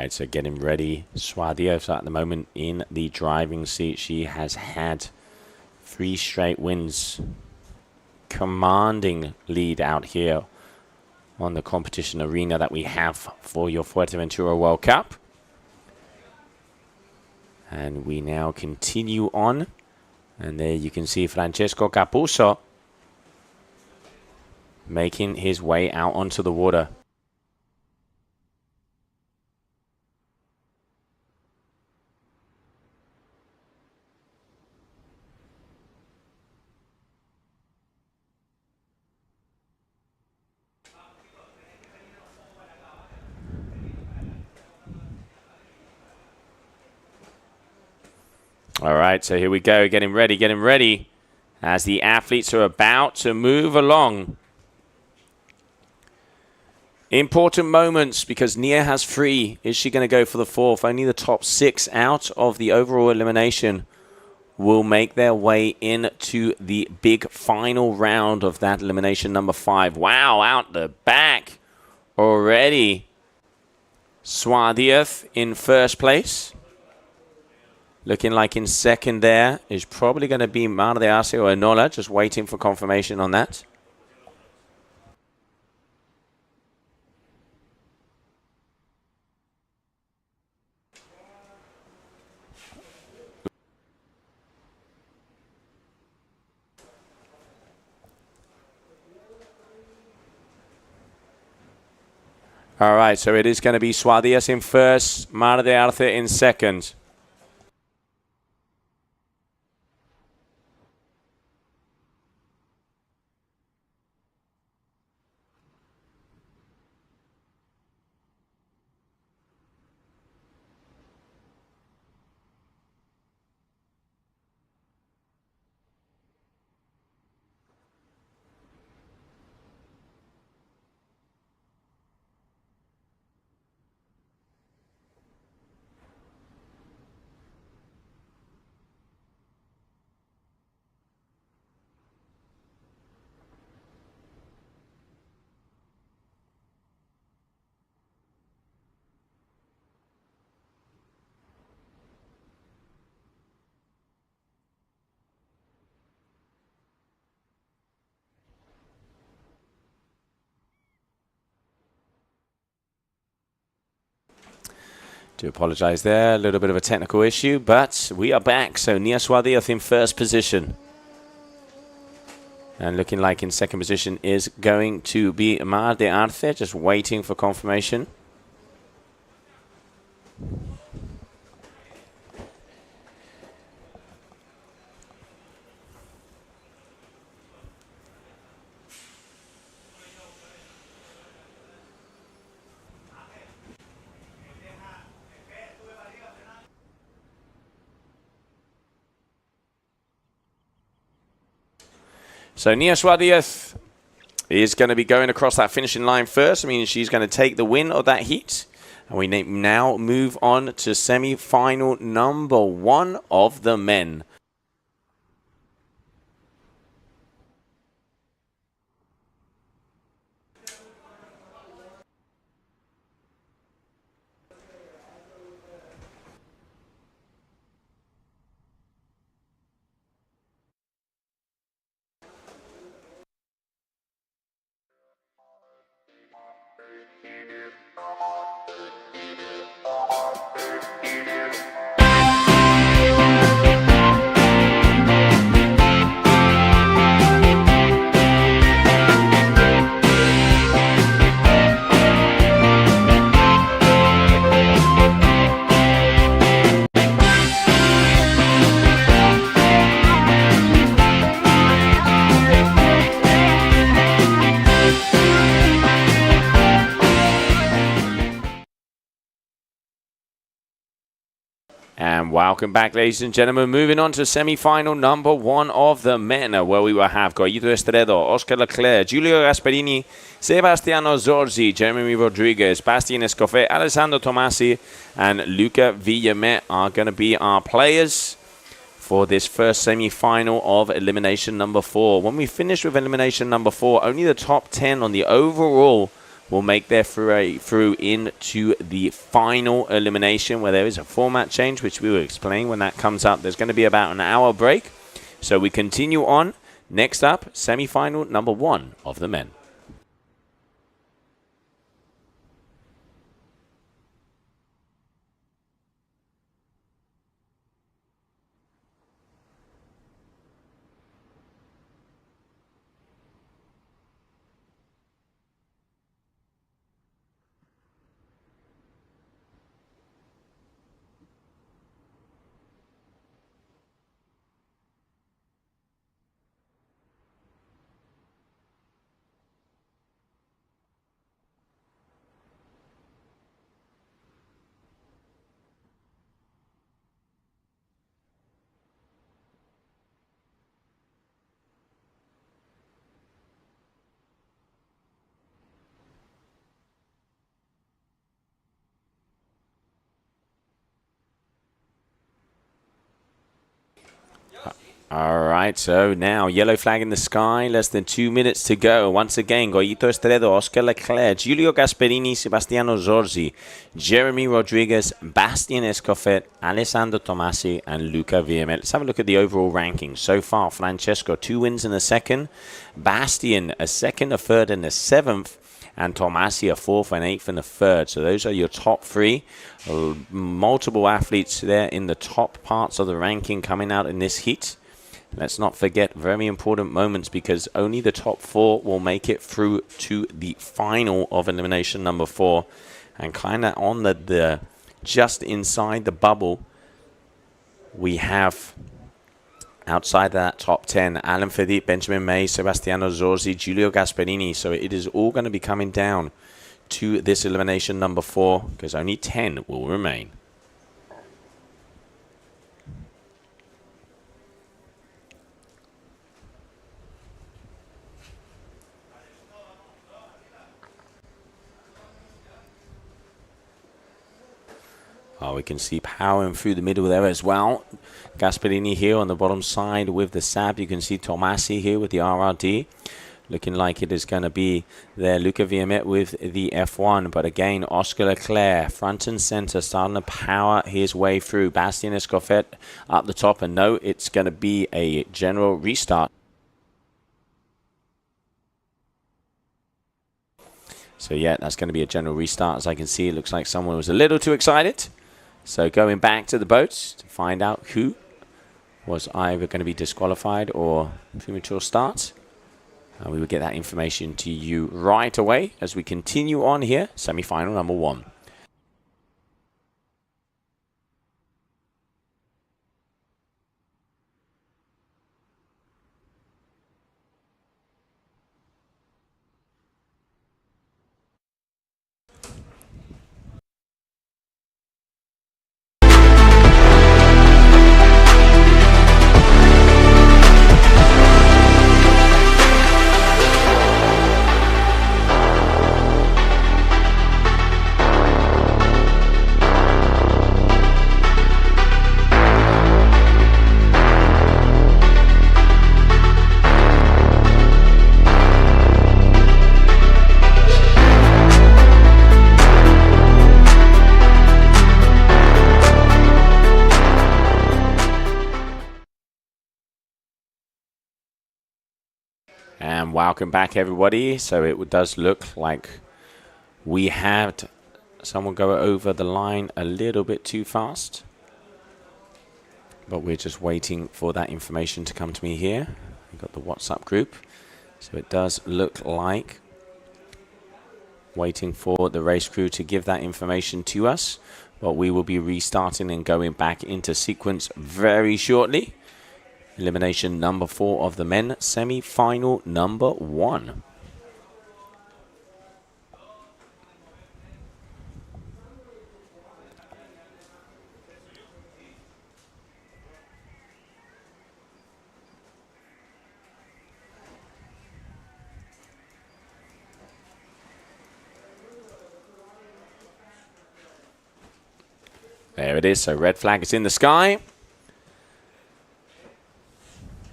right, so getting ready. Swadhiev's at the moment in the driving seat. She has had 3 straight wins. Commanding lead out here on the competition arena that we have for your Fuerteventura World Cup. And we now continue on. And there you can see Francesco Capuzzo making his way out onto the water. All right, so here we go, getting ready, as the athletes are about to move along. Important moments because Nia has 3. Is she going to go for the 4th? Only the top 6 out of the overall elimination will make their way into the big final round of that elimination number 5. Wow, out the back already. Swadhiev in first place. Looking like in second there is probably going to be Mar de Arce or Enola, just waiting for confirmation on that. All right, so it is going to be Swadhiev's in first, Mar de Arce in second. Do apologize there, a little bit of a technical issue, but we are back. So Nia Swadhiev in first position. And looking like in second position is going to be Mar de Arce, just waiting for confirmation. So Nia Swadhiev is going to be going across that finishing line first. I mean, she's going to take the win of that heat. And we now move on to semi-final number 1 of the men. And welcome back, ladies and gentlemen. Moving on to semi-final number 1 of the men, where we will have Goyito Estredo, Oscar Leclerc, Giulio Gasperini, Sebastiano Zorzi, Jeremy Rodriguez, Bastien Escofet, Alessandro Tomasi, and Luca Villamet are going to be our players for this first semi-final of elimination number 4. When we finish with elimination number 4, only the top 10 on the overall will make their through into the final elimination, where there is a format change, which we will explain when that comes up. There's going to be about an hour break. So we continue on. Next up, semi-final number 1 of the men. All right, so now yellow flag in the sky, less than 2 minutes to go. Once again, Goyito Estredo, Oscar Leclerc, Giulio Gasperini, Sebastiano Zorzi, Jeremy Rodriguez, Bastien Escoffet, Alessandro Tomasi, and Luca Viamet. Let's have a look at the overall rankings. So far, Francesco, 2 wins and a second. Bastien, a second, a third, and a seventh. And Tomasi, a fourth, and eighth, and a third. So those are your top 3. Multiple athletes there in the top parts of the ranking coming out in this heat. Let's not forget very important moments, because only the top 4 will make it through to the final of elimination number 4. And kind of on the just inside the bubble, we have outside that top 10, Alan Fedit, Benjamin May, Sebastiano Zorzi, Giulio Gasperini. So it is all going to be coming down to this elimination number 4, because only 10 will remain. Oh, we can see powering through the middle there as well. Gasperini here on the bottom side with the SAB. You can see Tomasi here with the RRD. Looking like it is going to be there. Luca Viamet with the F1. But again, Oscar Leclerc, front and center, starting to power his way through. Bastien Escoffet up the top. And no, it's going to be a general restart. So yeah, that's going to be a general restart. As I can see, it looks like someone was a little too excited. So going back to the boats to find out who was either going to be disqualified or premature start. And we will get that information to you right away as we continue on here. Semi-final number 1. And welcome back, everybody. So it does look like we had someone go over the line a little bit too fast. But we're just waiting for that information to come to me here. We've got the WhatsApp group. So it does look like waiting for the race crew to give that information to us. But we will be restarting and going back into sequence very shortly. Elimination number 4 of the men, semi-final number 1. There it is, so red flag is in the sky.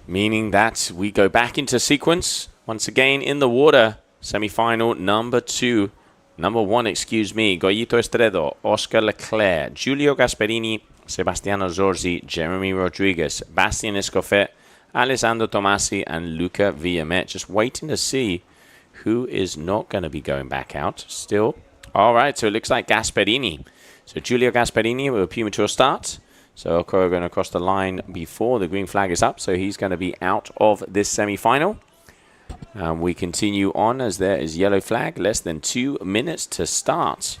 Meaning that we go back into sequence once again in the water. Semi-final number 2 Number 1, excuse me, Goyito Estredo, Oscar Leclerc, Giulio Gasperini, Sebastiano Zorzi, Jeremy Rodriguez, Bastien Escoffet, Alessandro Tomasi, and Luca Villamet. Just waiting to see who is not going to be going back out still. All right, so it looks like Gasperini. So Giulio Gasperini with a premature start. So Okoro going to cross the line before the green flag is up. So he's going to be out of this semi-final. We continue on as there is yellow flag. Less than 2 minutes to start.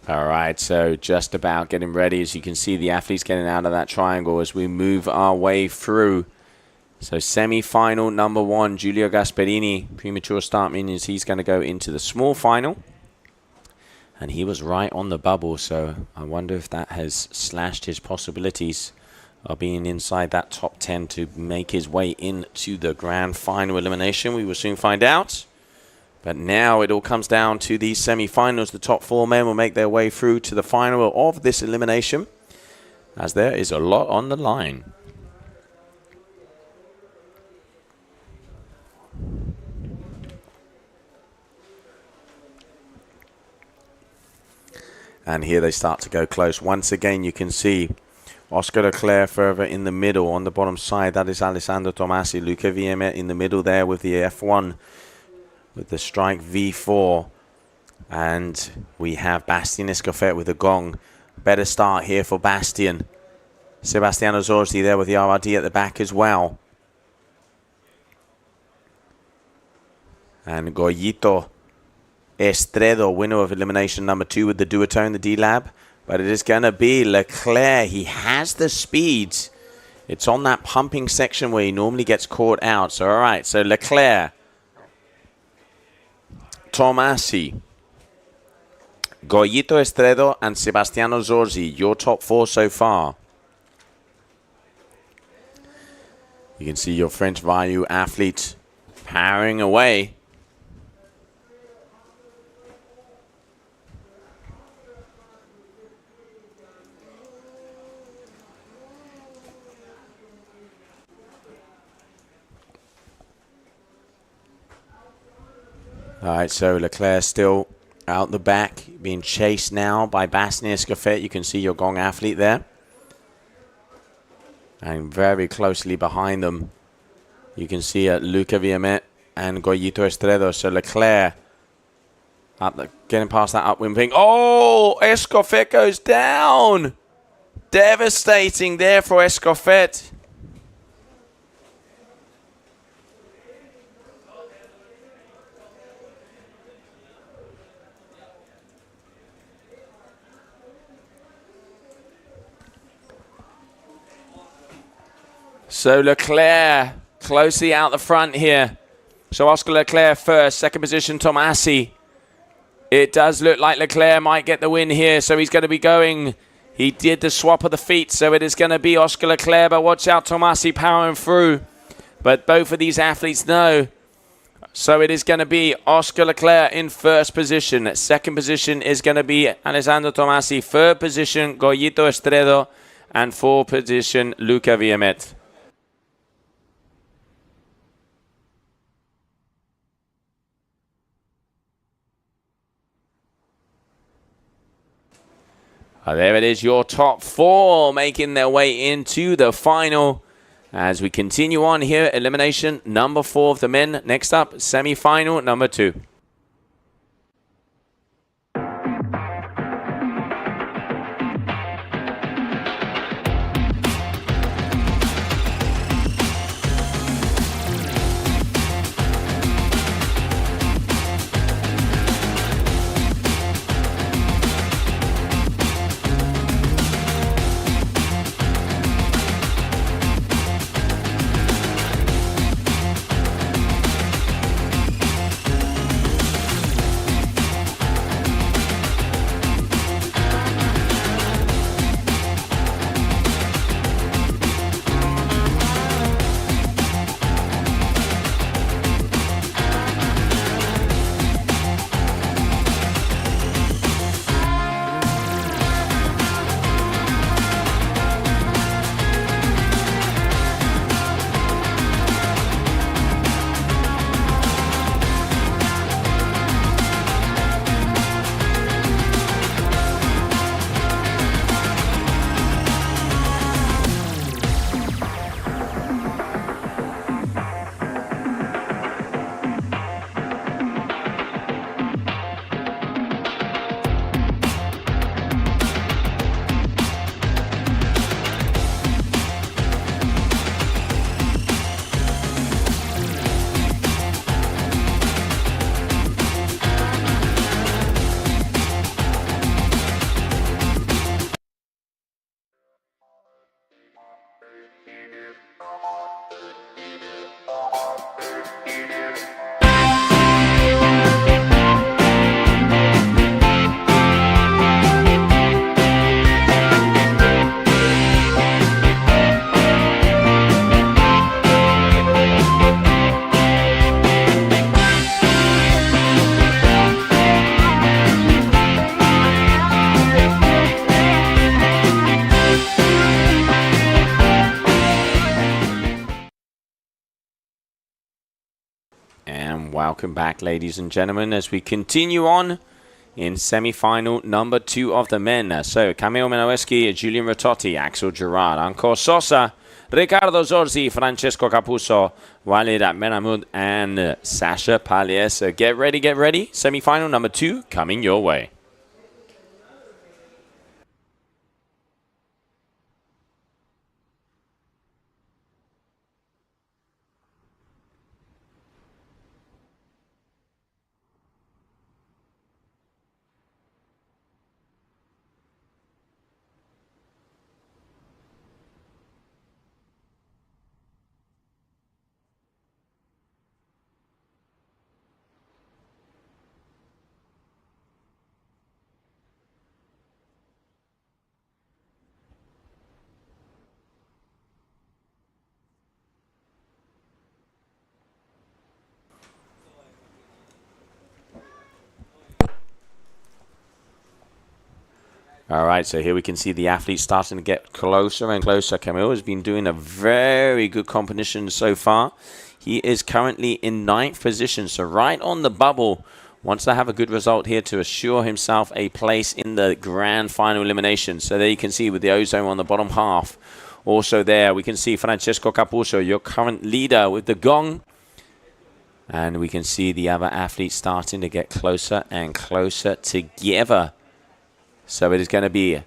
All right, so just about getting ready. As you can see, the athletes getting out of that triangle as we move our way through. So semi-final number 1, Giulio Gasperini. Premature start means he's going to go into the small final. And he was right on the bubble, so I wonder if that has slashed his possibilities of being inside that top 10 to make his way into the grand final elimination. We will soon find out. But now it all comes down to these semi-finals. The top 4 men will make their way through to the final of this elimination, as there is a lot on the line. And here they start to go close. Once again, you can see Oscar Leclerc further in the middle on the bottom side. That is Alessandro Tomasi. Luca Villamet in the middle there with the F1. With the strike V4. And we have Bastien Escoffet with the gong. Better start here for Bastien. Sebastiano Zorzi there with the RRD at the back as well. And Goyito Estredo, winner of elimination number 2 with the duotone, the D-Lab. But it is going to be Leclerc. He has the speed. It's on that pumping section where he normally gets caught out. So, all right, so Leclerc. Tomasi, Goyito Estredo, and Sebastiano Zorzi, your top 4 so far. You can see your French Vaillou athlete powering away. All right, so Leclerc still out the back, being chased now by Bastien Escoffet. You can see your gong athlete there. And very closely behind them, you can see Luca Villamet and Goyito Estredo. So Leclerc getting past that upwind ping. Oh, Escoffet goes down. Devastating there for Escoffet. So Leclerc closely out the front here. So Oscar Leclerc first, second position Tomasi. It does look like Leclerc might get the win here, so he's going to be going. He did the swap of the feet, so it is going to be Oscar Leclerc, but watch out, Tomasi powering through. But both of these athletes know. So it is going to be Oscar Leclerc in first position. Second position is going to be Alessandro Tomasi. Third position, Goyito Estredo. And fourth position, Luca Villamet. There it is, your top 4 making their way into the final. As we continue on here, elimination number 4 of the men. Next up, semi-final number 2. Welcome back, ladies and gentlemen, as we continue on in semi-final number 2 of the men. So, Camillo Menowski, Julian Ratotti, Axel Gerard, Anko Sosa, Ricardo Zorzi, Francesco Capuzzo, Walid Menamud, and Sasha Palier. So, get ready. Semi-final number 2 coming your way. All right, so here we can see the athletes starting to get closer and closer. Camille has been doing a very good competition so far. He is currently in 9th position, so right on the bubble. Wants to have a good result here to assure himself a place in the grand final elimination. So there you can see with the ozone on the bottom half. Also there, we can see Francesco Capuzzo, your current leader, with the gong. And we can see the other athletes starting to get closer and closer together. So it is going to be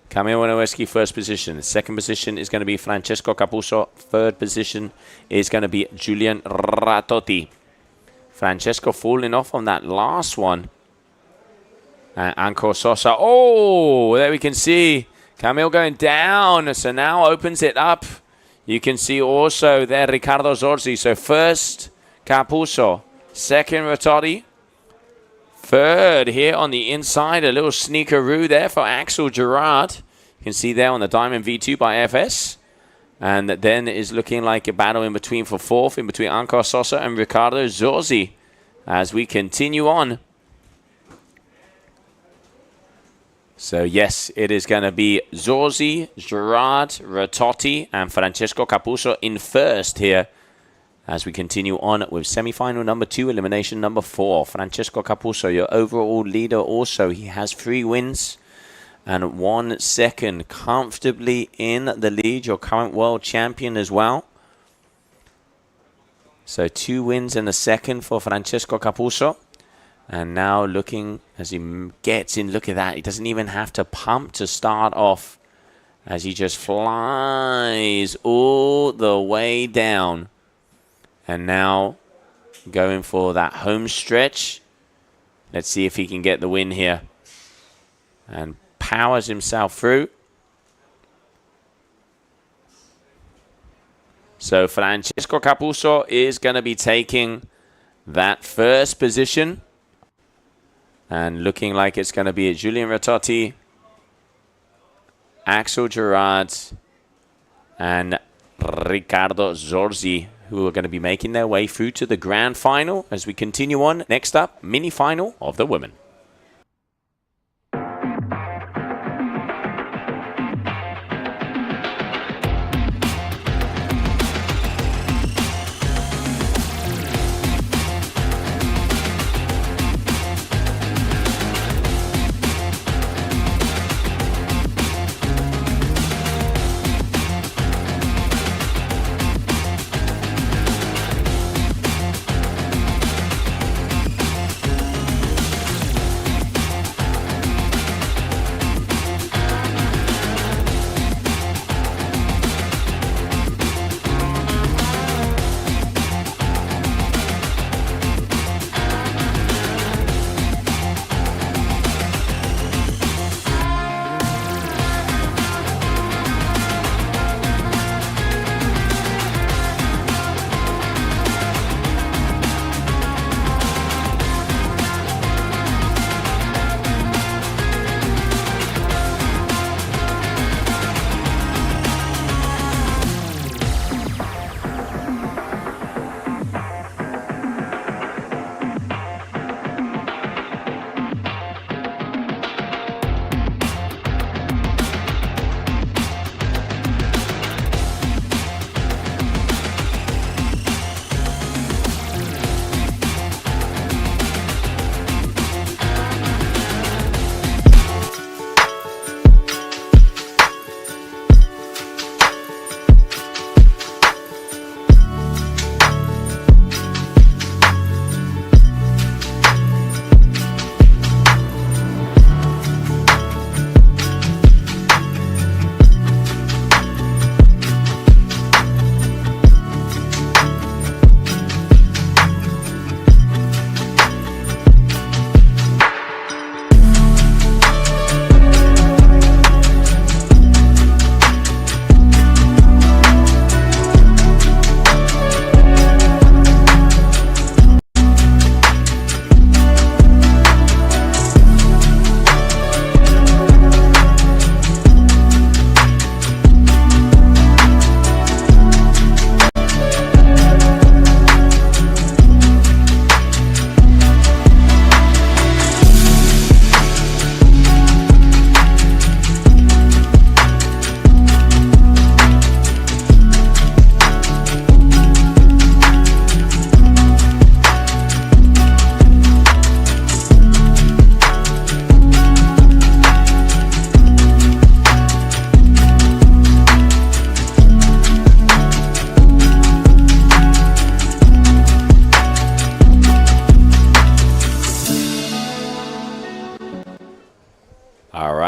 Camillo Menowski, 1st position. 2nd position is going to be Francesco Capuzzo. 3rd position is going to be Julian Ratotti. Francesco falling off on that last one. And Anko Sosa. Oh, there we can see Camille going down. So now opens it up. You can see also there Ricardo Zorzi. So 1st, Capuzzo. 2nd, Ratotti. 3rd here on the inside, a little sneakeroo there for Axel Gerard. You can see there on the Diamond V2 by FS. And then is looking like a battle in between for 4th, in between Anko Sosa and Ricardo Zorzi. As we continue on. So yes, it is going to be Zorzi, Gerard, Ratotti, and Francesco Capuzzo in 1st here. As we continue on with semi-final number 2, elimination number 4. Francesco Capuzzo, your overall leader also. He has 3 wins and 1 second. Comfortably in the lead, your current world champion as well. So 2 wins and a second for Francesco Capuzzo. And now looking as he gets in, look at that. He doesn't even have to pump to start off. As he just flies all the way down. And now going for that home stretch. Let's see if he can get the win here. And powers himself through. So Francesco Capuzzo is going to be taking that 1st position. And looking like it's going to be Julian Ratotti, Axel Gerard, and Ricardo Zorzi, who are going to be making their way through to the grand final as we continue on. Next up, mini final of the women.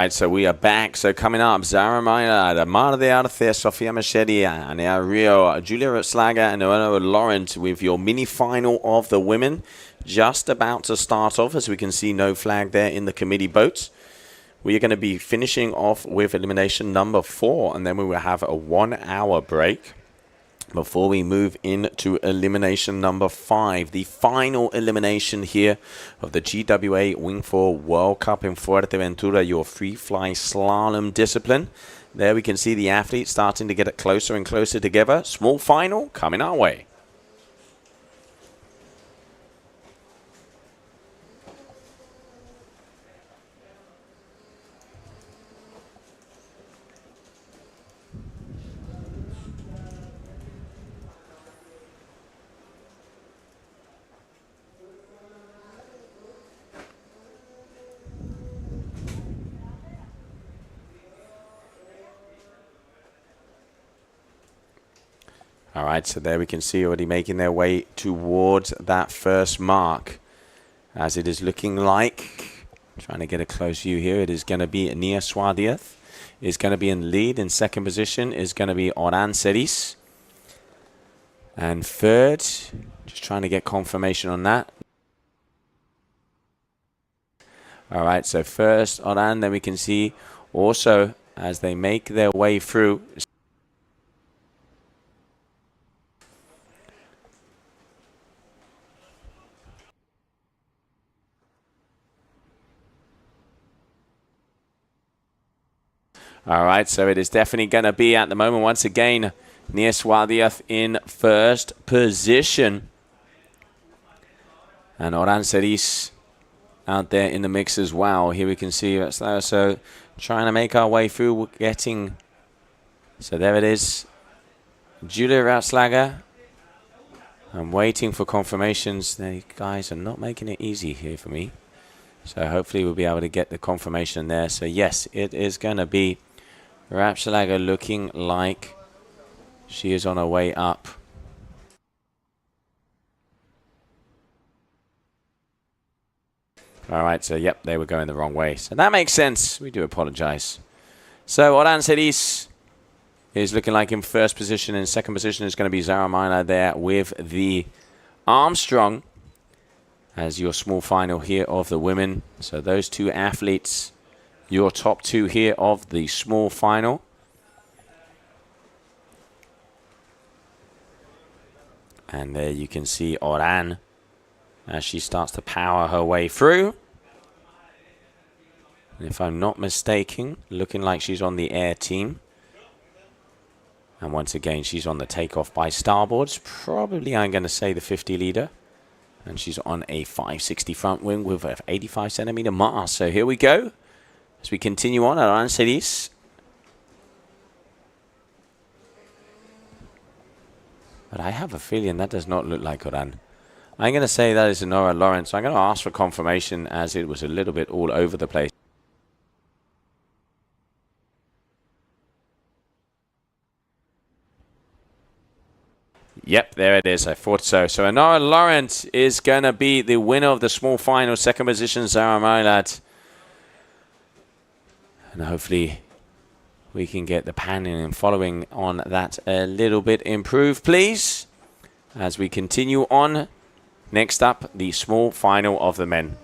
right, so we are back. So coming up, Zara Maynard, Mar de Arce, Sofia Machedi, Anea Rio, Julia Rutzlager, and Noella Laurent with your mini-final of the women. Just about to start off, as we can see no flag there in the committee boats. We are going to be finishing off with elimination number 4, and then we will have a 1-hour break before we move into elimination number 5, the final elimination here of the GWA Wingfoil World Cup in Fuerteventura, your free fly slalom discipline. There we can see the athletes starting to get it closer and closer together. Small final coming our way. All right, so there we can see already making their way towards that first mark. As it is looking like, trying to get a close view here, it is going to be Nia Swadiath. Is going to be in lead. In second position is going to be Oran Seris. And third, just trying to get confirmation on that. All right, so first Oran, then we can see also as they make their way through. All right, so it is definitely going to be at the moment, once again, Nia Swadiath in first position. And Oran Seris out there in the mix as well. Here we can see that's there. So trying to make our way through, getting. So there it is. Julia Rutzlager. I'm waiting for confirmations. The guys are not making it easy here for me. So hopefully we'll be able to get the confirmation there. So yes, it is going to be Rutzlager looking like she is on her way up. All right, so yep, they were going the wrong way. So that makes sense. We do apologize. So Oran Seris is looking like in first position. In second position is going to be Zara Maynard there with the Armstrong as your small final here of the women. So those two athletes, your top two here of the small final. And there you can see Oran as she starts to power her way through. And if I'm not mistaken, looking like she's on the air team. And once again, she's on the takeoff by starboards. Probably, I'm going to say, the 50 leader. And she's on a 560 front wing with a 85 centimeter mast. So here we go. As we continue on at Oran Seris. But I have a feeling that does not look like Oran. I'm going to say that is Nora Lawrence. I'm going to ask for confirmation as it was a little bit all over the place. Yep, there it is. I thought so. So Nora Lawrence is going to be the winner of the small final. Second position, Zara Maynard. And hopefully we can get the panning and following on that a little bit improved, please. As we continue on. Next up, the small final of the men.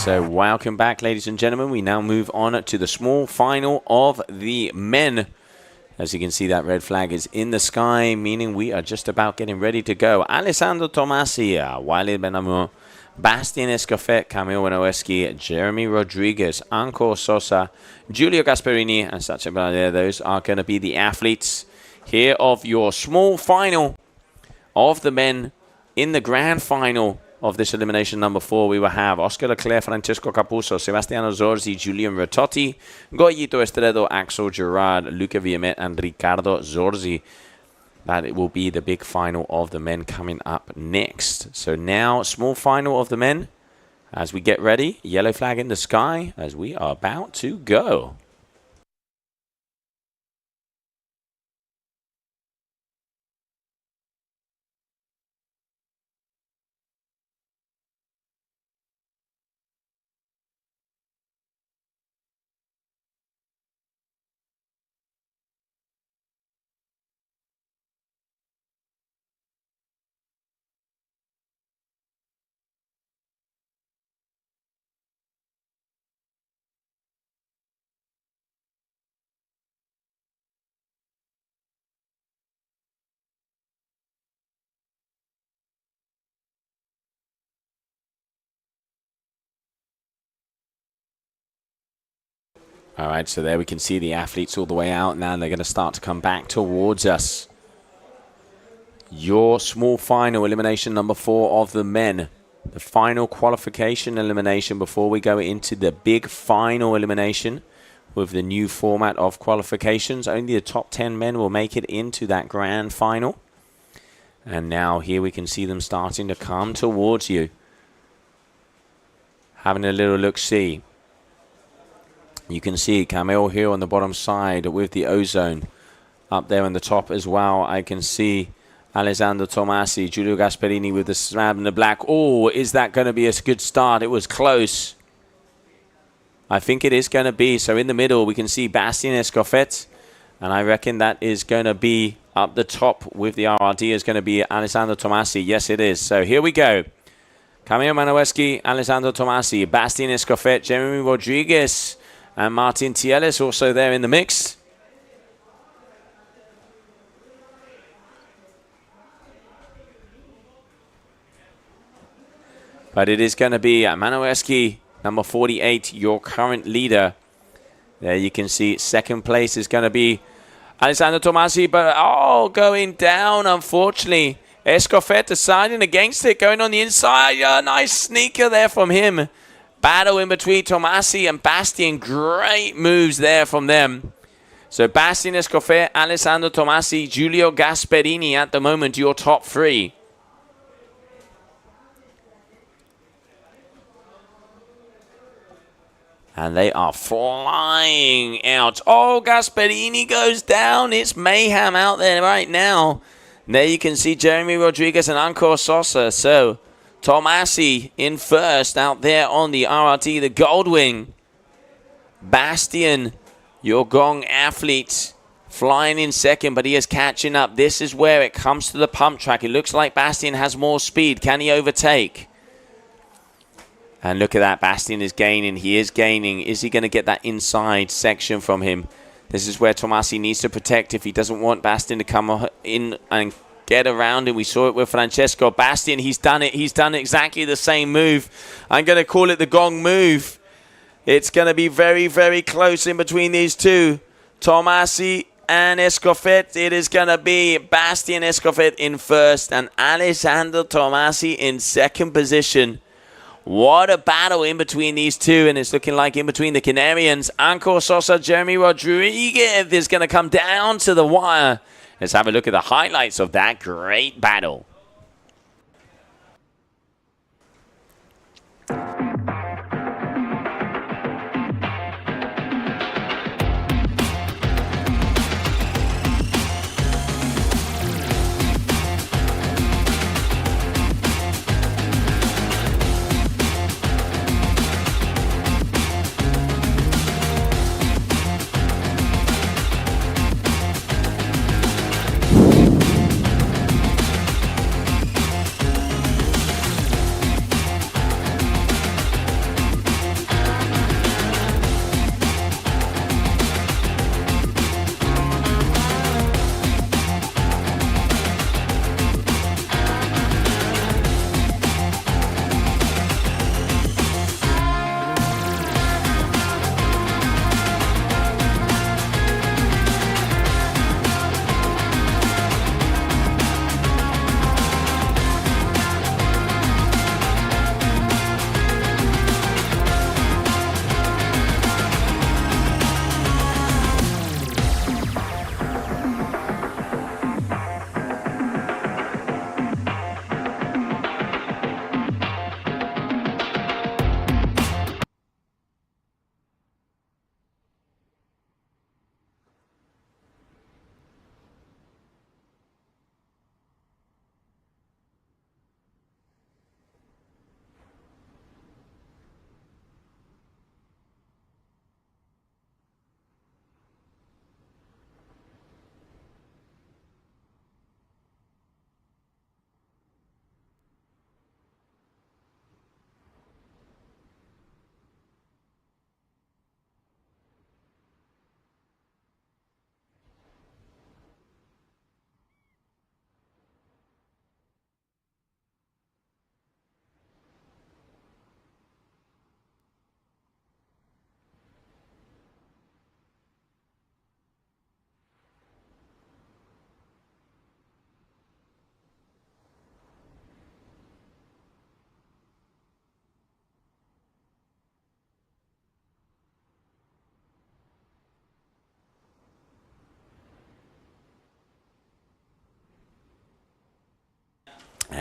So welcome back, ladies and gentlemen. We now move on to the small final of the men. As you can see, that red flag is in the sky, meaning we are just about getting ready to go. Alessandro Tomasi, Walid Benamou, Bastien Escoffet, Camille Winoweski, Jeremy Rodriguez, Anko Sosa, Giulio Gasperini, and Sacha Balader. Those are going to be the athletes here of your small final of the men. In the grand final of this elimination number 4, we will have Oscar Leclerc, Francesco Capuzzo, Sebastiano Zorzi, Julian Rototti, Goyito Estredo, Axel Gerard, Luca Viamet, and Ricardo Zorzi. That it will be the big final of the men coming up next. So now, small final of the men. As we get ready, yellow flag in the sky as we are about to go. All right, so there we can see the athletes all the way out. Now they're going to start to come back towards us. Your small final elimination number 4 of the men. The final qualification elimination before we go into the big final elimination with the new format of qualifications. Only the top 10 men will make it into that grand final. And now here we can see them starting to come towards you. Having a little look-see. You can see Camille here on the bottom side with the ozone. Up there on the top as well, I can see Alessandro Tomasi, Giulio Gasperini with the slab in the black. Oh, is that going to be a good start? It was close. I think it is going to be. So in the middle, we can see Bastien Escoffet. And I reckon that is going to be up the top with the RRD is going to be Alessandro Tomasi. Yes, it is. So here we go. Camille Manueski, Alessandro Tomasi, Bastien Escoffet, Jeremy Rodriguez, and Martin Tielis also there in the mix. But it is going to be Manueski, number 48, your current leader. There you can see second place is going to be Alessandro Tomasi, but going down, unfortunately. Escoffet deciding against it, going on the inside. Nice sneaker there from him. Battle in between Tomasi and Bastien. Great moves there from them. So Bastien Escoffet, Alessandro Tomasi, Giulio Gasperini at the moment, your top 3. And they are flying out. Oh, Gasperini goes down. It's mayhem out there right now. There you can see Jeremy Rodriguez and Anko Sosa. So Tomasi in first out there on the RRT, the Goldwing. Bastien, your Gong athlete, flying in second, but he is catching up. This is where it comes to the pump track. It looks like Bastien has more speed. Can he overtake? And look at that. Bastien is gaining. He is gaining. Is he going to get that inside section from him? This is where Tomasi needs to protect if he doesn't want Bastien to come in and get around him. We saw it with Francesco. Bastien, he's done it. He's done exactly the same move. I'm going to call it the Gong move. It's going to be very, very close in between these two. Tomasi and Escoffet. It is going to be Bastien Escoffet in first and Alessandro Tomasi in second position. What a battle in between these two, and it's looking like in between the Canarians. Anko Sosa, Jeremy Rodriguez is going to come down to the wire. Let's have a look at the highlights of that great battle.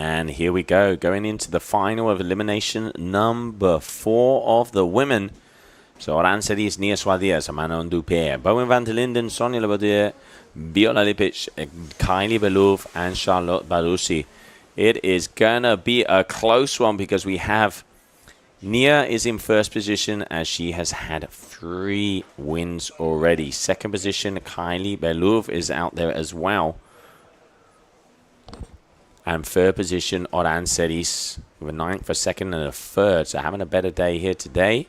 And here we go, going into the final of elimination number 4 of the women. So Arancelis, Nia Suárez, Amanda Dupé, Bowen van der Linden, Sonia Labaudier, Viola Lipic, Kylie Belov, and Charlotte Barussi. It is gonna be a close one because we have Nia is in first position as she has had 3 wins already. Second position, Kylie Belov is out there as well. And third position, Arancelis with a 9th, a 2nd, and a 3rd. So having a better day here today.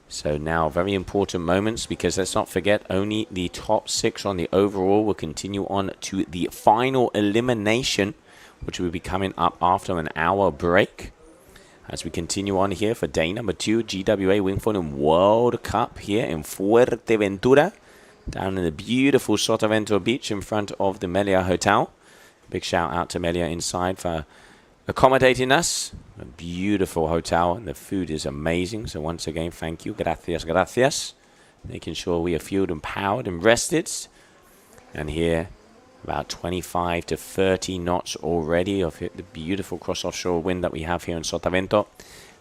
So now very important moments because let's not forget only the top 6 on the overall will continue on to the final elimination, which will be coming up after an hour break. As we continue on here for day number 2, GWA Wingfoiling World Cup here in Fuerteventura, down in the beautiful Fuerteventura beach in front of the Melia Hotel. Big shout out to Melia inside for accommodating us. A beautiful hotel and the food is amazing. So once again, thank you. Gracias, gracias. Making sure we are fueled and powered and rested. And here, about 25 to 30 knots already of the beautiful cross-offshore wind that we have here in Sotavento.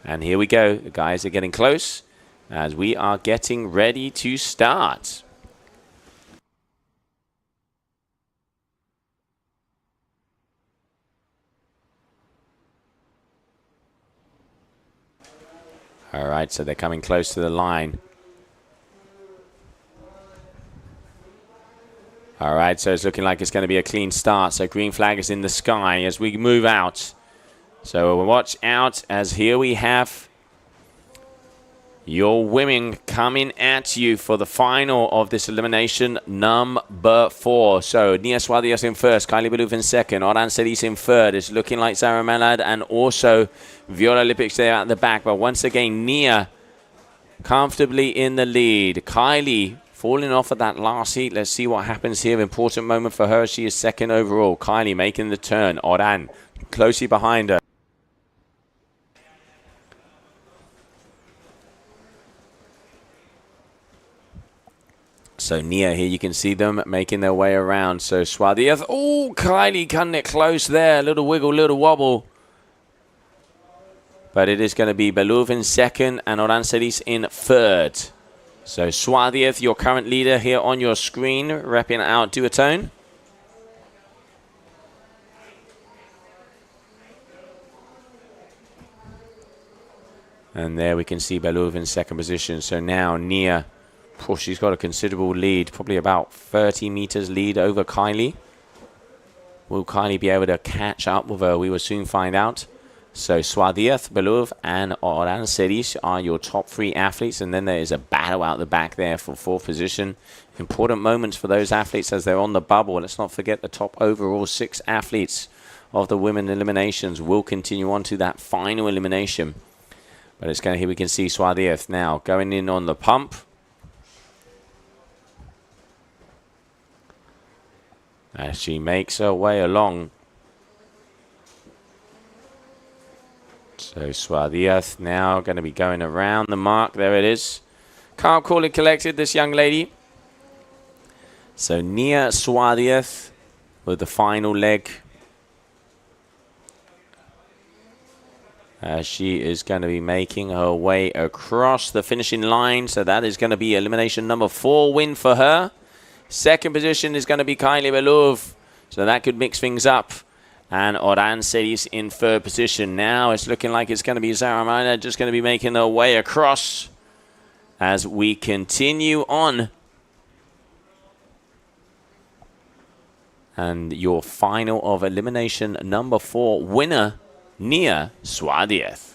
And here we go. The guys are getting close as we are getting ready to start. All right, so they're coming close to the line. All right, so it's looking like it's going to be a clean start. So green flag is in the sky as we move out. So watch out as here we have your women coming at you for the final of this elimination number 4. So Nia Suárez in first, Kylie Belov in second, Arancelis in third. It's looking like Sarah Malad and also Viola Lipic there at the back. But once again, Nia comfortably in the lead. Kylie falling off at that last heat. Let's see what happens here. Important moment for her. She is second overall. Kylie making the turn. Oran closely behind her. So Nia here, you can see them making their way around. So Suárez. Oh, Kylie cutting it close there. Little wiggle, little wobble. But it is going to be Belov in second and Arancelis in third. So Suárez, your current leader here on your screen, repping out duotone. And there we can see Belov in second position. So now Nia, oh, she's got a considerable lead, probably about 30 meters lead over Kylie. Will Kylie be able to catch up with her? We will soon find out. So Suárez, Belov, and Arancelis are your top 3 athletes. And then there is a battle out the back there for 4th position. Important moments for those athletes as they're on the bubble. Let's not forget the top overall 6 athletes of the women eliminations will continue on to that final elimination. But it's going to, here we can see Suárez now going in on the pump. As she makes her way along. So Suárez now going to be going around the mark. There it is. Calm, cool, and collected, this young lady. So Nia Suárez with the final leg. She is going to be making her way across the finishing line. So that is going to be elimination number 4 win for her. Second position is going to be Kylie Belov. So that could mix things up. And Arancelis in third position. Now it's looking like it's going to be Zara Mina just going to be making her way across as we continue on. And your final of elimination number 4 winner, Nia Suárez.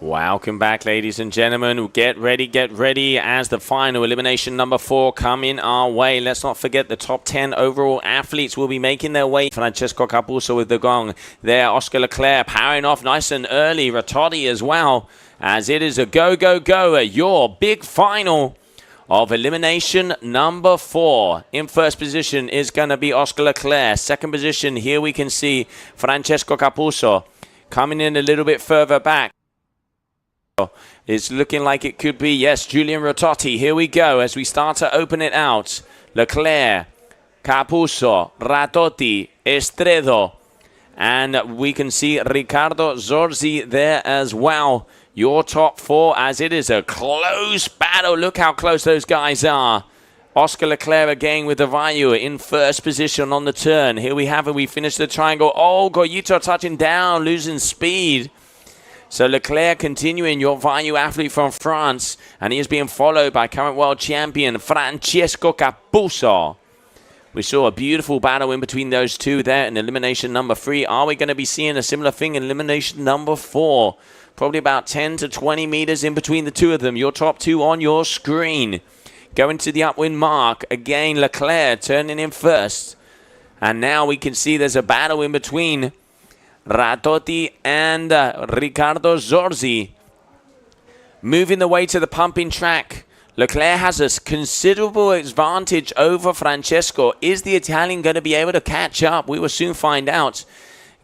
Welcome back, ladies and gentlemen. Get ready as the final elimination number 4 coming our way. Let's not forget the top 10 overall athletes will be making their way. Francesco Capuzzo with the gong there. Oscar Leclerc powering off nice and early. Ratotti as well, as it is a go, go, go at your big final of elimination number 4. In first position is going to be Oscar Leclerc. Second position, here we can see Francesco Capuzzo coming in a little bit further back. It's looking like it could be, yes, Julian Ratotti. Here we go as we start to open it out. Leclerc, Capuzzo, Ratotti, Estredo. And we can see Riccardo Zorzi there as well. Your top 4, as it is a close battle. Look how close those guys are. Oscar Leclerc again with the value in first position on the turn. Here we have it. We finish the triangle. Oh, Goyito touching down, losing speed. So Leclerc continuing, your value athlete from France, and he is being followed by current world champion Francesco Capuzzo. We saw a beautiful battle in between those two there in elimination number 3. Are we going to be seeing a similar thing in elimination number 4? Probably about 10 to 20 meters in between the two of them. Your top 2 on your screen. Going to the upwind mark. Again, Leclerc turning in first. And now we can see there's a battle in between Ratotti and Riccardo Zorzi. Moving the way to the pumping track. Leclerc has a considerable advantage over Francesco. Is the Italian going to be able to catch up? We will soon find out.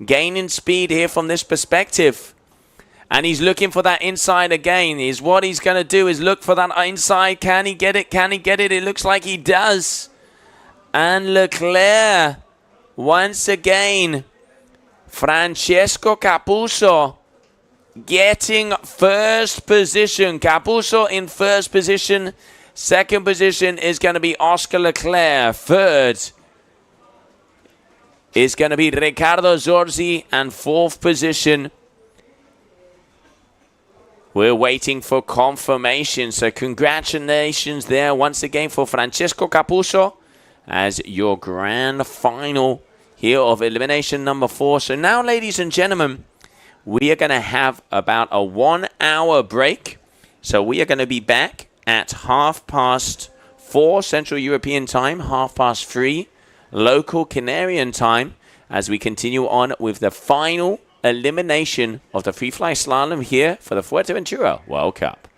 Gaining speed here from this perspective. And he's looking for that inside again. Is what he's going to do is look for that inside. Can he get it? Can he get it? It looks like he does. And Leclerc, once again, Francesco Capuzzo getting first position. Capuzzo in first position. Second position is going to be Oscar Leclerc. Third is going to be Riccardo Zorzi. And fourth position, we're waiting for confirmation. So congratulations there once again for Francesco Capuzzo as your grand final here of elimination number 4. So now, ladies and gentlemen, we are going to have about a 1 hour break. So we are going to be back at 4:30 Central European time, 3:30 local Canarian time, as we continue on with the final elimination of the free fly slalom here for the Fuerteventura World Cup.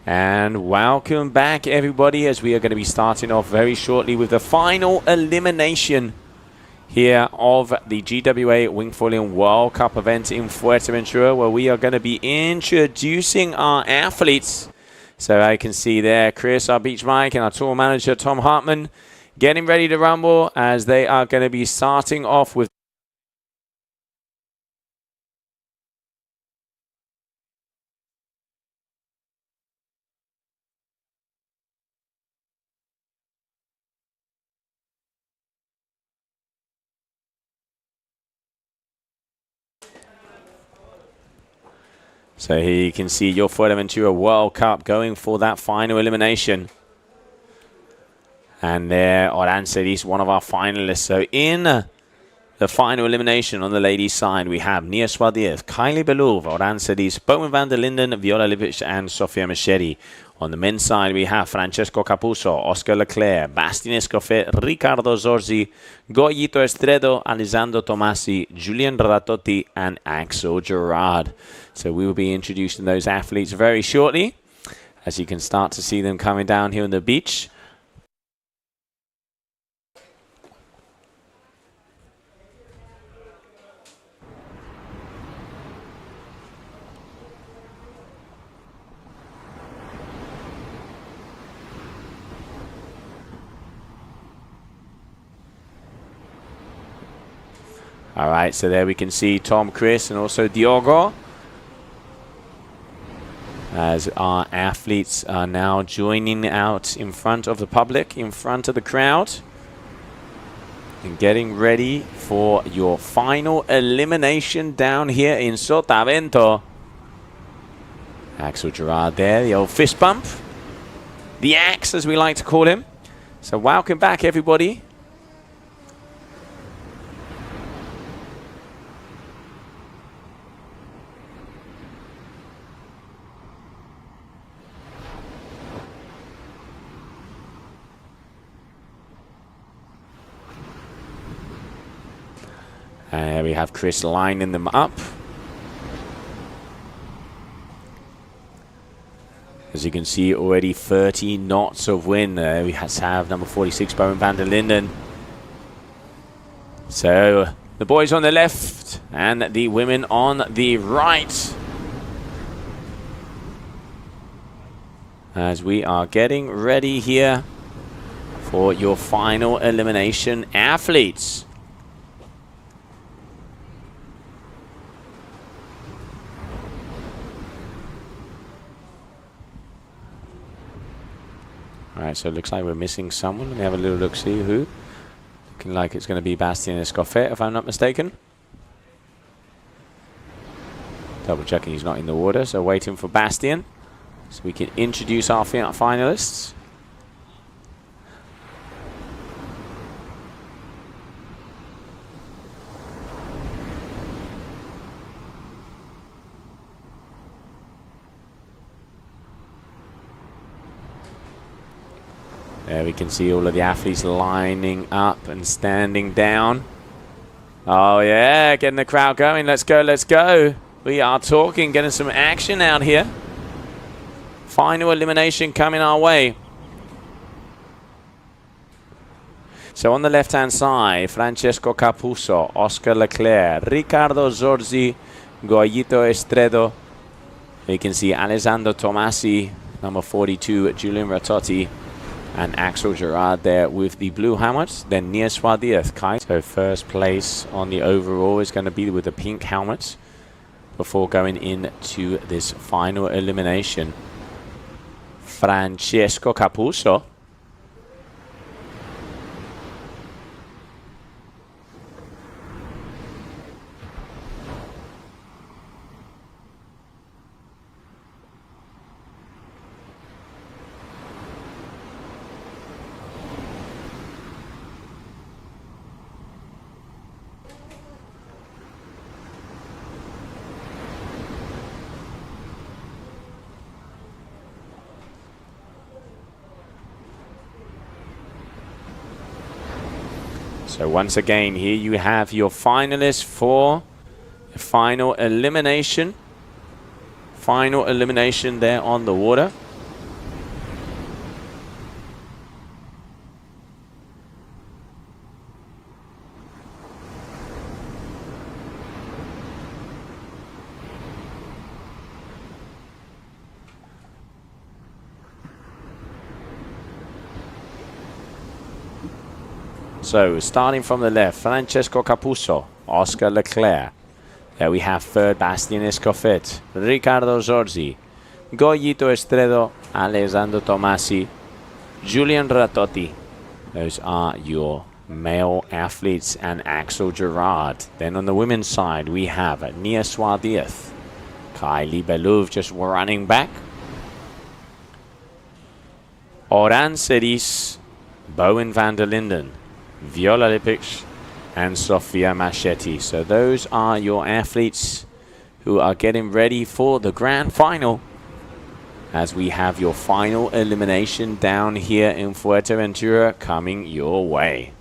And welcome back, everybody, as we are going to be starting off very shortly with the final elimination here of the GWA Wingfoiling World Cup event in Fuerteventura, where we are going to be introducing our athletes. So I can see there Chris, our beach Mike, and our tour manager, Tom Hartman, getting ready to rumble as they are going to be starting off with So here you can see your Fuerteventura World Cup going for that final elimination. And there, Oranceris, one of our finalists. So in the final elimination on the ladies' side, we have Nia Swadiev, Kylie Belouv, Oranceris, Bowen van der Linden, Viola Lipic, and Sofia Macheri. On the men's side, we have Francesco Capuzzo, Oscar Leclerc, Bastien Escoffet, Ricardo Zorzi, Goyito Estredo, Alessandro Tomasi, Julian Ratotti, and Axel Gerard. So we will be introducing those athletes very shortly, as you can start to see them coming down here on the beach. All right, so there we can see Tom, Chris, and also Diogo, as our athletes are now joining out in front of the public, in front of the crowd, and getting ready for your final elimination down here in Sotavento. Axel Gerard there, the old fist bump, the axe as we like to call him. So welcome back, everybody. And we have Chris lining them up. As you can see, already 30 knots of wind. We have number 46, Bowen van der Linden. So the boys on the left and the women on the right. As we are getting ready here for your final elimination athletes. Alright, so it looks like we're missing someone. Let me have a little look, see who. Looking like it's going to be Bastien Escoffet, if I'm not mistaken. Double checking he's not in the water, so waiting for Bastien. So we can introduce our finalists. There we can see all of the athletes lining up and standing down. Oh yeah, getting the crowd going. Let's go, let's go. We are talking, getting some action out here. Final elimination coming our way. So on the left-hand side, Francesco Capuzzo, Oscar Leclerc, Ricardo Zorzi, Goyito Estredo. You can see Alessandro Tomasi, number 42, Julian Ratotti, and Axel Gerard there with the blue helmet. Then Nia Swadiev, so first place on the overall is going to be with the pink helmet before going into this final elimination. Francesco Capuzzo. So once again, here you have your finalists for the final elimination. Final elimination there on the water. So starting from the left, Francesco Capuzzo, Oscar Leclerc. There we have third, Bastien Escoffet, Ricardo Zorzi, Goyito Estredo, Alessandro Tomasi, Julian Ratotti. Those are your male athletes, and Axel Gerard. Then on the women's side, we have Nia Suardiaz, Kylie Belouv just running back, Oran Ceris, Bowen van der Linden, Viola Lipic, and Sofia Machetti. So those are your athletes who are getting ready for the grand final, as we have your final elimination down here in Fuerteventura coming your way.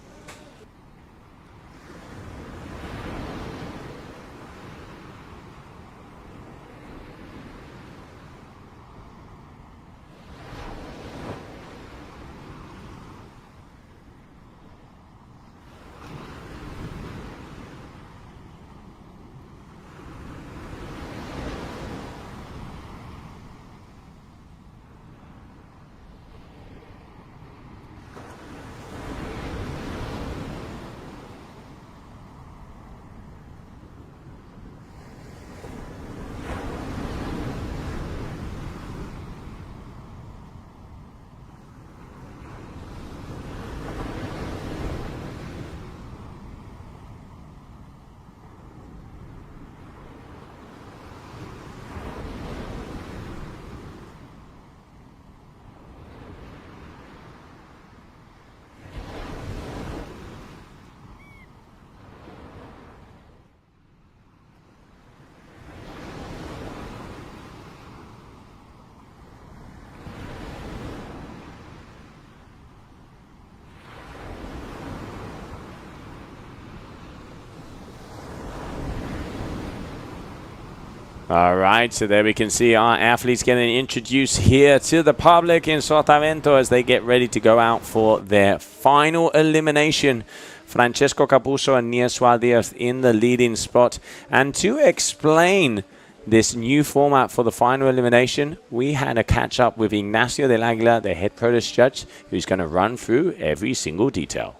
All right, so there we can see our athletes getting introduced here to the public in Sotavento as they get ready to go out for their final elimination. Francesco Capuzzo and Nia Suardiaz in the leading spot. And to explain this new format for the final elimination, we had a catch up with Ignacio del Aguila, the head protest judge, who's going to run through every single detail.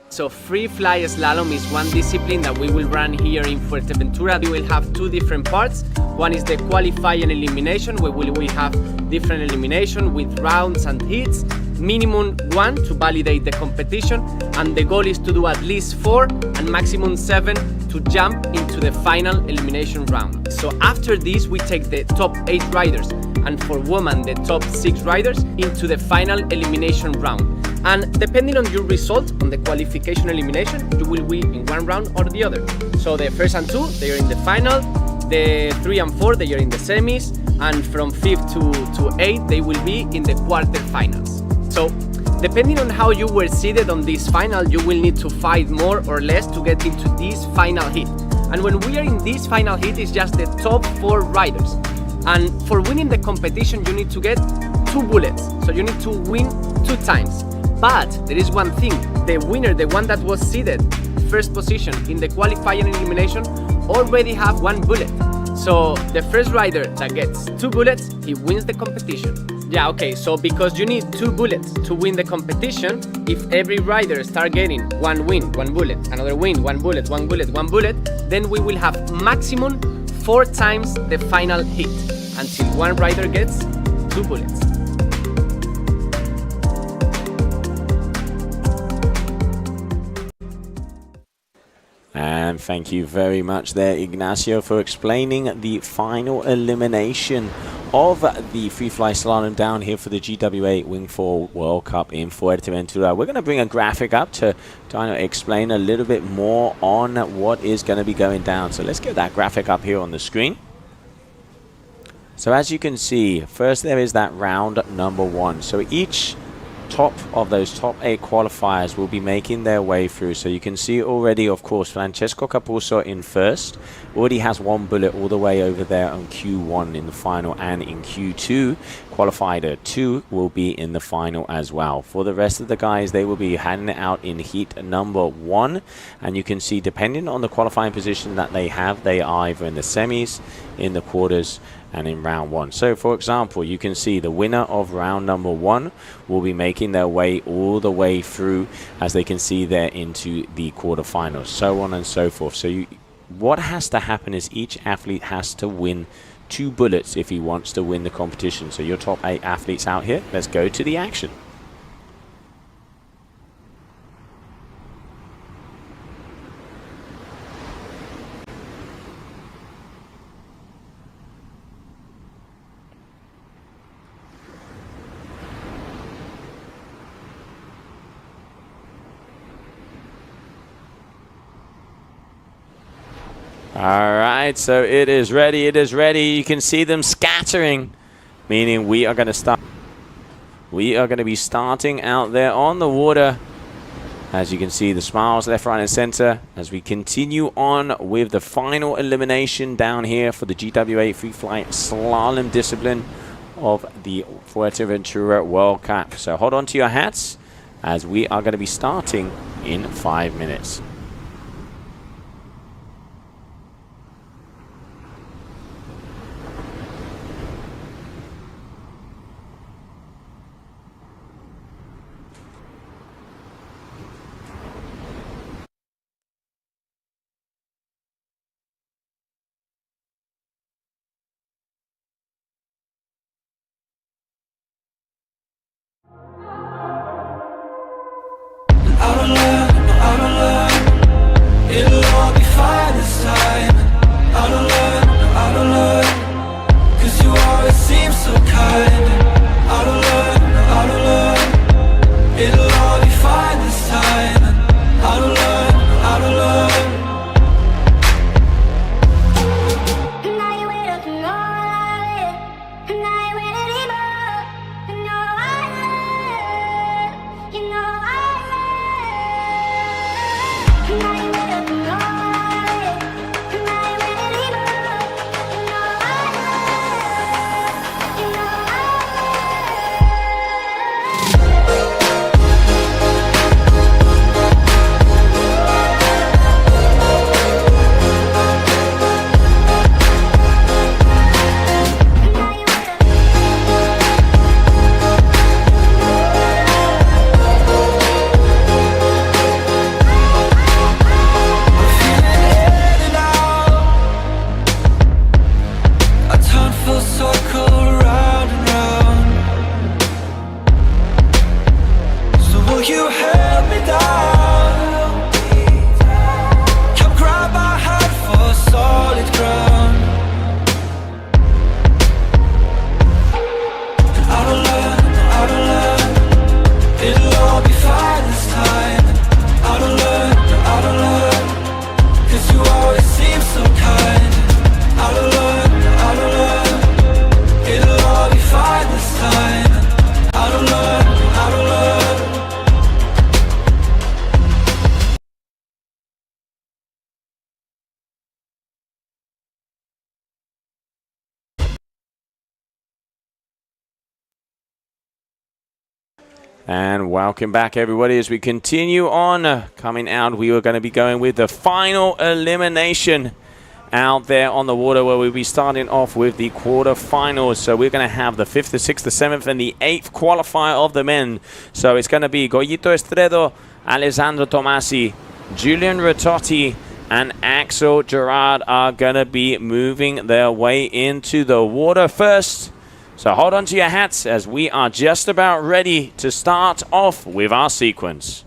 So free fly slalom is one discipline that we will run here in Fuerteventura. We will have two different parts. One is the qualifying elimination, where we have different elimination with rounds and heats. Minimum 1 to validate the competition, and the goal is to do at least 4 and maximum 7 to jump into the final elimination round. So after this, we take the top 8 riders, and for women the top 6 riders, into the final elimination round. And depending on your result on the qualification elimination, you will win in one round or the other. So the first and 2, they are in the final. The 3 and 4, they are in the semis. And from 5th to 8, they will be in the quarterfinals. So depending on how you were seeded on this final, you will need to fight more or less to get into this final heat. And when we are in this final heat, it's just the top 4 riders. And for winning the competition, you need to get 2 bullets. So you need to win 2 times. But there is one thing, the winner, the one that was seeded first position in the qualifying elimination, already have 1 bullet. So the first rider that gets 2 bullets, he wins the competition. Yeah, okay, so because you need 2 bullets to win the competition, if every rider start getting 1 win, 1 bullet, another win, 1 bullet, 1 bullet, 1 bullet, then we will have maximum 4 times the final hit, until one rider gets 2 bullets. And thank you very much there, Ignacio, for explaining the final elimination of the free fly slalom down here for the GWA Wingfoil World Cup in Fuerteventura. We're going to bring a graphic up to try to explain a little bit more on what is going to be going down. So let's get that graphic up here on the screen. So as you can see, first there is that round number 1. So each top of those top 8 qualifiers will be making their way through. So you can see already, of course, Francesco Capuzzo in first already has 1 bullet all the way over there on Q1 in the final and in Q2. qualifier 2 will be in the final as well. For the rest of the guys, they will be handing it out in heat number 1, and you can see depending on the qualifying position that they have, they are either in the semis, in the quarters, and in round 1. So for example, you can see the winner of round number 1 will be making their way all the way through, as they can see there, into the quarterfinals, so on and so forth. So what has to happen is each athlete has to win 2 bullets if he wants to win the competition. So your top 8 athletes out here, let's go to the action. Alright, so it is ready, it is ready. You can see them scattering, meaning we are going to start. We are going to be starting out there on the water. As you can see, the smiles left, right, and center as we continue on with the final elimination down here for the GWA free flight slalom discipline of the Fuerteventura World Cup. So hold on to your hats as we are going to be starting in 5 minutes. It'll all be fine this time. I don't learn, 'cause you always seem so kind. I don't learn, it'll all be fine this time. I don't learn. And welcome back, everybody, as we continue on. Coming out, we are going to be going with the final elimination out there on the water, where we'll be starting off with the quarterfinals. So we're going to have the 5th, the 6th, the 7th, and the 8th qualifier of the men. So it's going to be Goyito Estredo, Alessandro Tomasi, Julian Ritotti, and Axel Gerard are going to be moving their way into the water first. So hold on to your hats as we are just about ready to start off with our sequence.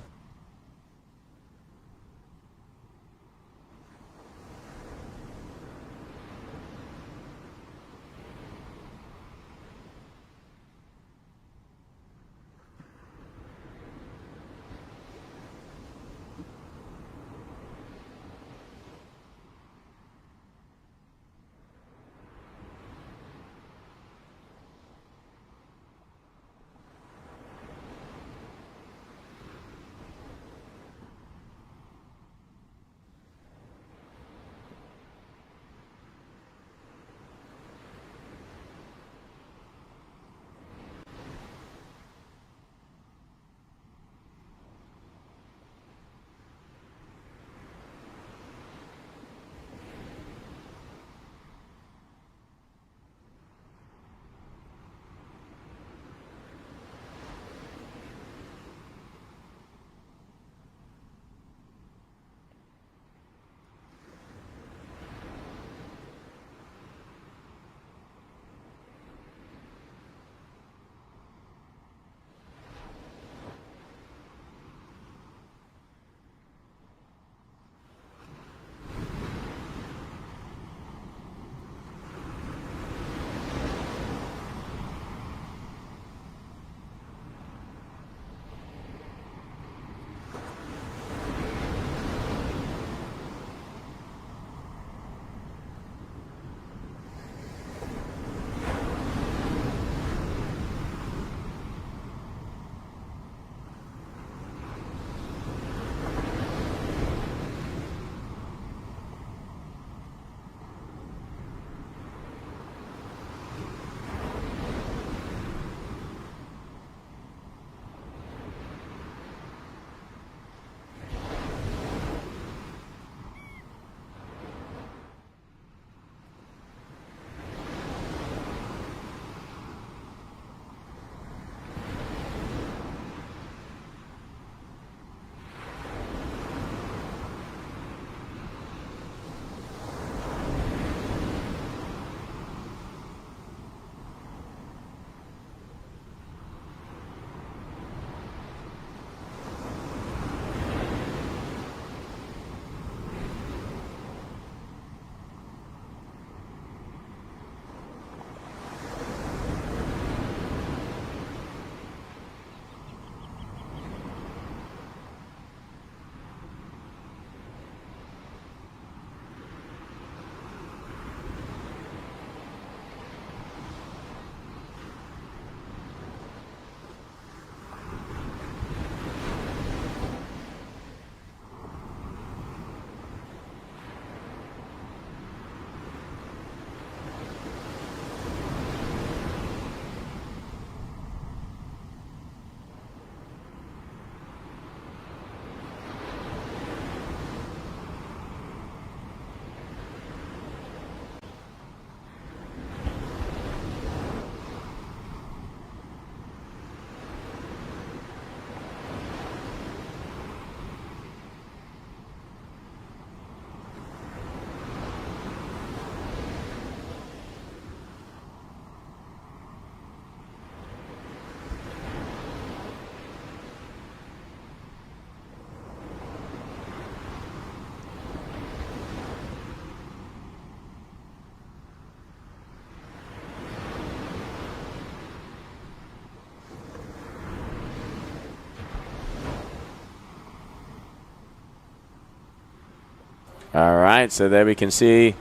All right, so there we can see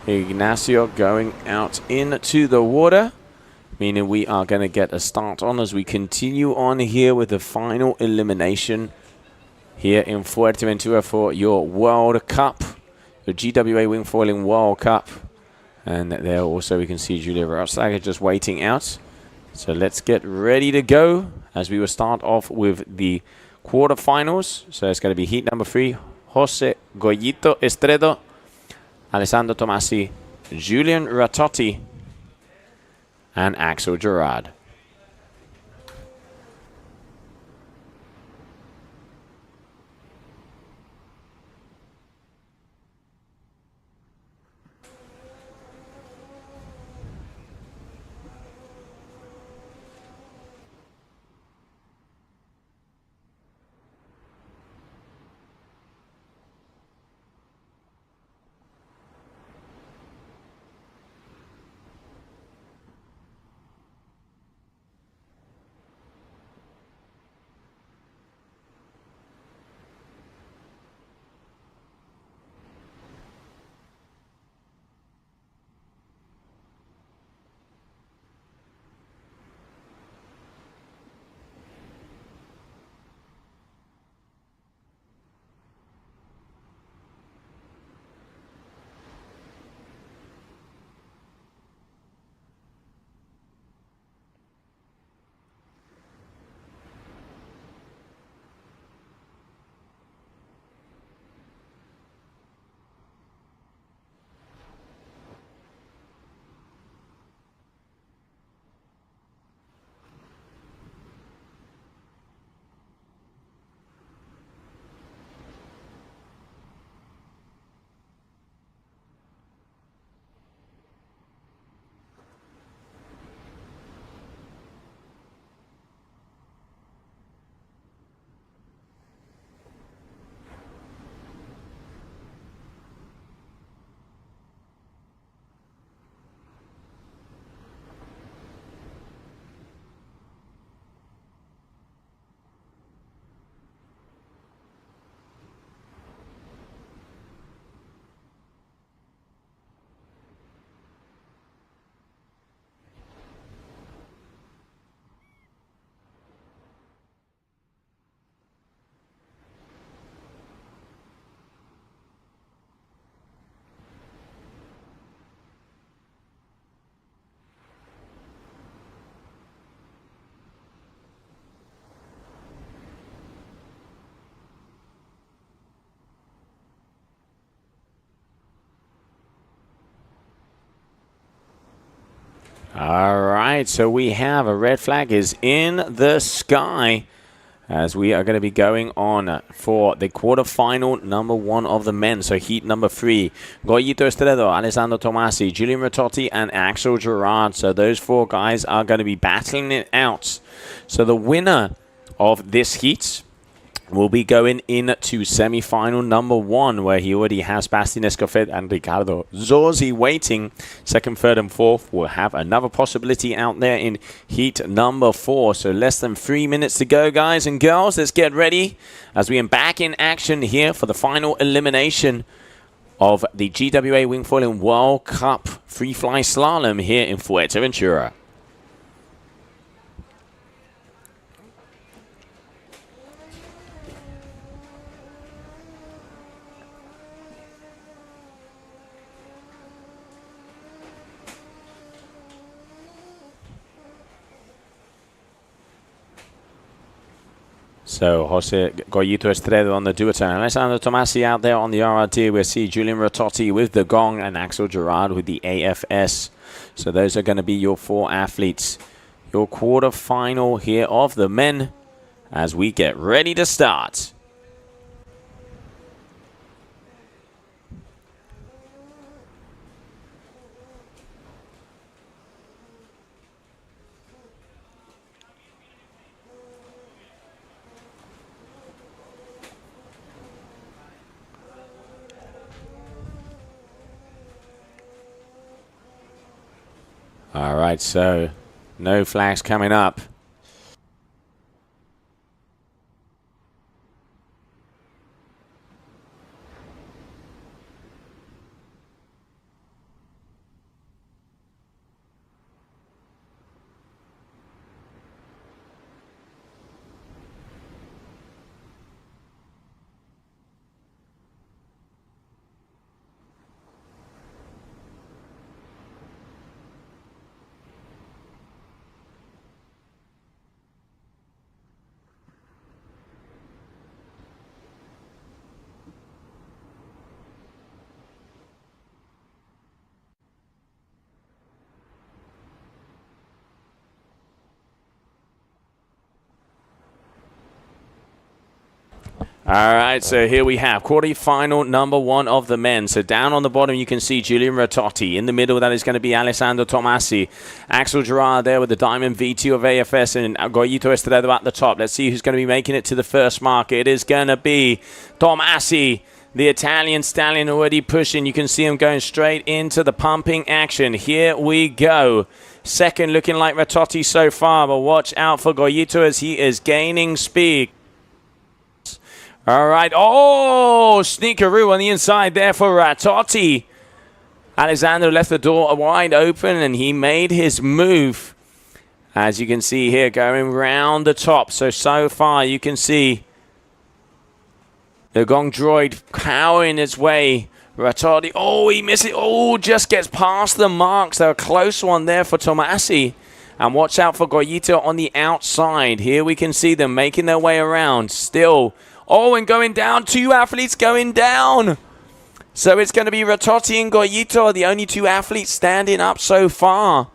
Ignacio going out into the water, meaning we are going to get a start on as we continue on here with the final elimination here in Fuerteventura for your World Cup, the GWA Wingfoiling World Cup. And there also we can see Julia Rotsager just waiting out. So let's get ready to go as we will start off with the quarterfinals. So it's going to be heat number 3, Jose Goyito Estredo, Alessandro Tomasi, Julian Ratotti, and Axel Gerard. All right, so we have a red flag is in the sky as we are going to be going on for the quarterfinal number 1 of the men. So heat number 3, Goyito Estredo, Alessandro Tomasi, Julian Ratotti, and Axel Gerard. So those 4 guys are going to be battling it out. So the winner of this heat will be going into semifinal number 1, where he already has Bastien Escoffet and Ricardo Zorzi waiting. 2nd, 3rd, and 4th will have another possibility out there in heat number 4. So less than 3 minutes to go, guys and girls. Let's get ready as we are back in action here for the final elimination of the GWA Wingfoiling World Cup Free Fly Slalom here in Fuerteventura. So Jose Goyito Estredo on the duotone, Alessandro Tomasi out there on the RRT. We'll see Julian Ratotti with the gong and Axel Gerard with the AFS. So those are going to be your 4 athletes. Your quarterfinal here of the men as we get ready to start. All right, so no flags coming up. All right, so here we have quarterfinal number 1 of the men. So down on the bottom, you can see Julian Ratotti. In the middle, that is going to be Alessandro Tomasi. Axel Gerard there with the Diamond V2 of AFS, and Goyito Estrella at the top. Let's see who's going to be making it to the first mark. It is going to be Tomasi, the Italian stallion, already pushing. You can see him going straight into the pumping action. Here we go. Second looking like Ratotti so far, but watch out for Goyito as he is gaining speed. All right. Oh, sneakeroo on the inside there for Ratotti. Alessandro left the door wide open, and he made his move. As you can see here, going round the top. So far, you can see the Gong Droid powering its way. Ratotti, oh, he missed it. Oh, just gets past the marks. They're a close one there for Tomasi. And watch out for Goyito on the outside. Here we can see them making their way around. Still... oh, and going down. 2 athletes going down. So it's going to be Ratotti and Goyito, the only 2 athletes standing up so far.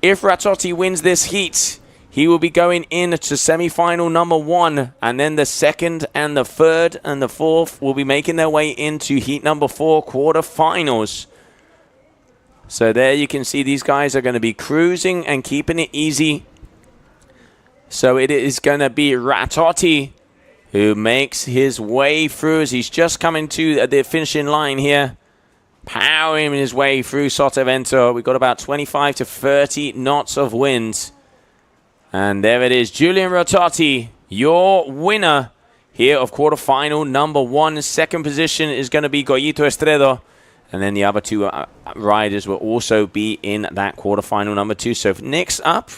If Ratotti wins this heat, he will be going into semifinal number 1. And then the second and the third and the fourth will be making their way into heat number 4, quarterfinals. So there you can see these guys are going to be cruising and keeping it easy. So it is going to be Ratotti who makes his way through as he's just coming to the finishing line here. Powering his way through Sotavento. We've got about 25 to 30 knots of wind. And there it is. Julian Ratotti, your winner here of quarterfinal number 1. Second position is going to be Goyito Estrella. And then the other 2 riders will also be in that quarterfinal number 2. So next up,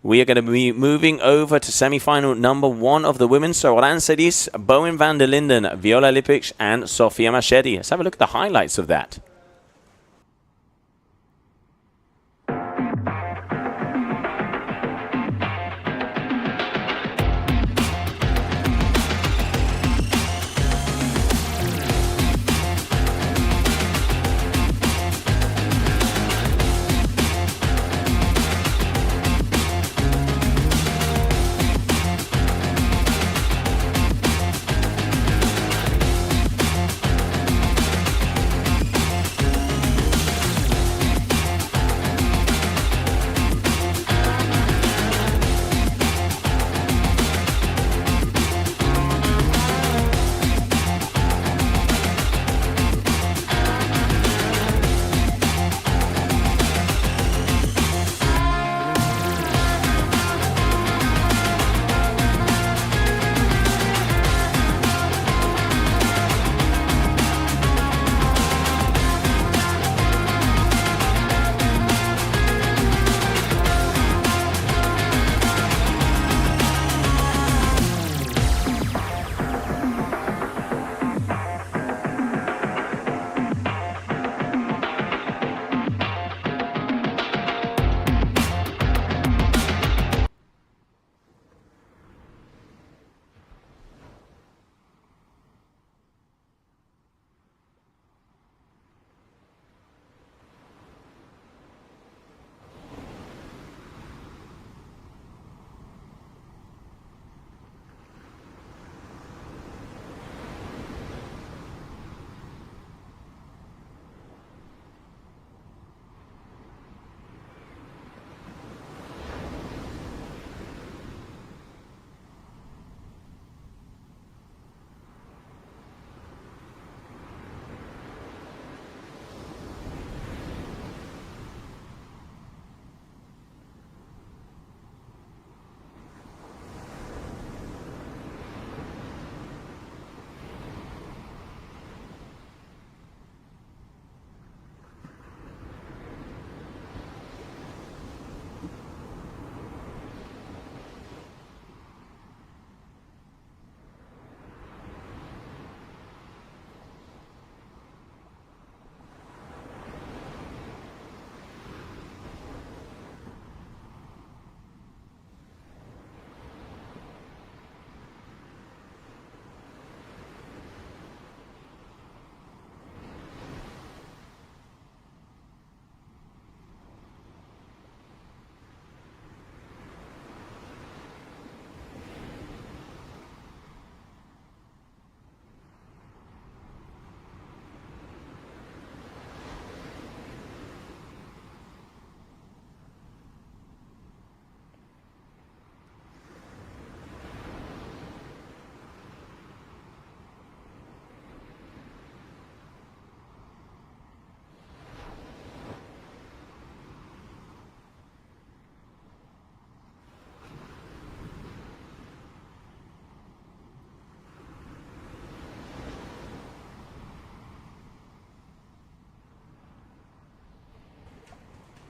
we are going to be moving over to semifinal number 1 of the women. So Oran Sedis, Bowen van der Linden, Viola Lipic, and Sofia Machedi. Let's have a look at the highlights of that.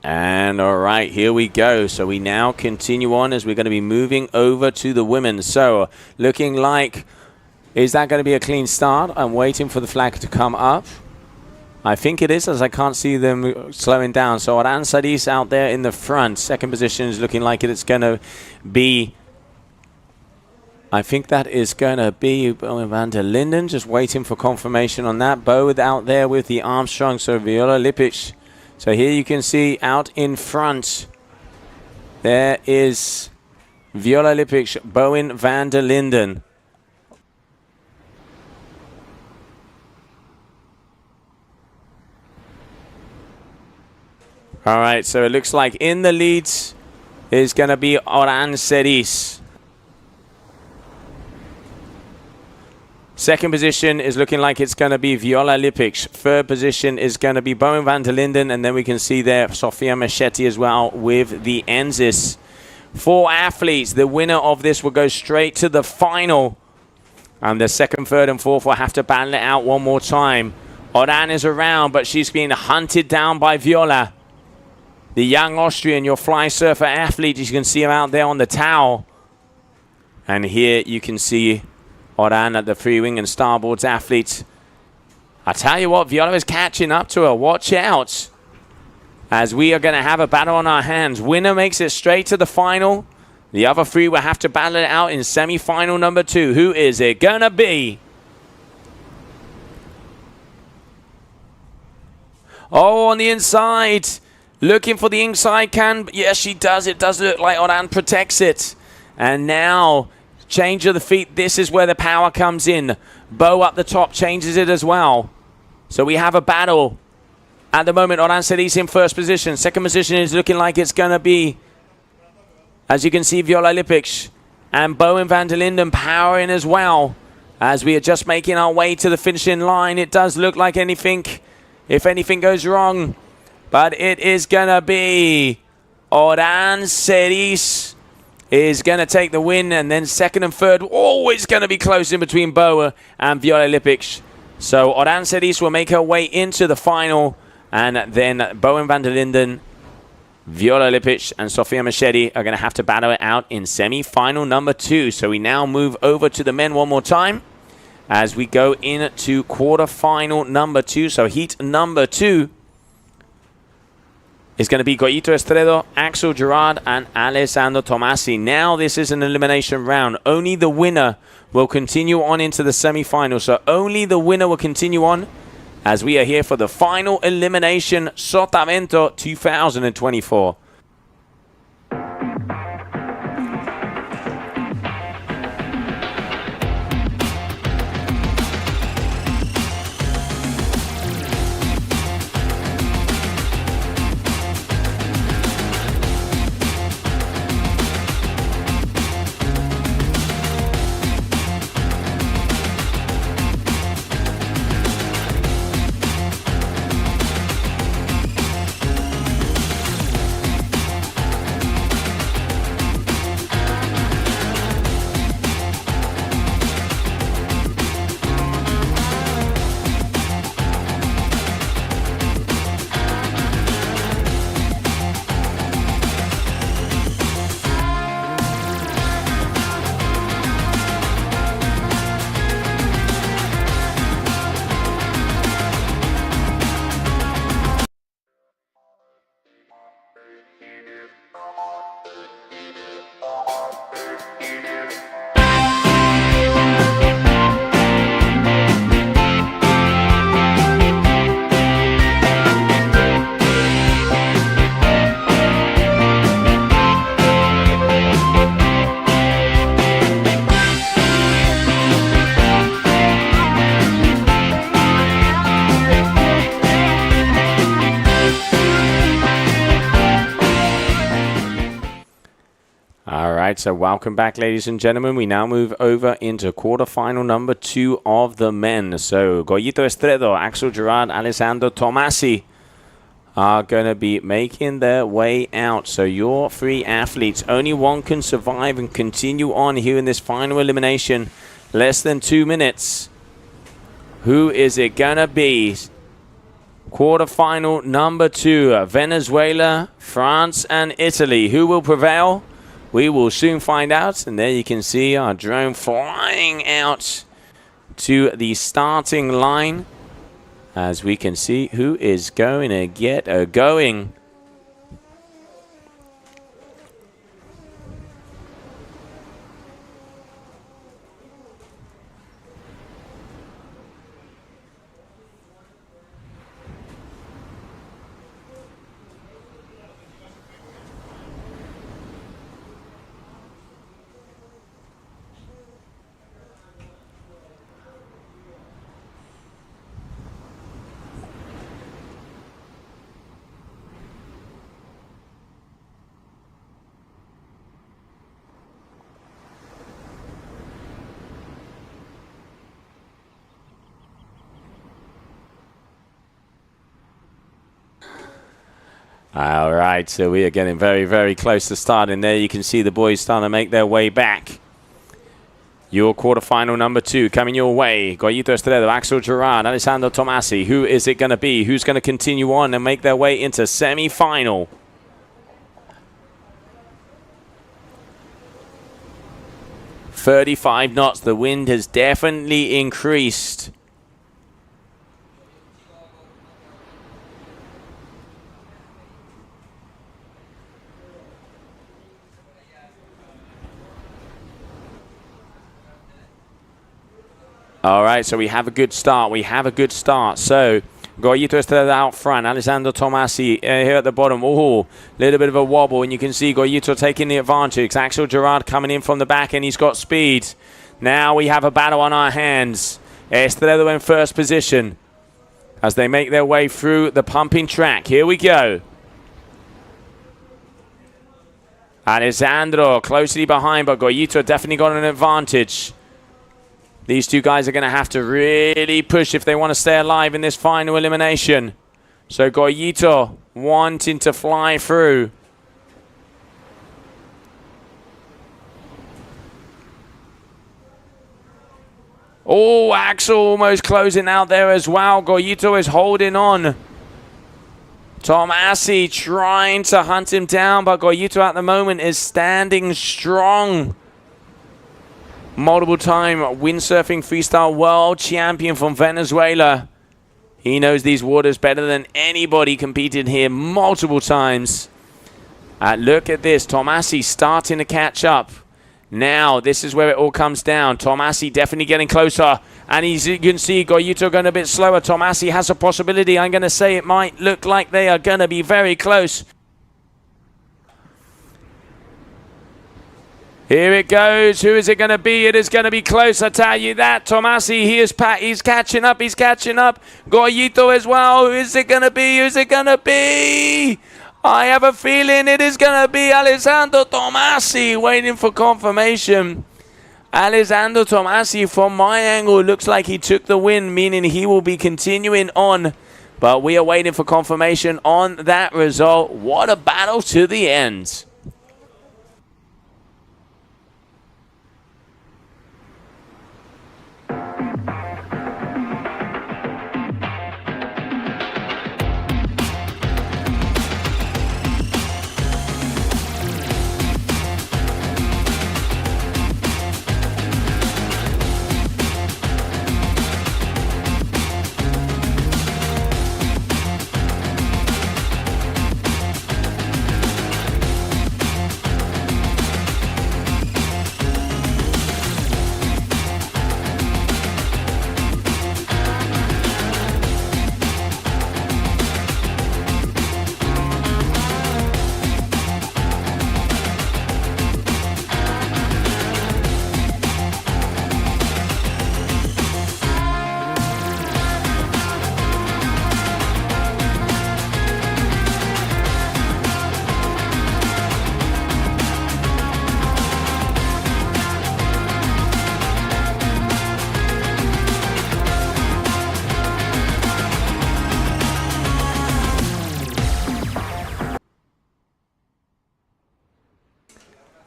And all right, here we go. So we now continue on as we're going to be moving over to the women. So looking like, is that going to be a clean start? I'm waiting for the flag to come up. I think it is, as I can't see them slowing down. So Aranzaris out there in the front. Second position is looking like it's going to be, I think that is going to be Van der Linden. Just waiting for confirmation on that. Bo out there with the Armstrong. So Viola Lipic. So here you can see out in front, there is Viola Lipic, Bowen van der Linden. All right, so it looks like in the leads is going to be Aranzaris. Second position is looking like it's going to be Viola Lipic. Third position is going to be Bowen van der Linden. And then we can see there Sofia Machetti as well with the Enzis. 4 athletes. The winner of this will go straight to the final. And the second, third, and fourth will have to battle it out one more time. Oran is around, but she's being hunted down by Viola. The young Austrian, your fly surfer athlete. You can see him out there on the towel. And here you can see Oran at the free wing and starboards athlete. I tell you what, Viola is catching up to her. Watch out. As we are going to have a battle on our hands. Winner makes it straight to the final. The other 3 will have to battle it out in semi-final number 2. Who is it going to be? Oh, on the inside. Looking for the inside can. Yes, she does. It does look like Oran protects it. And now, change of the feet. This is where the power comes in. Bo up the top changes it as well. So we have a battle. At the moment, Aranzaris in first position. Second position is looking like it's going to be, as you can see, Viola Lipic. And Bowen van der Linden powering as well. As we are just making our way to the finishing line. It does look like anything, if anything goes wrong. But it is going to be Aranzaris is going to take the win. And then second and third, always going to be close in between Boa and Viola Lipic. So Aranzaris will make her way into the final. And then Bowen van der Linden, Viola Lipic, and Sofia Machetti are going to have to battle it out in semi-final number 2. So we now move over to the men one more time as we go into quarter-final number 2. So heat number 2 is going to be Goyito Estredo, Axel Gerard, and Alessandro Tomasi. Now this is an elimination round. Only the winner will continue on into the semi-final. So only the winner will continue on as we are here for the final elimination Sotavento 2024. So welcome back, ladies and gentlemen. We now move over into quarterfinal number 2 of the men. So Goyito Estredo, Axel Gerard, Alessandro Tomasi are going to be making their way out. So your 3 athletes, only one can survive and continue on here in this final elimination. Less than 2 minutes. Who is it going to be? Quarterfinal number 2, Venezuela, France, and Italy. Who will prevail? We will soon find out. And there you can see our drone flying out to the starting line, as we can see who is going to get going. All right, so we are getting very, very close to starting there. You can see the boys starting to make their way back. Your quarterfinal number 2 coming your way. Goyito Estredo, Axel Gerard, Alessandro Tomasi. Who is it going to be? Who's going to continue on and make their way into semi-final? "35 knots. The wind has definitely increased. All right, so we have a good start. So, Goyito Estrella out front. Alessandro Tomasi here at the bottom. Oh, little bit of a wobble, and you can see Goyito taking the advantage. Axel Gerard coming in from the back, and he's got speed. Now we have a battle on our hands. Estrella in first position as they make their way through the pumping track. Here we go. Alessandro closely behind, but Goyito definitely got an advantage. These two guys are going to have to really push if they want to stay alive in this final elimination. So Goyito wanting to fly through. Oh, Axel almost closing out there as well. Goyito is holding on. Tomasi trying to hunt him down, but Goyito at the moment is standing strong. Multiple-time windsurfing freestyle world champion from Venezuela. He knows these waters better than anybody, competed here multiple times. Look at this. Tomasi starting to catch up. Now, this is where it all comes down. Tomasi definitely getting closer. And you can see Goyito going a bit slower. Tomasi has a possibility. I'm going to say it might look like they are going to be very close. Here it goes. Who is it going to be? It is going to be close, I tell you that. Tomasi, he's catching up. He's catching up. Goyito as well. Who is it going to be? Who's it going to be? I have a feeling it is going to be Alessandro Tomasi, waiting for confirmation. Alessandro Tomasi, from my angle, looks like he took the win, meaning he will be continuing on. But we are waiting for confirmation on that result. What a battle to the end.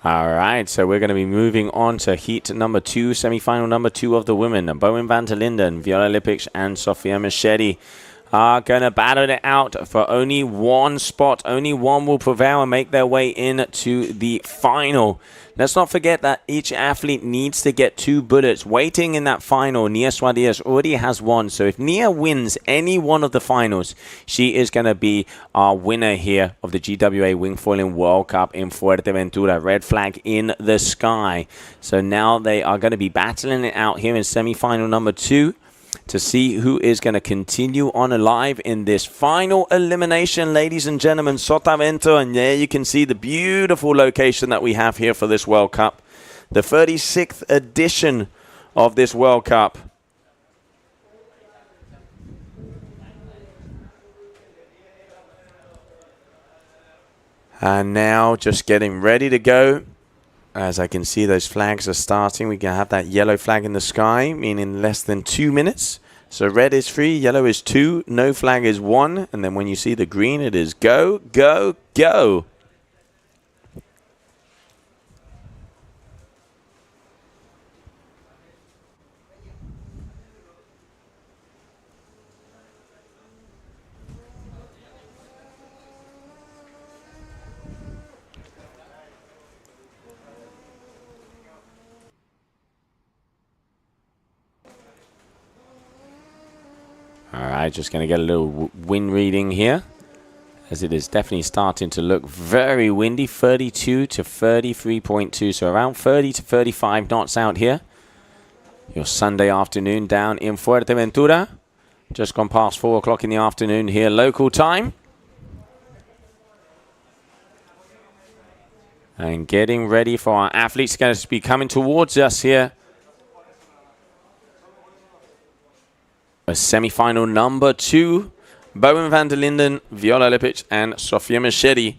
All right, so we're going to be moving on to heat number 2, semi-final number 2 of the women. Bowen van der Linden, Viola Lipic, and Sofia Michetti are going to battle it out for only one spot. Only one will prevail and make their way into the final. Let's not forget that each athlete needs to get 2 bullets. Waiting in that final, Nia Suarez already has 1. So if Nia wins any one of the finals, she is going to be our winner here of the GWA Wingfoiling World Cup in Fuerteventura. Red flag in the sky. So now they are going to be battling it out here in semi-final number 2. To see who is going to continue on alive in this final elimination, ladies and gentlemen, Sotavento. And there you can see the beautiful location that we have here for this World Cup. The 36th edition of this World Cup. And now just getting ready to go. As I can see, those flags are starting. We can have that yellow flag in the sky, meaning less than 2 minutes. So red is 3, yellow is 2, no flag is 1. And then when you see the green, it is go, go, go. All right, just going to get a little wind reading here, as it is definitely starting to look very windy. 32 to 33.2, so around 30 to 35 knots out here. Your Sunday afternoon down in Fuerteventura. Just gone past 4 o'clock in the afternoon here, local time. And getting ready for our athletes going to be coming towards us here. A semi-final number 2, Bowen van der Linden, Viola Lipic, and Sofia Machedi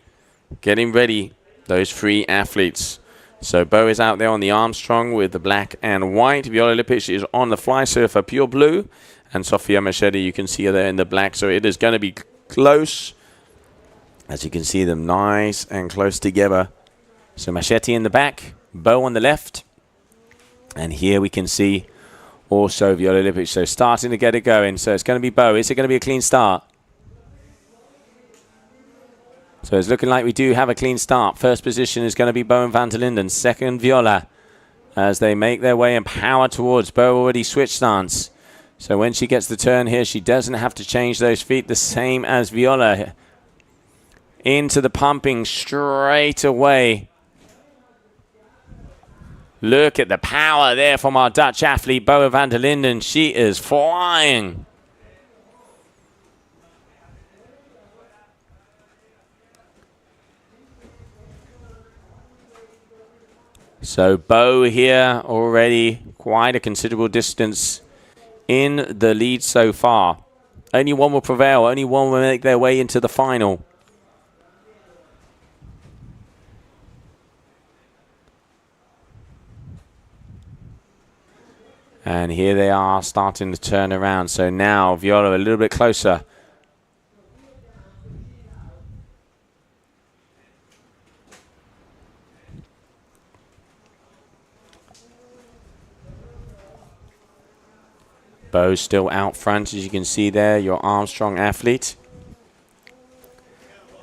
getting ready, those 3 athletes. So Bo is out there on the Armstrong with the black and white. Viola Lipic is on the Fly Surfer pure blue. And Sofia Machedi, you can see her there in the black. So it is going to be close. As you can see them nice and close together. So Machedi in the back, Bo on the left. And here we can see also Viola Lipic, so starting to get it going. So it's going to be Bo. Is it going to be a clean start? So it's looking like we do have a clean start. First position is going to be Bowen van der Linden. Second, Viola. As they make their way and power towards. Bo already switched stance. So when she gets the turn here, she doesn't have to change those feet. The same as Viola. Into the pumping straight away. Look at the power there from our Dutch athlete, Boa van der Linden. She is flying. So Bo here already quite a considerable distance in the lead so far. Only one will prevail. Only one will make their way into the final. And here they are starting to turn around. So now Viola a little bit closer. Bo still out front, as you can see there, your Armstrong athlete.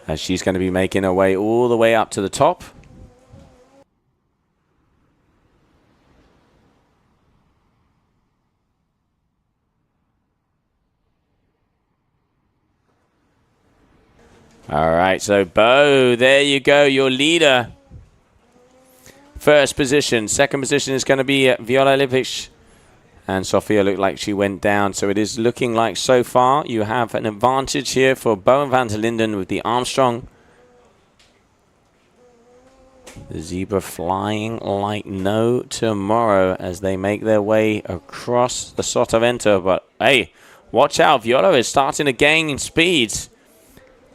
As she's going to be making her way all the way up to the top. All right, so Bo, there you go, your leader. First position. Second position is going to be Viola Lipic. And Sofia looked like she went down. So it is looking like so far you have an advantage here for Bowen van der Linden with the Armstrong. The zebra flying like no tomorrow as they make their way across the Sotavento. But hey, watch out, Viola is starting to gain in speed.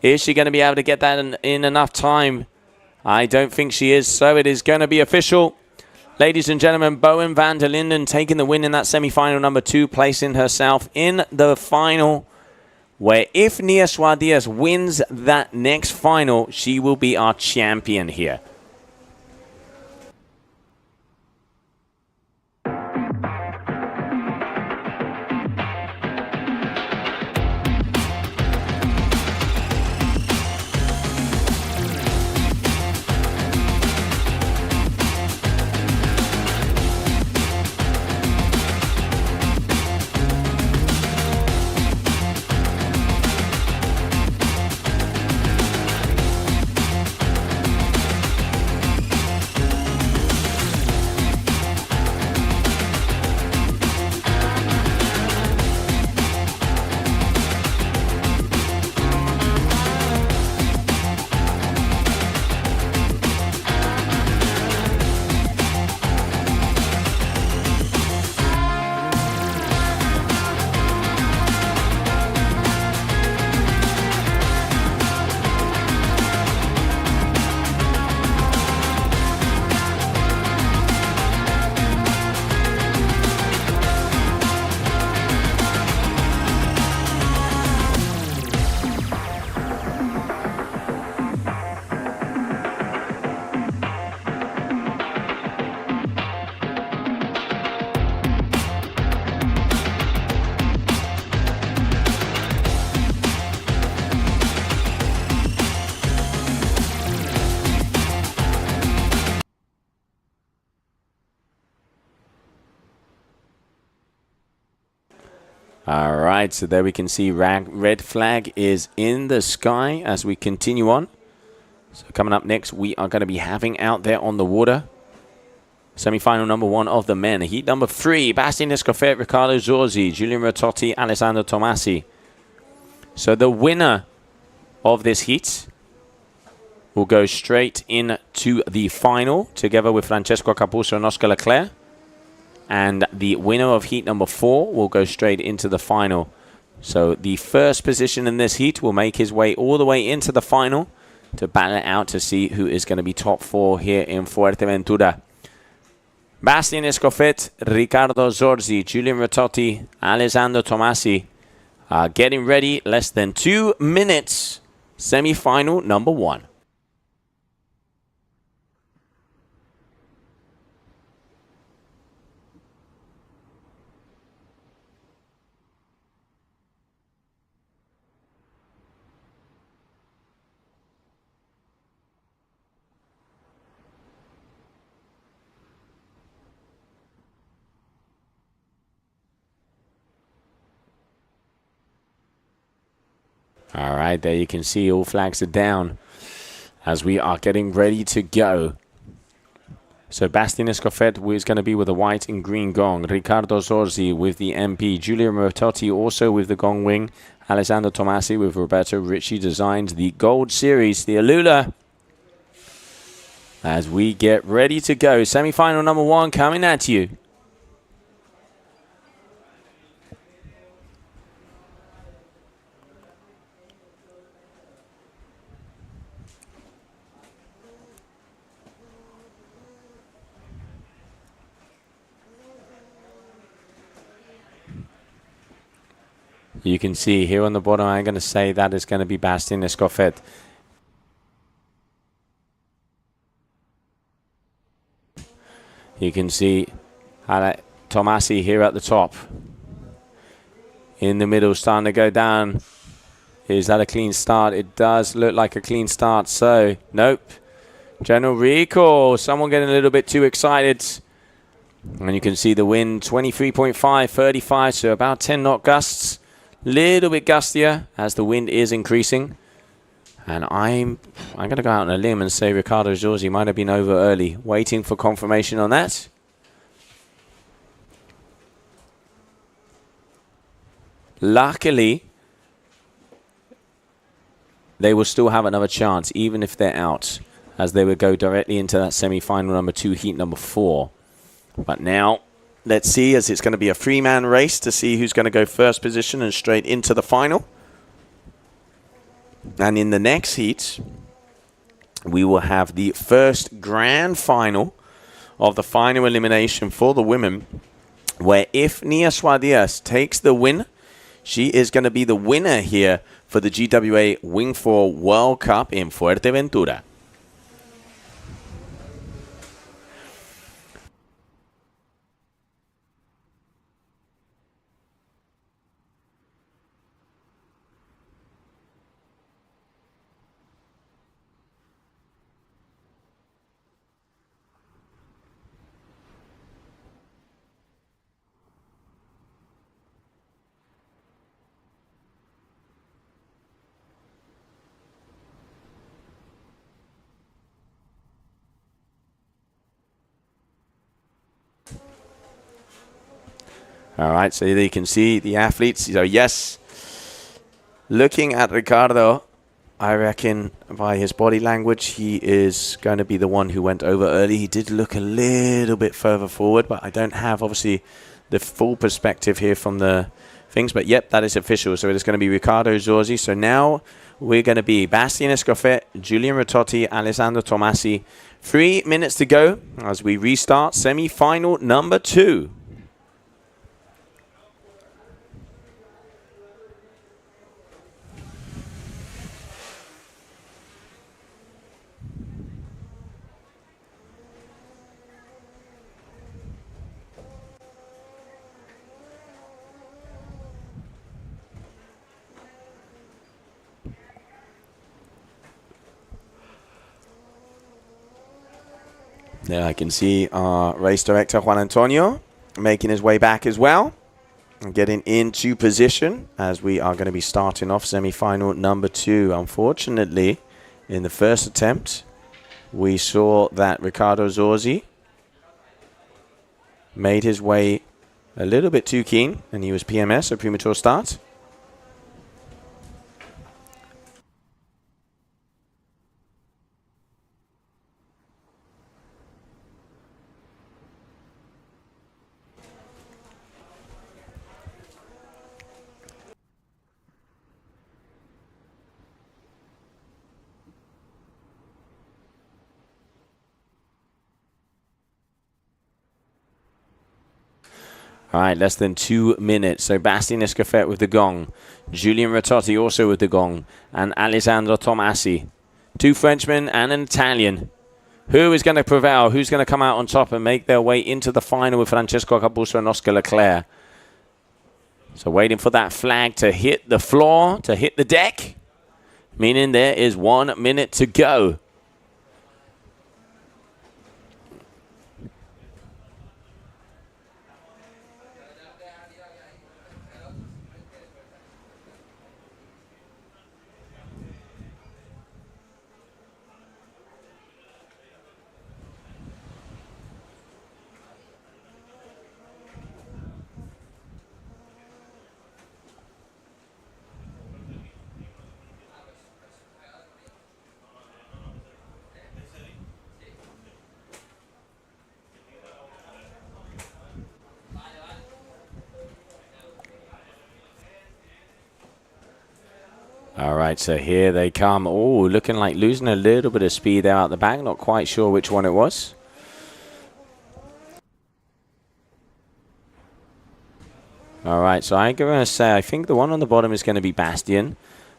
Is she going to be able to get that in enough time? I don't think she is, so it is going to be official. Ladies and gentlemen, Bowen van der Linden taking the win in that semi-final number 2, placing herself in the final, where if Nia Suarez wins that next final, she will be our champion here. All right, so there we can see red flag is in the sky as we continue on. So coming up next, we are going to be having out there on the water semi-final number 1 of the men. Heat number 3, Bastien Escoffet, Riccardo Zorzi, Giulio Rototti, Alessandro Tomasi. So the winner of this heat will go straight into the final together with Francesco Capuzzo and Oscar Leclerc. And the winner of heat number 4 will go straight into the final. So the first position in this heat will make his way all the way into the final to battle it out to see who is going to be top 4 here in Fuerteventura. Bastien Escoffet, Riccardo Zorzi, Giulio Rototti, Alessandro Tomasi are getting ready. Less than 2 minutes. Semi-final number 1. All right, there you can see all flags are down as we are getting ready to go. So Bastien Escoffet is going to be with the white and green gong. Riccardo Zorzi with the MP. Giulio Rototti also with the gong wing. Alessandro Tomasi with Roberto Ricci designs the gold series, the Alula. As we get ready to go. Semi-final number 1 coming at you. You can see here on the bottom, I'm going to say that is going to be Bastien Escoffet. You can see Tomasi here at the top. In the middle, starting to go down. Is that a clean start? It does look like a clean start. So, nope. General recall. Someone getting a little bit too excited. And you can see the wind, 23.5, 35, so about 10 knot gusts. Little bit gustier as the wind is increasing. And I'm going to go out on a limb and say Riccardo Zorzi might have been over early. Waiting for confirmation on that. Luckily, they will still have another chance, even if they're out, as they would go directly into that semi-final number 2, heat number 4. But now, let's see, as it's going to be a 3-man race to see who's going to go first position and straight into the final. And in the next heat, we will have the first grand final of the final elimination for the women, where if Nia Suadias takes the win, she is going to be the winner here for the GWA Wingfoil World Cup in Fuerteventura. All right, so there you can see the athletes. So yes, looking at Riccardo, I reckon by his body language, he is going to be the one who went over early. He did look a little bit further forward, but I don't have, obviously, the full perspective here from the things. But yep, that is official. So it is going to be Riccardo Zorzi. So now we're going to be Bastien Escoffet, Giulio Rototti, Alessandro Tomasi. 3 minutes to go as we restart semi-final number 2. There I can see our race director, Juan Antonio, making his way back as well. getting into position as we are going to be starting off semi-final number 2. Unfortunately, in the first attempt, we saw that Ricardo Zorzi made his way a little bit too keen, and he was PMS, a premature start. All right, less than 2 minutes. So Bastien Escoffet with the gong. Julien Ratotti also with the gong. And Alessandro Tomasi. 2 Frenchmen and an Italian. Who is going to prevail? Who's going to come out on top and make their way into the final with Francesco Capuzzo and Oscar Leclerc? So waiting for that flag to hit the floor, to hit the deck. Meaning there is 1 minute to go. All right, so here they come. Oh, looking like losing a little bit of speed there out the back. Not quite sure which one it was. All right, so I'm going to say I think the one on the bottom is going to be Bastien,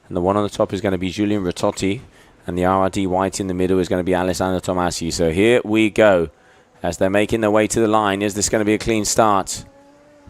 and the one on the top is going to be Julien Ratotti, and the RRD white in the middle is going to be Alessandro Tomasi. So here we go as they're making their way to the line. Is this going to be a clean start?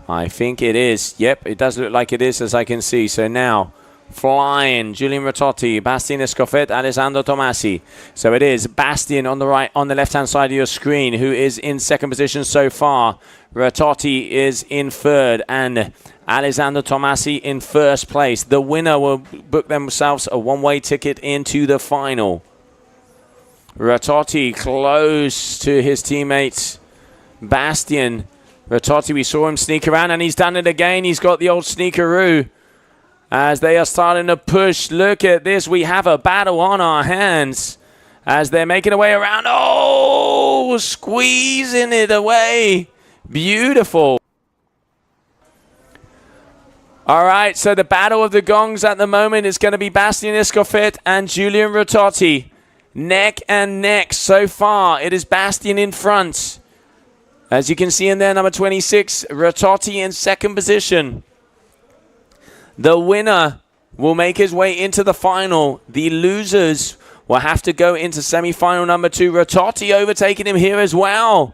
I think it is. Yep, it does look like it is, as I can see. So now flying, Julien Ratotti, Bastien Escoffet, Alessandro Tomasi. So it is Bastien on the right, on the left-hand side of your screen, who is in second position so far. Ratotti is in third, and Alessandro Tomasi in first place. The winner will book themselves a one-way ticket into the final. Ratotti close to his teammate Bastien. Ratotti, we saw him sneak around, and he's done it again. He's got the old sneakeroo. As they are starting to push, look at this. We have a battle on our hands as they're making their way around. Oh, squeezing it away. Beautiful. All right, so the battle of the gongs at the moment is going to be Bastien Escoffet and Julien Ratotti. Neck and neck so far. It is Bastien in front. As you can see in there, number 26, Ratotti in second position. The winner will make his way into the final. The losers will have to go into semi-final number 2. Ratotti overtaking him here as well.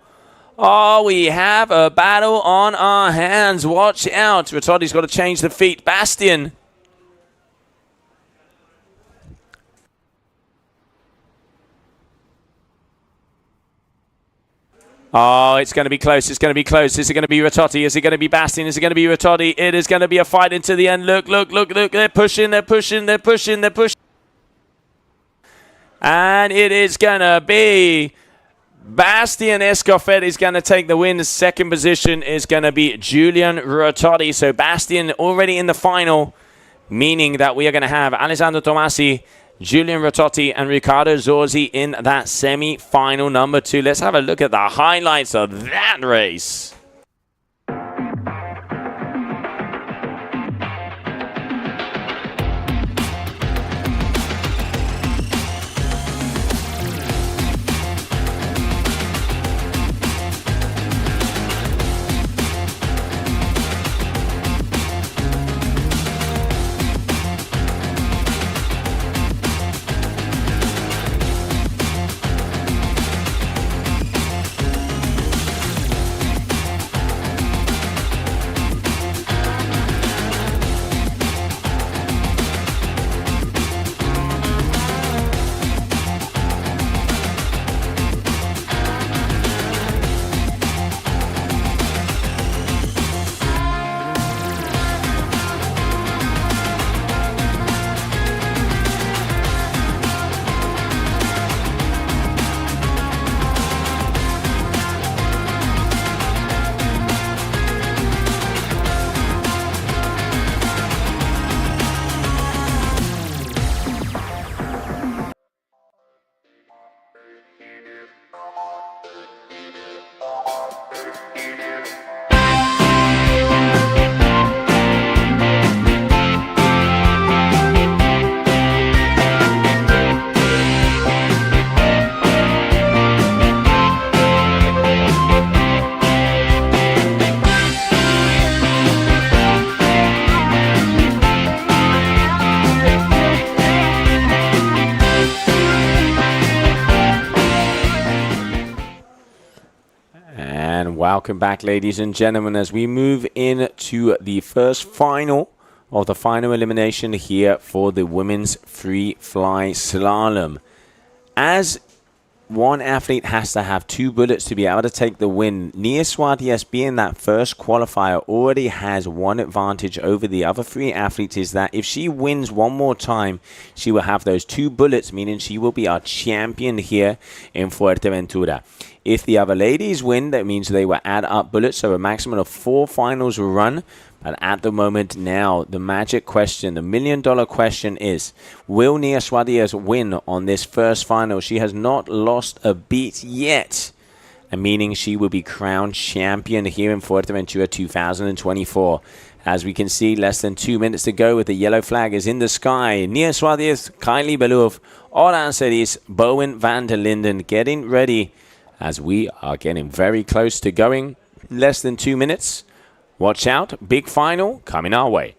Oh, we have a battle on our hands. Watch out. Ratotti's got to change the feet. Bastien. Oh, it's going to be close. It's going to be close. Is it going to be Ratotti? Is it going to be Bastien? Is it going to be Ratotti? It is going to be a fight into the end. Look, look, look, look. They're pushing, they're pushing, they're pushing, they're pushing. And it is going to be Bastien Escoffet is going to take the win. The second position is going to be Julien Ratotti. So Bastien already in the final, meaning that we are going to have Alessandro Tomasi, Julien Ratotti and Ricardo Zorzi in that semi-final number 2. Let's have a look at the highlights of that race. Welcome back, ladies and gentlemen, as we move into the first final of the final elimination here for the women's free fly slalom. As one athlete has to have 2 bullets to be able to take the win, Nia Suarez, being that first qualifier, already has one advantage over the other 3 athletes, is that if she wins one more time, she will have those 2 bullets, meaning she will be our champion here in Fuerteventura. If the other ladies win, that means they will add up bullets, so a maximum of 4 finals will run. But at the moment now, the magic question, the $1 million question is, will Nia Suarez win on this first final? She has not lost a beat yet, and meaning she will be crowned champion here in Fuerteventura 2024. As we can see, less than 2 minutes to go with the yellow flag is in the sky. Nia Suarez, Kylie Belov, Oran Seris, Bowen van der Linden getting ready as we are getting very close to going. Less than 2 minutes. Watch out, big final coming our way.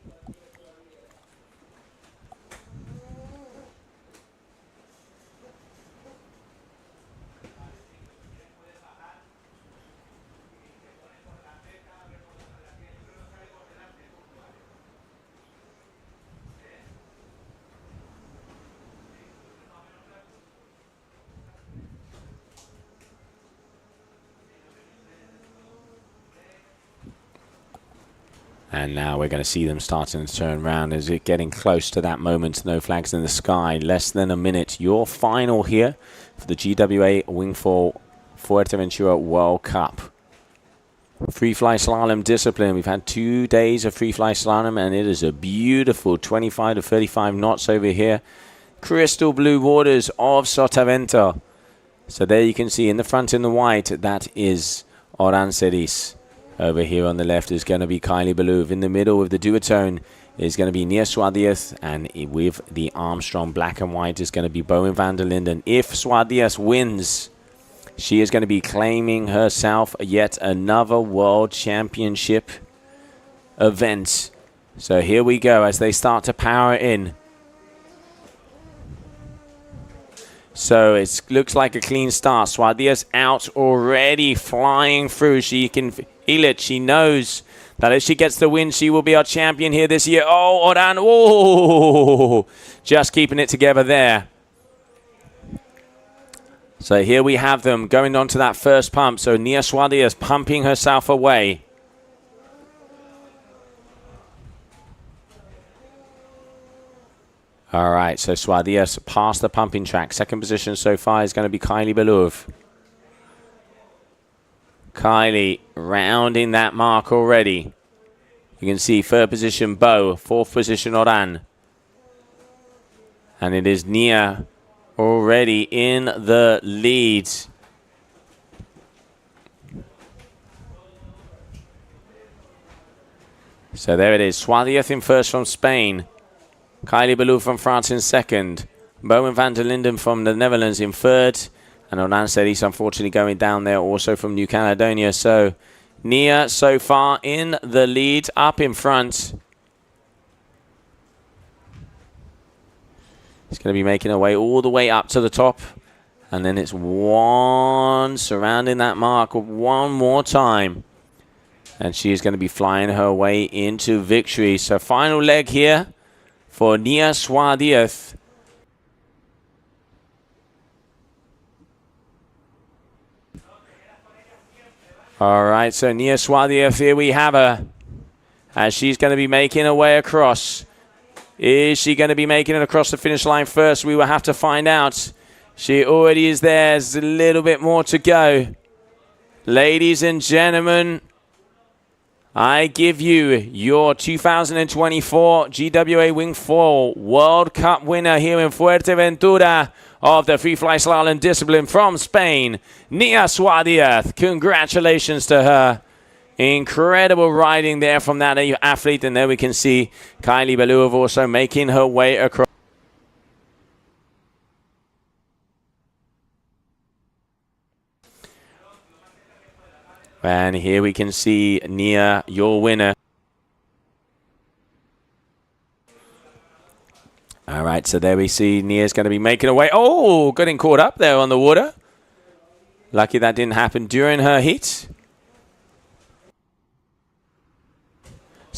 And now we're going to see them starting to turn around. Is it getting close to that moment? No flags in the sky. Less than a minute. Your final here for the GWA Wingfoil Fuerteventura World Cup. Free fly slalom discipline. We've had 2 days of free fly slalom, and it is a beautiful 25 to 35 knots over here. Crystal blue waters of Sotavento. So there you can see in the front in the white, that is Oran Seris. Over here on the left is going to be Kylie Belov. In the middle with the duotone is going to be Nia Suarez. And with the Armstrong black and white is going to be Bowen van der Linden. If Suarez wins, she is going to be claiming herself yet another World Championship event. So here we go as they start to power in. So it looks like a clean start. Suarez out already, flying through. She can feel it. She knows that if she gets the win, she will be our champion here this year. Oh, Oran. Oh, just keeping it together there. So here we have them going on to that first pump. So Nia Suarez pumping herself away. All right, so Suarez past the pumping track. Second position so far is going to be Kylie Belov. Kylie rounding that mark already. You can see third position Bo, fourth position Oran. And it is Nia already in the lead. So there it is. Suarez in first from Spain. Kylie Belov from France in second. Bowen van der Linden from the Netherlands in third. And Oran Seris unfortunately going down there also from New Caledonia. So Nia so far in the lead, up in front. She's going to be making her way all the way up to the top. And then it's one surrounding that mark one more time. And she is going to be flying her way into victory. So final leg here for Nia Suarez. All right, so Nia Suarez, here we have her. As she's going to be making her way across. Is she going to be making it across the finish line first? We will have to find out. She already is there. There's a little bit more to go. Ladies and gentlemen, I give you your 2024 GWA Wingfoil World Cup winner here in Fuerteventura of the free fly slalom discipline from Spain, Nia Suarez. Congratulations to her. Incredible riding there from that athlete. And there we can see Kylie Belov also making her way across. And here we can see Nia, your winner. All right, so there we see Nia's going to be making her way. Oh, getting caught up there on the water. Lucky that didn't happen during her heat.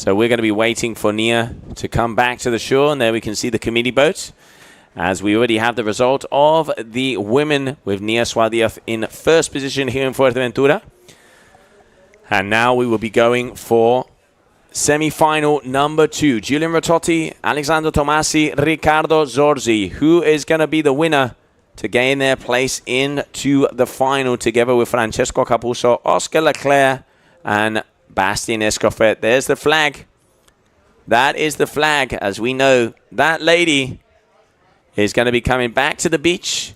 So we're going to be waiting for Nia to come back to the shore, and there we can see the committee boat, as we already have the result of the women with Nia Suardiaz in first position here in Fuerteventura. And now we will be going for semi-final number 2. Giulian Rototti, Alessandro Tomasi, Riccardo Zorzi. Who is going to be the winner to gain their place into the final together with Francesco Capuzzo, Oscar Leclerc, and Bastien Escoffet? There's the flag. That is the flag, as we know that lady is going to be coming back to the beach.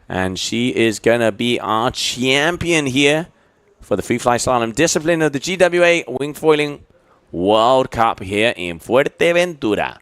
And she is going to be our champion here for the free fly slalom discipline of the GWA Wingfoiling World Cup here in Fuerteventura.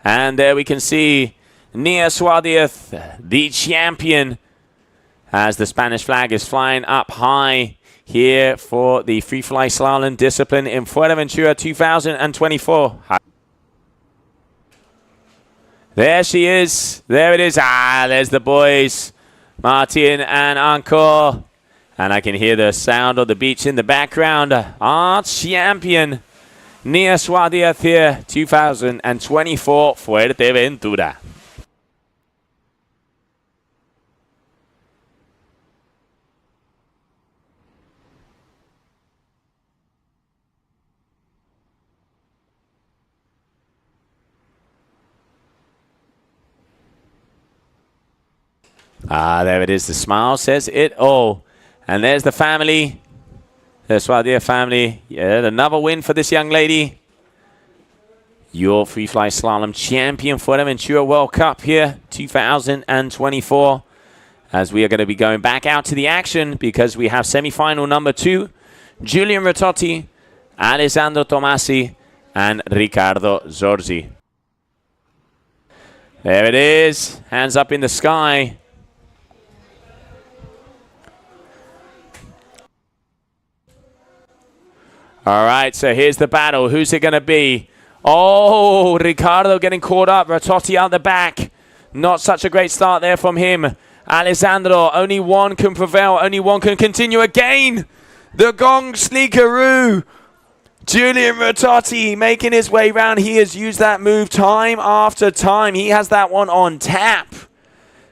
And there we can see Nia Suardiaz, the champion, as the Spanish flag is flying up high here for the free fly slalom discipline in Fuerteventura 2024. There she is. There it is. There's the boys, Martin and Encore. And I can hear the sound of the beach in the background. Our champion, Nia Suardiaz here, 2024 Fuerteventura. There it is. The smile says it all. And there's the family. The Suardiaz family. Yeah, another win for this young lady. Your free fly slalom champion for Fuerteventura World Cup here, 2024. As we are going to be going back out to the action because we have semi-final number 2. Giulian Rototti, Alessandro Tomasi, and Riccardo Zorzi. There it is. Hands up in the sky. All right, so here's the battle. Who's it going to be? Oh, Riccardo getting caught up. Rototti out the back. Not such a great start there from him. Alessandro, only one can prevail. Only one can continue again. The gong sneakeroo. Julian Rototti making his way round. He has used that move time after time. He has that one on tap.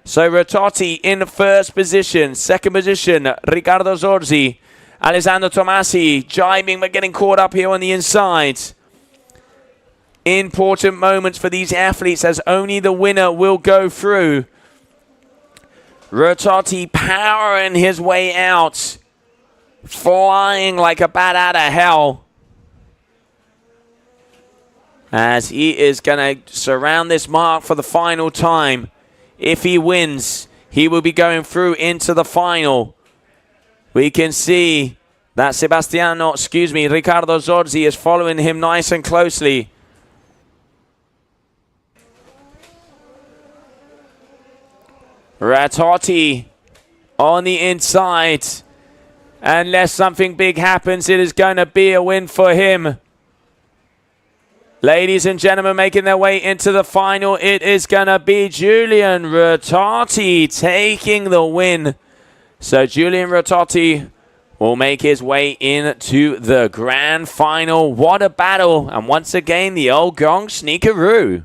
So Rototti in first position. Second position, Riccardo Zorzi. Alessandro Tomasi jibing but getting caught up here on the inside. Important moments for these athletes as only the winner will go through. Rototti powering his way out. Flying like a bat out of hell. As he is going to surround this mark for the final time. If he wins, he will be going through into the final. We can see that Riccardo Zorzi is following him nice and closely. Rototti on the inside. Unless something big happens, it is going to be a win for him. Ladies and gentlemen, making their way into the final, it is going to be Julian Rototti taking the win. So Julian Rototti will make his way into the grand final. What a battle. And once again, the old gong sneakeroo.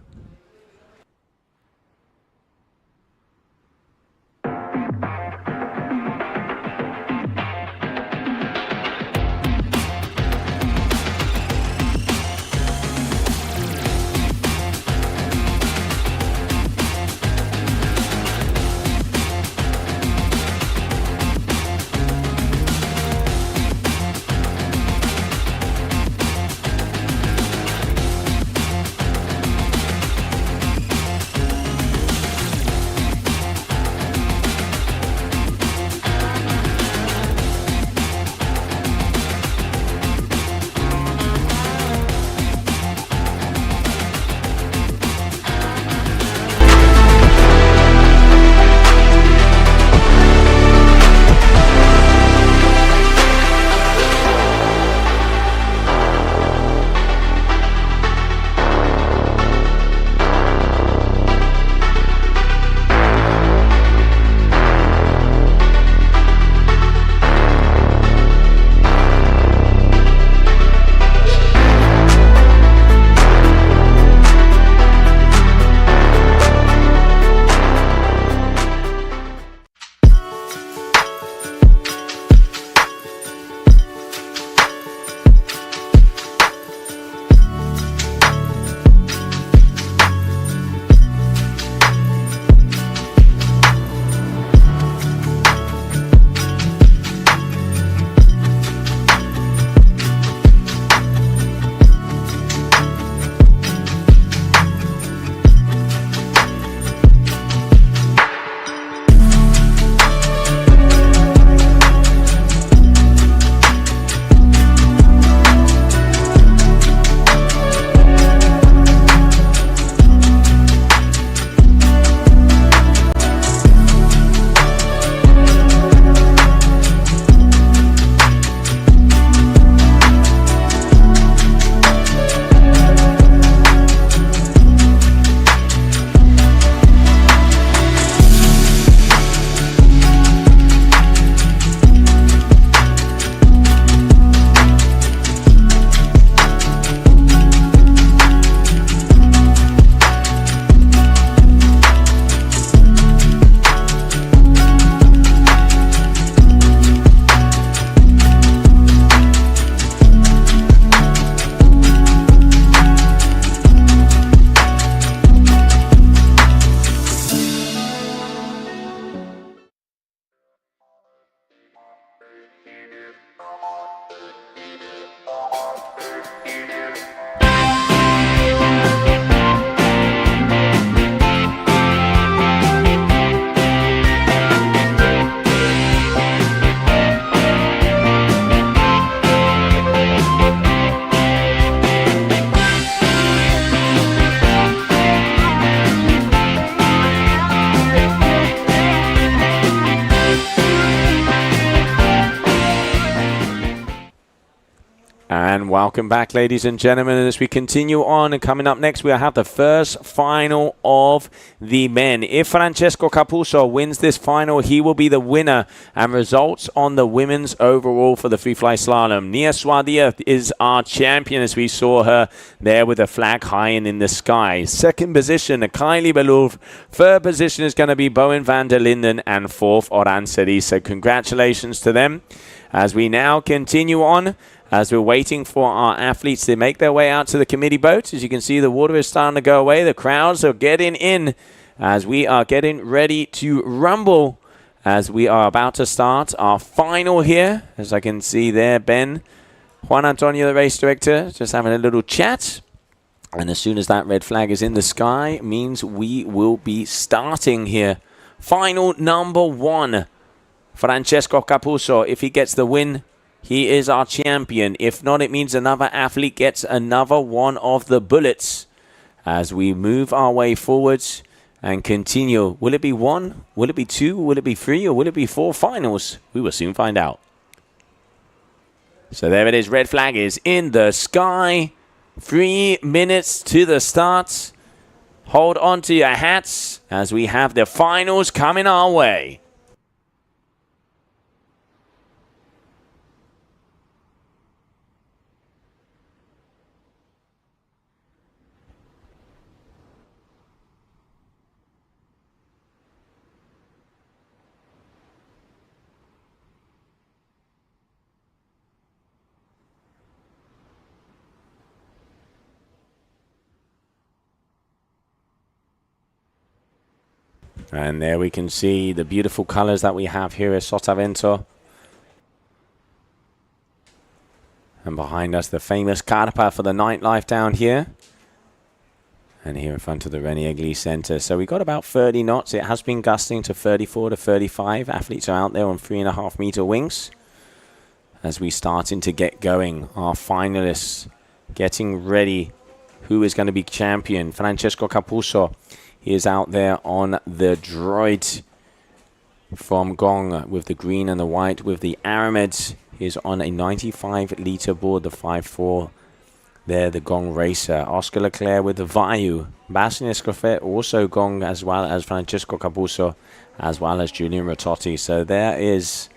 welcome back, ladies and gentlemen. And as we continue on, and coming up next, we'll have the first final of the men. If Francesco Capuzzo wins this final, he will be the winner. And results on the women's overall for the free fly slalom. Nia Swadia is our champion, as we saw her there with the flag high and in the sky. Second position, Kylie Belouv. Third position is going to be Bowen van der Linden. And fourth, Oran Seri. So congratulations to them. As we now continue on, as we're waiting for our athletes to make their way out to the committee boat. As you can see, the water is starting to go away. The crowds are getting in as we are getting ready to rumble, as we are about to start our final here. As I can see there, Ben, Juan Antonio, the race director, just having a little chat. And as soon as that red flag is in the sky, means we will be starting here. Final number 1. Francesco Capuzzo, if he gets the win, he is our champion. If not, it means another athlete gets another one of the bullets. As we move our way forwards and continue. Will it be 1? Will it be 2? Will it be 3? Or will it be 4 finals? We will soon find out. So there it is. Red flag is in the sky. 3 minutes to the start. Hold on to your hats as we have the finals coming our way. And there we can see the beautiful colors that we have here at Sotavento. And behind us, the famous carpa for the nightlife down here. And here in front of the René Egli Center. So we got about 30 knots. It has been gusting to 34 to 35. Athletes are out there on 3.5 meter wings. As we starting to get going, our finalists getting ready. Who is going to be champion? Francesco Capuzzo. He is out there on the droid from Gong with the green and the white. With the Aramids, he is on a 95-liter board, the 5.4. There, the Gong racer. Oscar Leclerc with the Vayu. Bastien Escoffet also Gong, as well as Francesco Capuzzo, as well as Julian Rototti. So there is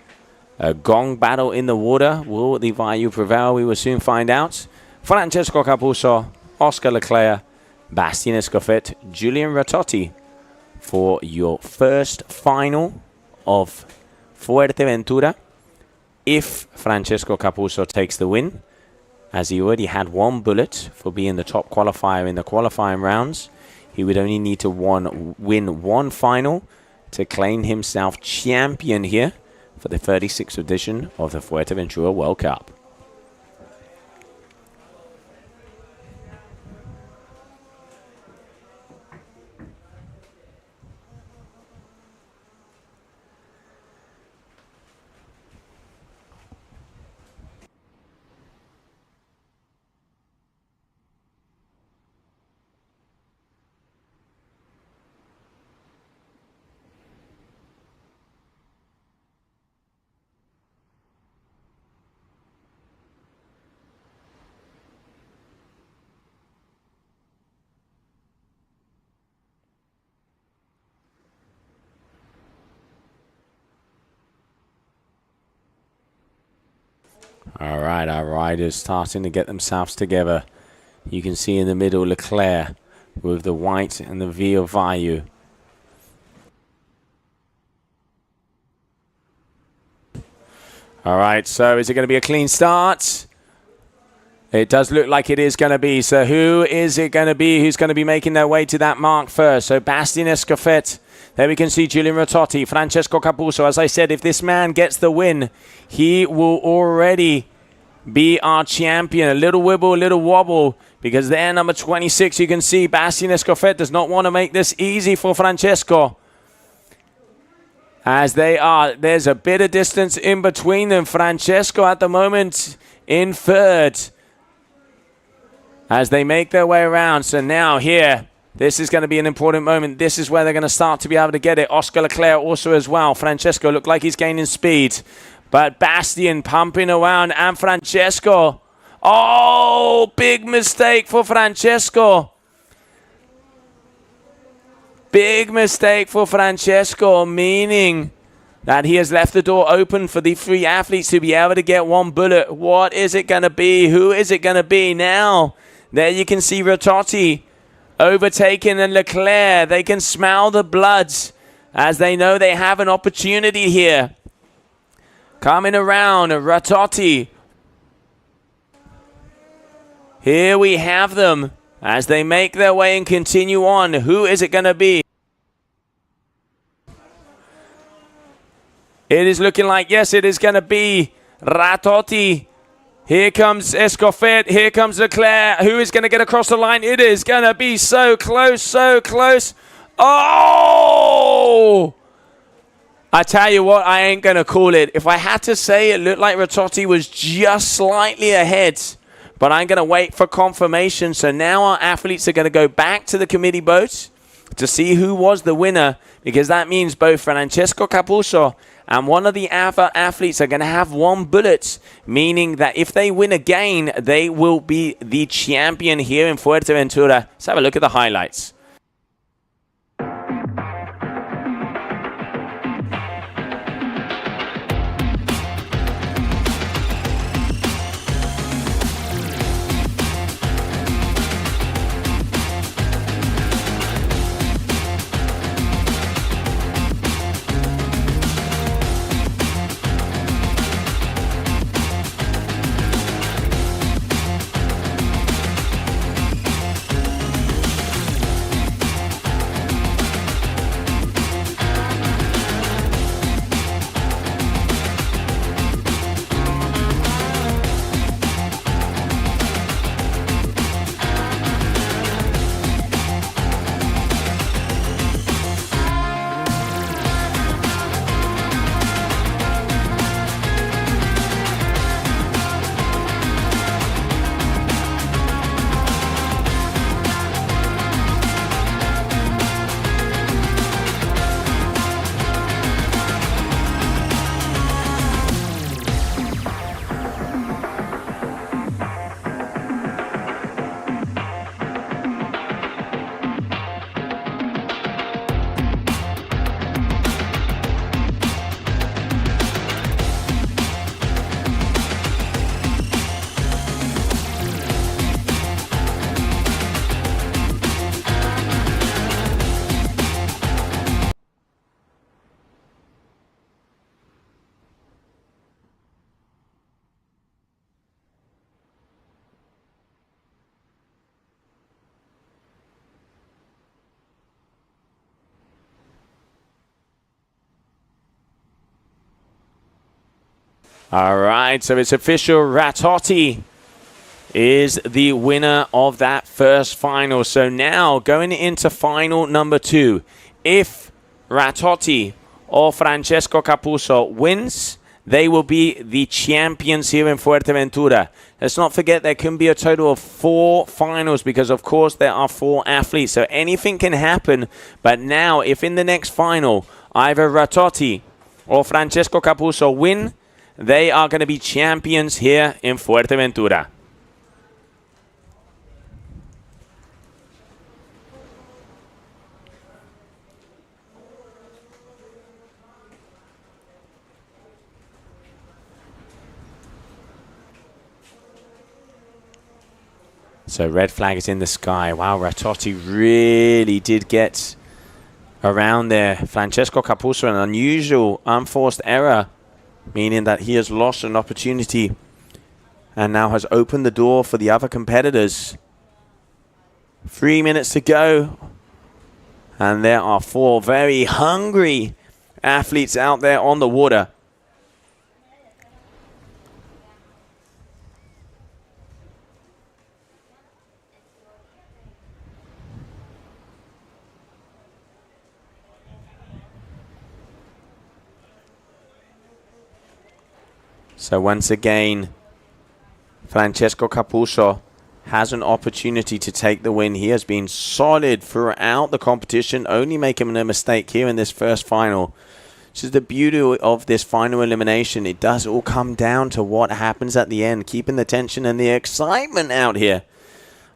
a Gong battle in the water. Will the Vayu prevail? We will soon find out. Francesco Capuzzo, Oscar Leclerc, Bastien Escoffet, Julian Rototti for your first final of Fuerteventura. If Francesco Capuzzo takes the win, as he already had 1 bullet for being the top qualifier in the qualifying rounds, he would only need to win 1 final to claim himself champion here for the 36th edition of the Fuerteventura World Cup. All right, our riders starting to get themselves together. You can see in the middle Leclerc with the white and the V of Vayu. All right, so is it going to be a clean start? It does look like it is going to be. So who is it going to be? Who's going to be making their way to that mark first? So Bastien Escoffet. There we can see Julian Rototti, Francesco Capuzzo. As I said, if this man gets the win, he will already be our champion. A little wibble, a little wobble, because there, number 26, you can see Bastien Escoffet does not want to make this easy for Francesco. As they are, there's a bit of distance in between them. Francesco at the moment in third as they make their way around. So now here, this is going to be an important moment. This is where they're going to start to be able to get it. Oscar Leclerc also as well. Francesco looked like he's gaining speed. But Bastien pumping around, and Francesco Oh, big mistake for Francesco. Big mistake for Francesco, meaning that he has left the door open for the 3 athletes to be able to get 1 bullet. What is it going to be? Who is it going to be now? There you can see Ratotti overtaken and Leclerc. They can smell the bloods as they know they have an opportunity here. Coming around, Ratotti. Here we have them as they make their way and continue on. Who is it going to be? It is looking like, yes, it is going to be Ratotti. Here comes Escoffet. Here comes Leclerc. Who is going to get across the line? It is going to be so close, so close. Oh! I tell you what, I ain't going to call it. If I had to say, it looked like Ratotti was just slightly ahead. But I'm going to wait for confirmation. So now our athletes are going to go back to the committee boat to see who was the winner. Because that means both Francesco Capuzzo and one of the other athletes are going to have 1 bullet, meaning that if they win again, they will be the champion here in Fuerteventura. Let's have a look at the highlights. All right, so it's official. Ratotti is the winner of that first final. So now going into final number 2, if Ratotti or Francesco Capuzzo wins, they will be the champions here in Fuerteventura. Let's not forget there can be a total of 4 finals because, of course, there are 4 athletes. So anything can happen. But now, if in the next final, either Ratotti or Francesco Capuzzo win, they are going to be champions here in Fuerteventura. So red flag is in the sky. Wow, Ratotti really did get around there. Francesco Capuzzo, an unusual unforced error, meaning that he has lost an opportunity and now has opened the door for the other competitors. 3 minutes to go. And there are 4 very hungry athletes out there on the water. So once again, Francesco Capuzzo has an opportunity to take the win. He has been solid throughout the competition, only making a mistake here in this first final. which is the beauty of this final elimination. It does all come down to what happens at the end, keeping the tension and the excitement out here.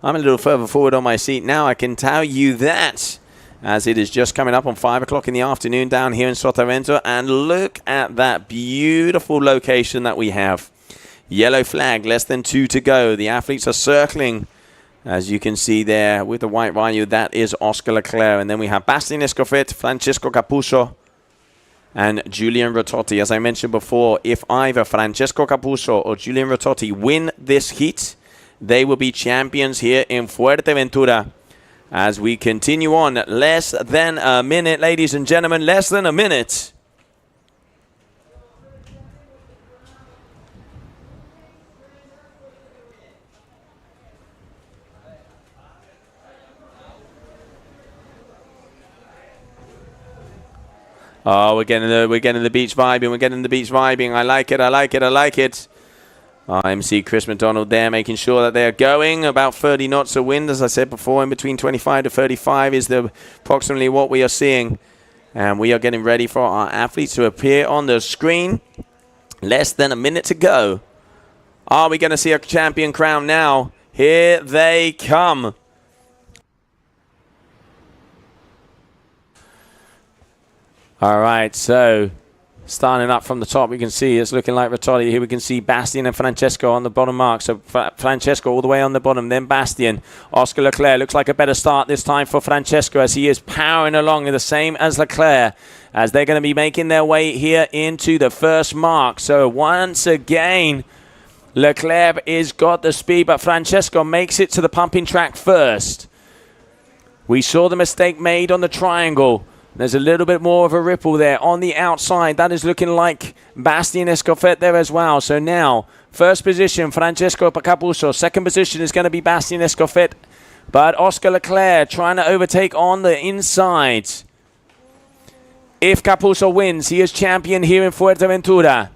I'm a little further forward on my seat now, I can tell you that, as it is just coming up on 5 o'clock in the afternoon down here in Fuerteventura. And look at that beautiful location that we have. Yellow flag, less than 2 to go. The athletes are circling, as you can see there with the white value. That is Oscar Leclerc. And then we have Bastien Escoffet, Francesco Capuzzo, and Julian Rototti. As I mentioned before, if either Francesco Capuzzo or Julian Rototti win this heat, they will be champions here in Fuerteventura. As we continue on, less than a minute, ladies and gentlemen, less than a minute. Oh, we're getting the beach vibing. We're getting the beach vibing. I like it. I like it. I like it. MC Chris McDonald there, making sure that they are going about 30 knots of wind. As I said before, in between 25 to 35 is approximately what we are seeing. And we are getting ready for our athletes to appear on the screen. Less than a minute to go. Are we going to see a champion crown now? Here they come. All right, so starting up from the top, we can see it's looking like Rototti. Here we can see Bastien and Francesco on the bottom mark. So Francesco all the way on the bottom, then Bastien. Oscar Leclerc looks like a better start this time for Francesco, as he is powering along the same as Leclerc, as they're going to be making their way here into the first mark. So once again, Leclerc is got the speed, but Francesco makes it to the pumping track first. We saw the mistake made on the triangle. There's a little bit more of a ripple there on the outside. That is looking like Bastien Escoffet there as well. So now, first position, Francesco Capuzzo. Second position is going to be Bastien Escoffet. But Oscar Leclerc trying to overtake on the inside. If Capuzzo wins, he is champion here in Fuerteventura.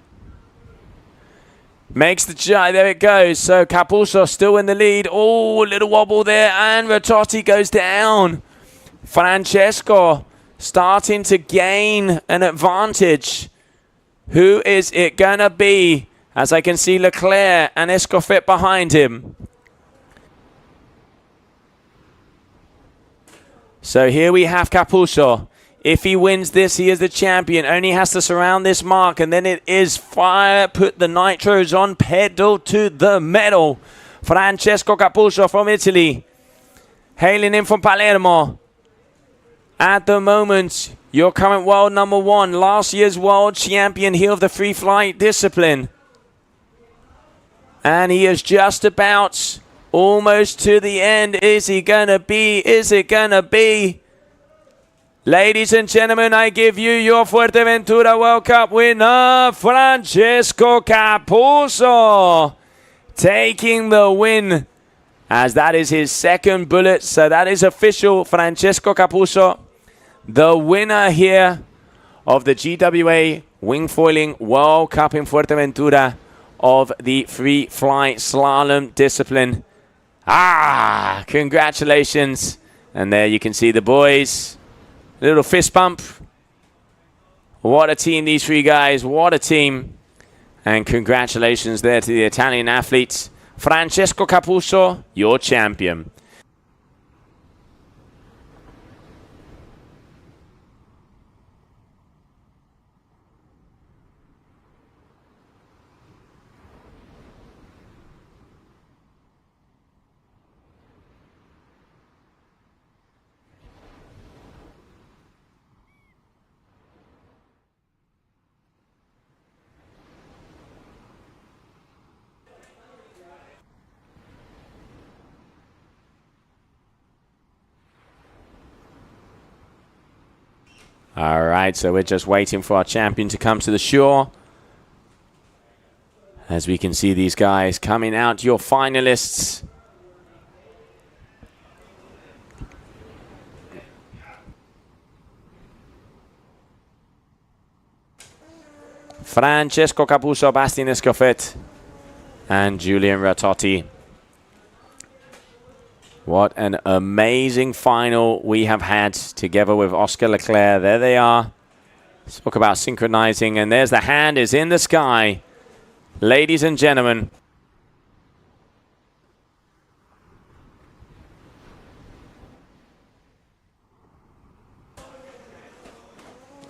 Makes the jump. There it goes. So Capuzzo still in the lead. Oh, little wobble there. And Rototti goes down. Francesco starting to gain an advantage. Who is it going to be? As I can see Leclerc and Escoffet behind him. So here we have Capuzzo. If he wins this, he is the champion. Only has to surround this mark, and then it is fire. Put the nitros on, pedal to the metal. Francesco Capuzzo from Italy, hailing in from Palermo. At the moment, your current world number 1, last year's world champion here of the free flight discipline. And he is just about almost to the end. Is he going to be? Is it going to be? Ladies and gentlemen, I give you your Fuerteventura World Cup winner, Francesco Capuzzo, taking the win, as that is his second bullet. So that is official. Francesco Capuzzo, the winner here of the GWA Wingfoiling World Cup in Fuerteventura of the free flight slalom discipline. Congratulations. And there you can see the boys. A little fist bump. What a team, these three guys. What a team. And congratulations there to the Italian athletes. Francesco Capuzzo, your champion. All right, so we're just waiting for our champion to come to the shore. As we can see these guys coming out, your finalists. Francesco Capuzzo, Bastien Escoffet, and Julian Rototti. What an amazing final we have had together with Oscar Leclerc. There they are. Talk about synchronizing, and there's the hand is in the sky. Ladies and gentlemen.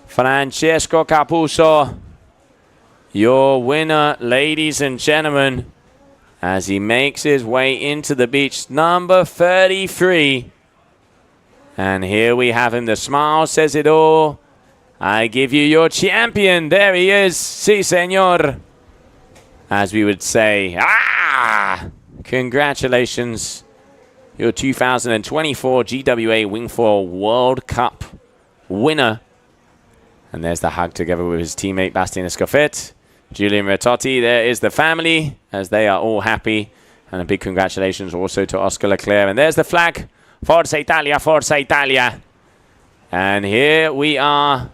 Francesco Capuzzo, your winner, ladies and gentlemen, as he makes his way into the beach, number 33. And here we have him. The smile says it all. I give you your champion. There he is. Sí, señor. As we would say, congratulations. Your 2024 GWA Wingfoil World Cup winner. And there's the hug together with his teammate Bastien Escoffet. Julian Retotti, there is the family, as they are all happy. And a big congratulations also to Oscar Leclerc. And there's the flag. Forza Italia, Forza Italia. And here we are,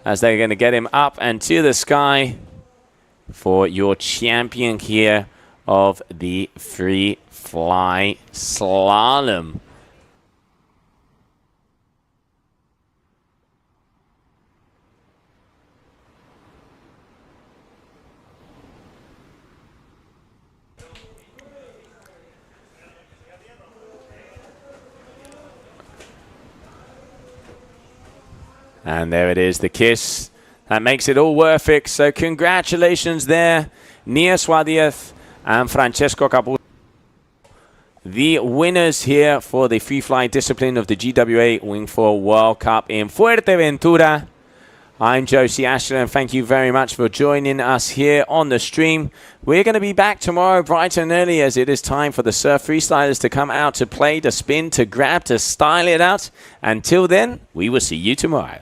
as they're going to get him up and to the sky for your champion here of the free fly slalom. And there it is, the kiss. That makes it all worth it. So congratulations there, Nia Suadiez and Francesco Capuzzo, the winners here for the free fly discipline of the GWA Wingfoil World Cup in Fuerteventura. I'm Josie Ashton, and thank you very much for joining us here on the stream. We're going to be back tomorrow bright and early, as it is time for the surf freestylers to come out to play, to spin, to grab, to style it out. Until then, we will see you tomorrow.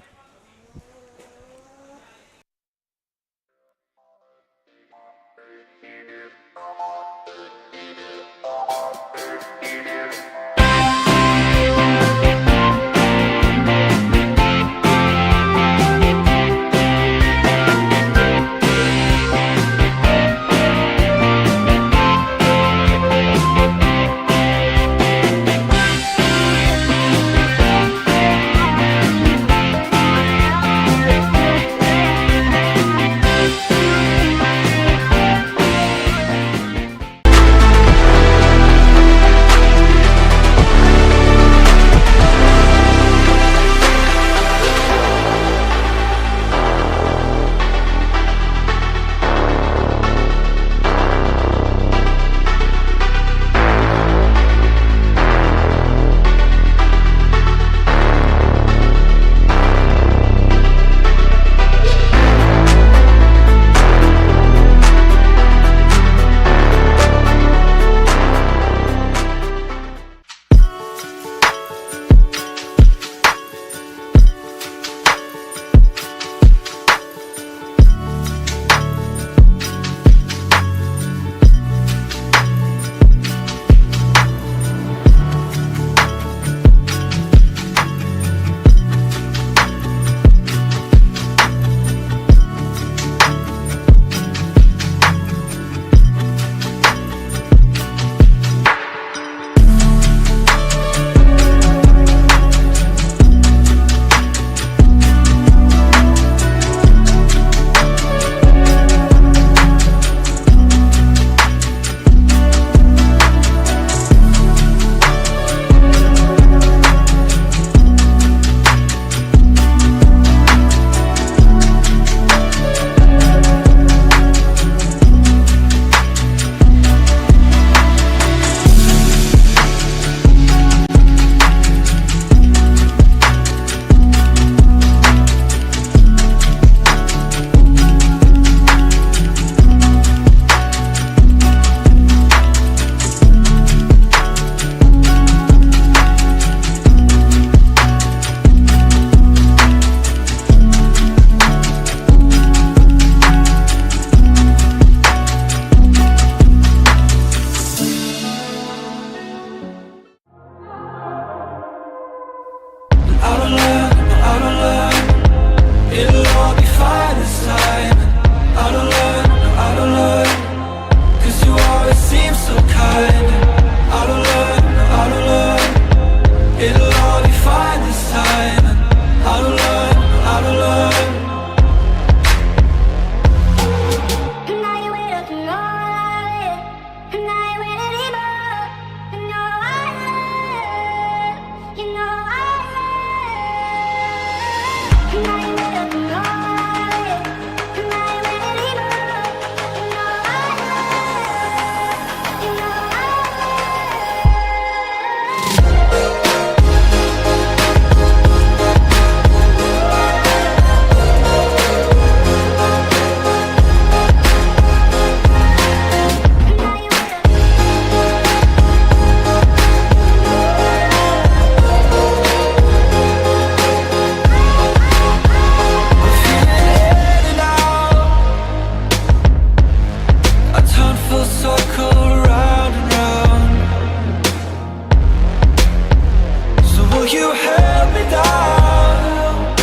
Will you help me down?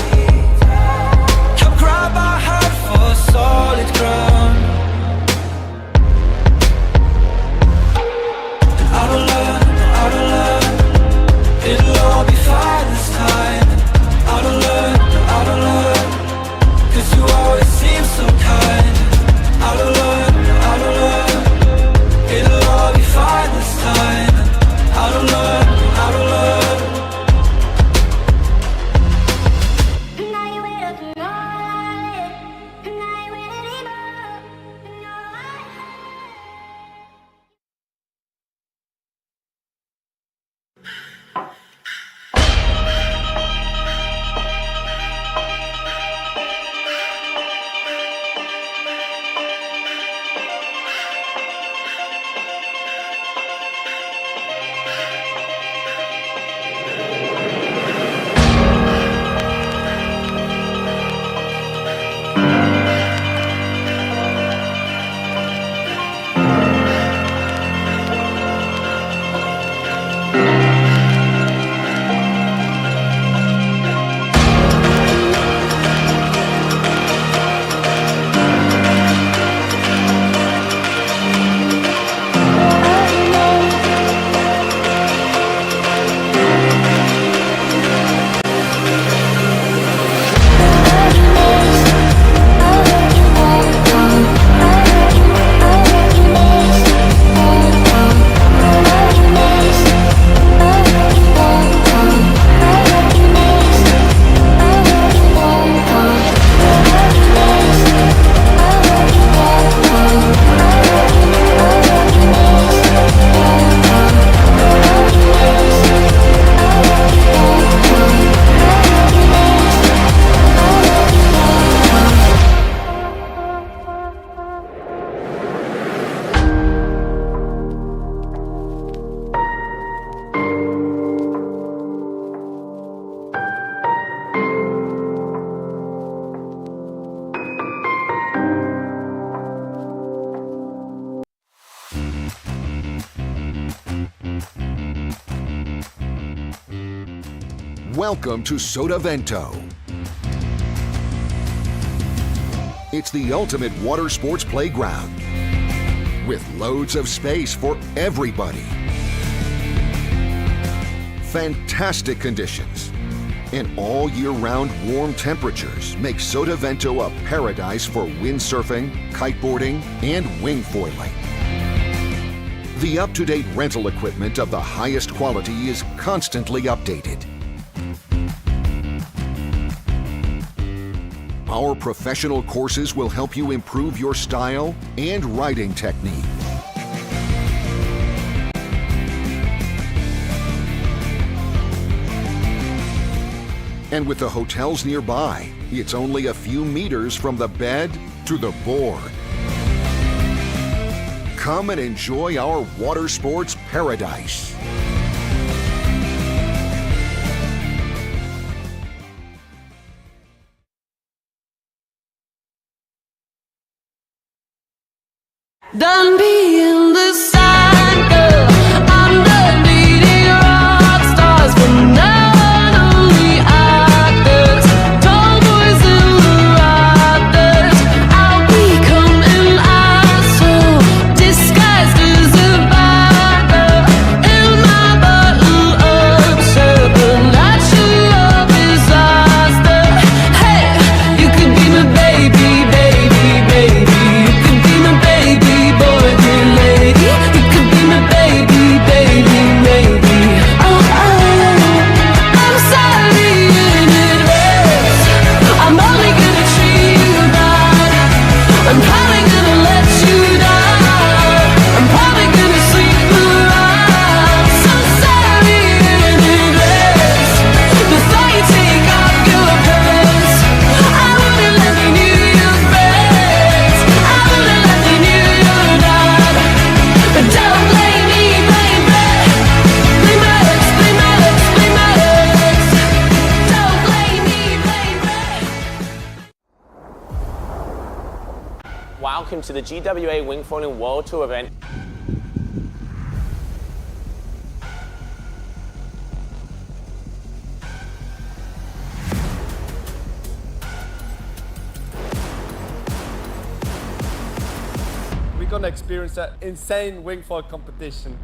Come grab my hand for solid ground. I don't learn, it'll all be fine this time. I don't learn, 'cause you always seem so kind. I don't learn, it'll all be fine this time. I don't learn. Welcome to Fuerteventura. It's the ultimate water sports playground with loads of space for everybody. Fantastic conditions and all year-round warm temperatures make Fuerteventura a paradise for windsurfing, kiteboarding, and wingfoiling. The up-to-date rental equipment of the highest quality is constantly updated. Our professional courses will help you improve your style and riding technique. And with the hotels nearby, it's only a few meters from the bed to the board. Come and enjoy our water sports paradise. Done being the side girl, I'm done dating rock stars for non-only actors, tall boys in the rafters. I'll become an asshole disguised as a bad girl in my bottle-up shirt, a natural disaster. Hey, you could be my baby, baby, baby. You could be my baby. Welcome to the GWA Wingfoiling World Tour event. gonna experience an insane wingfoil competition.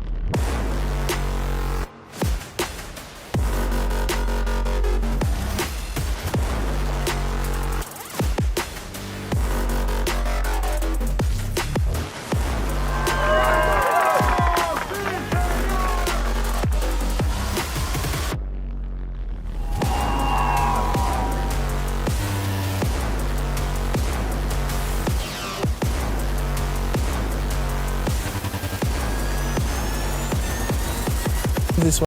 This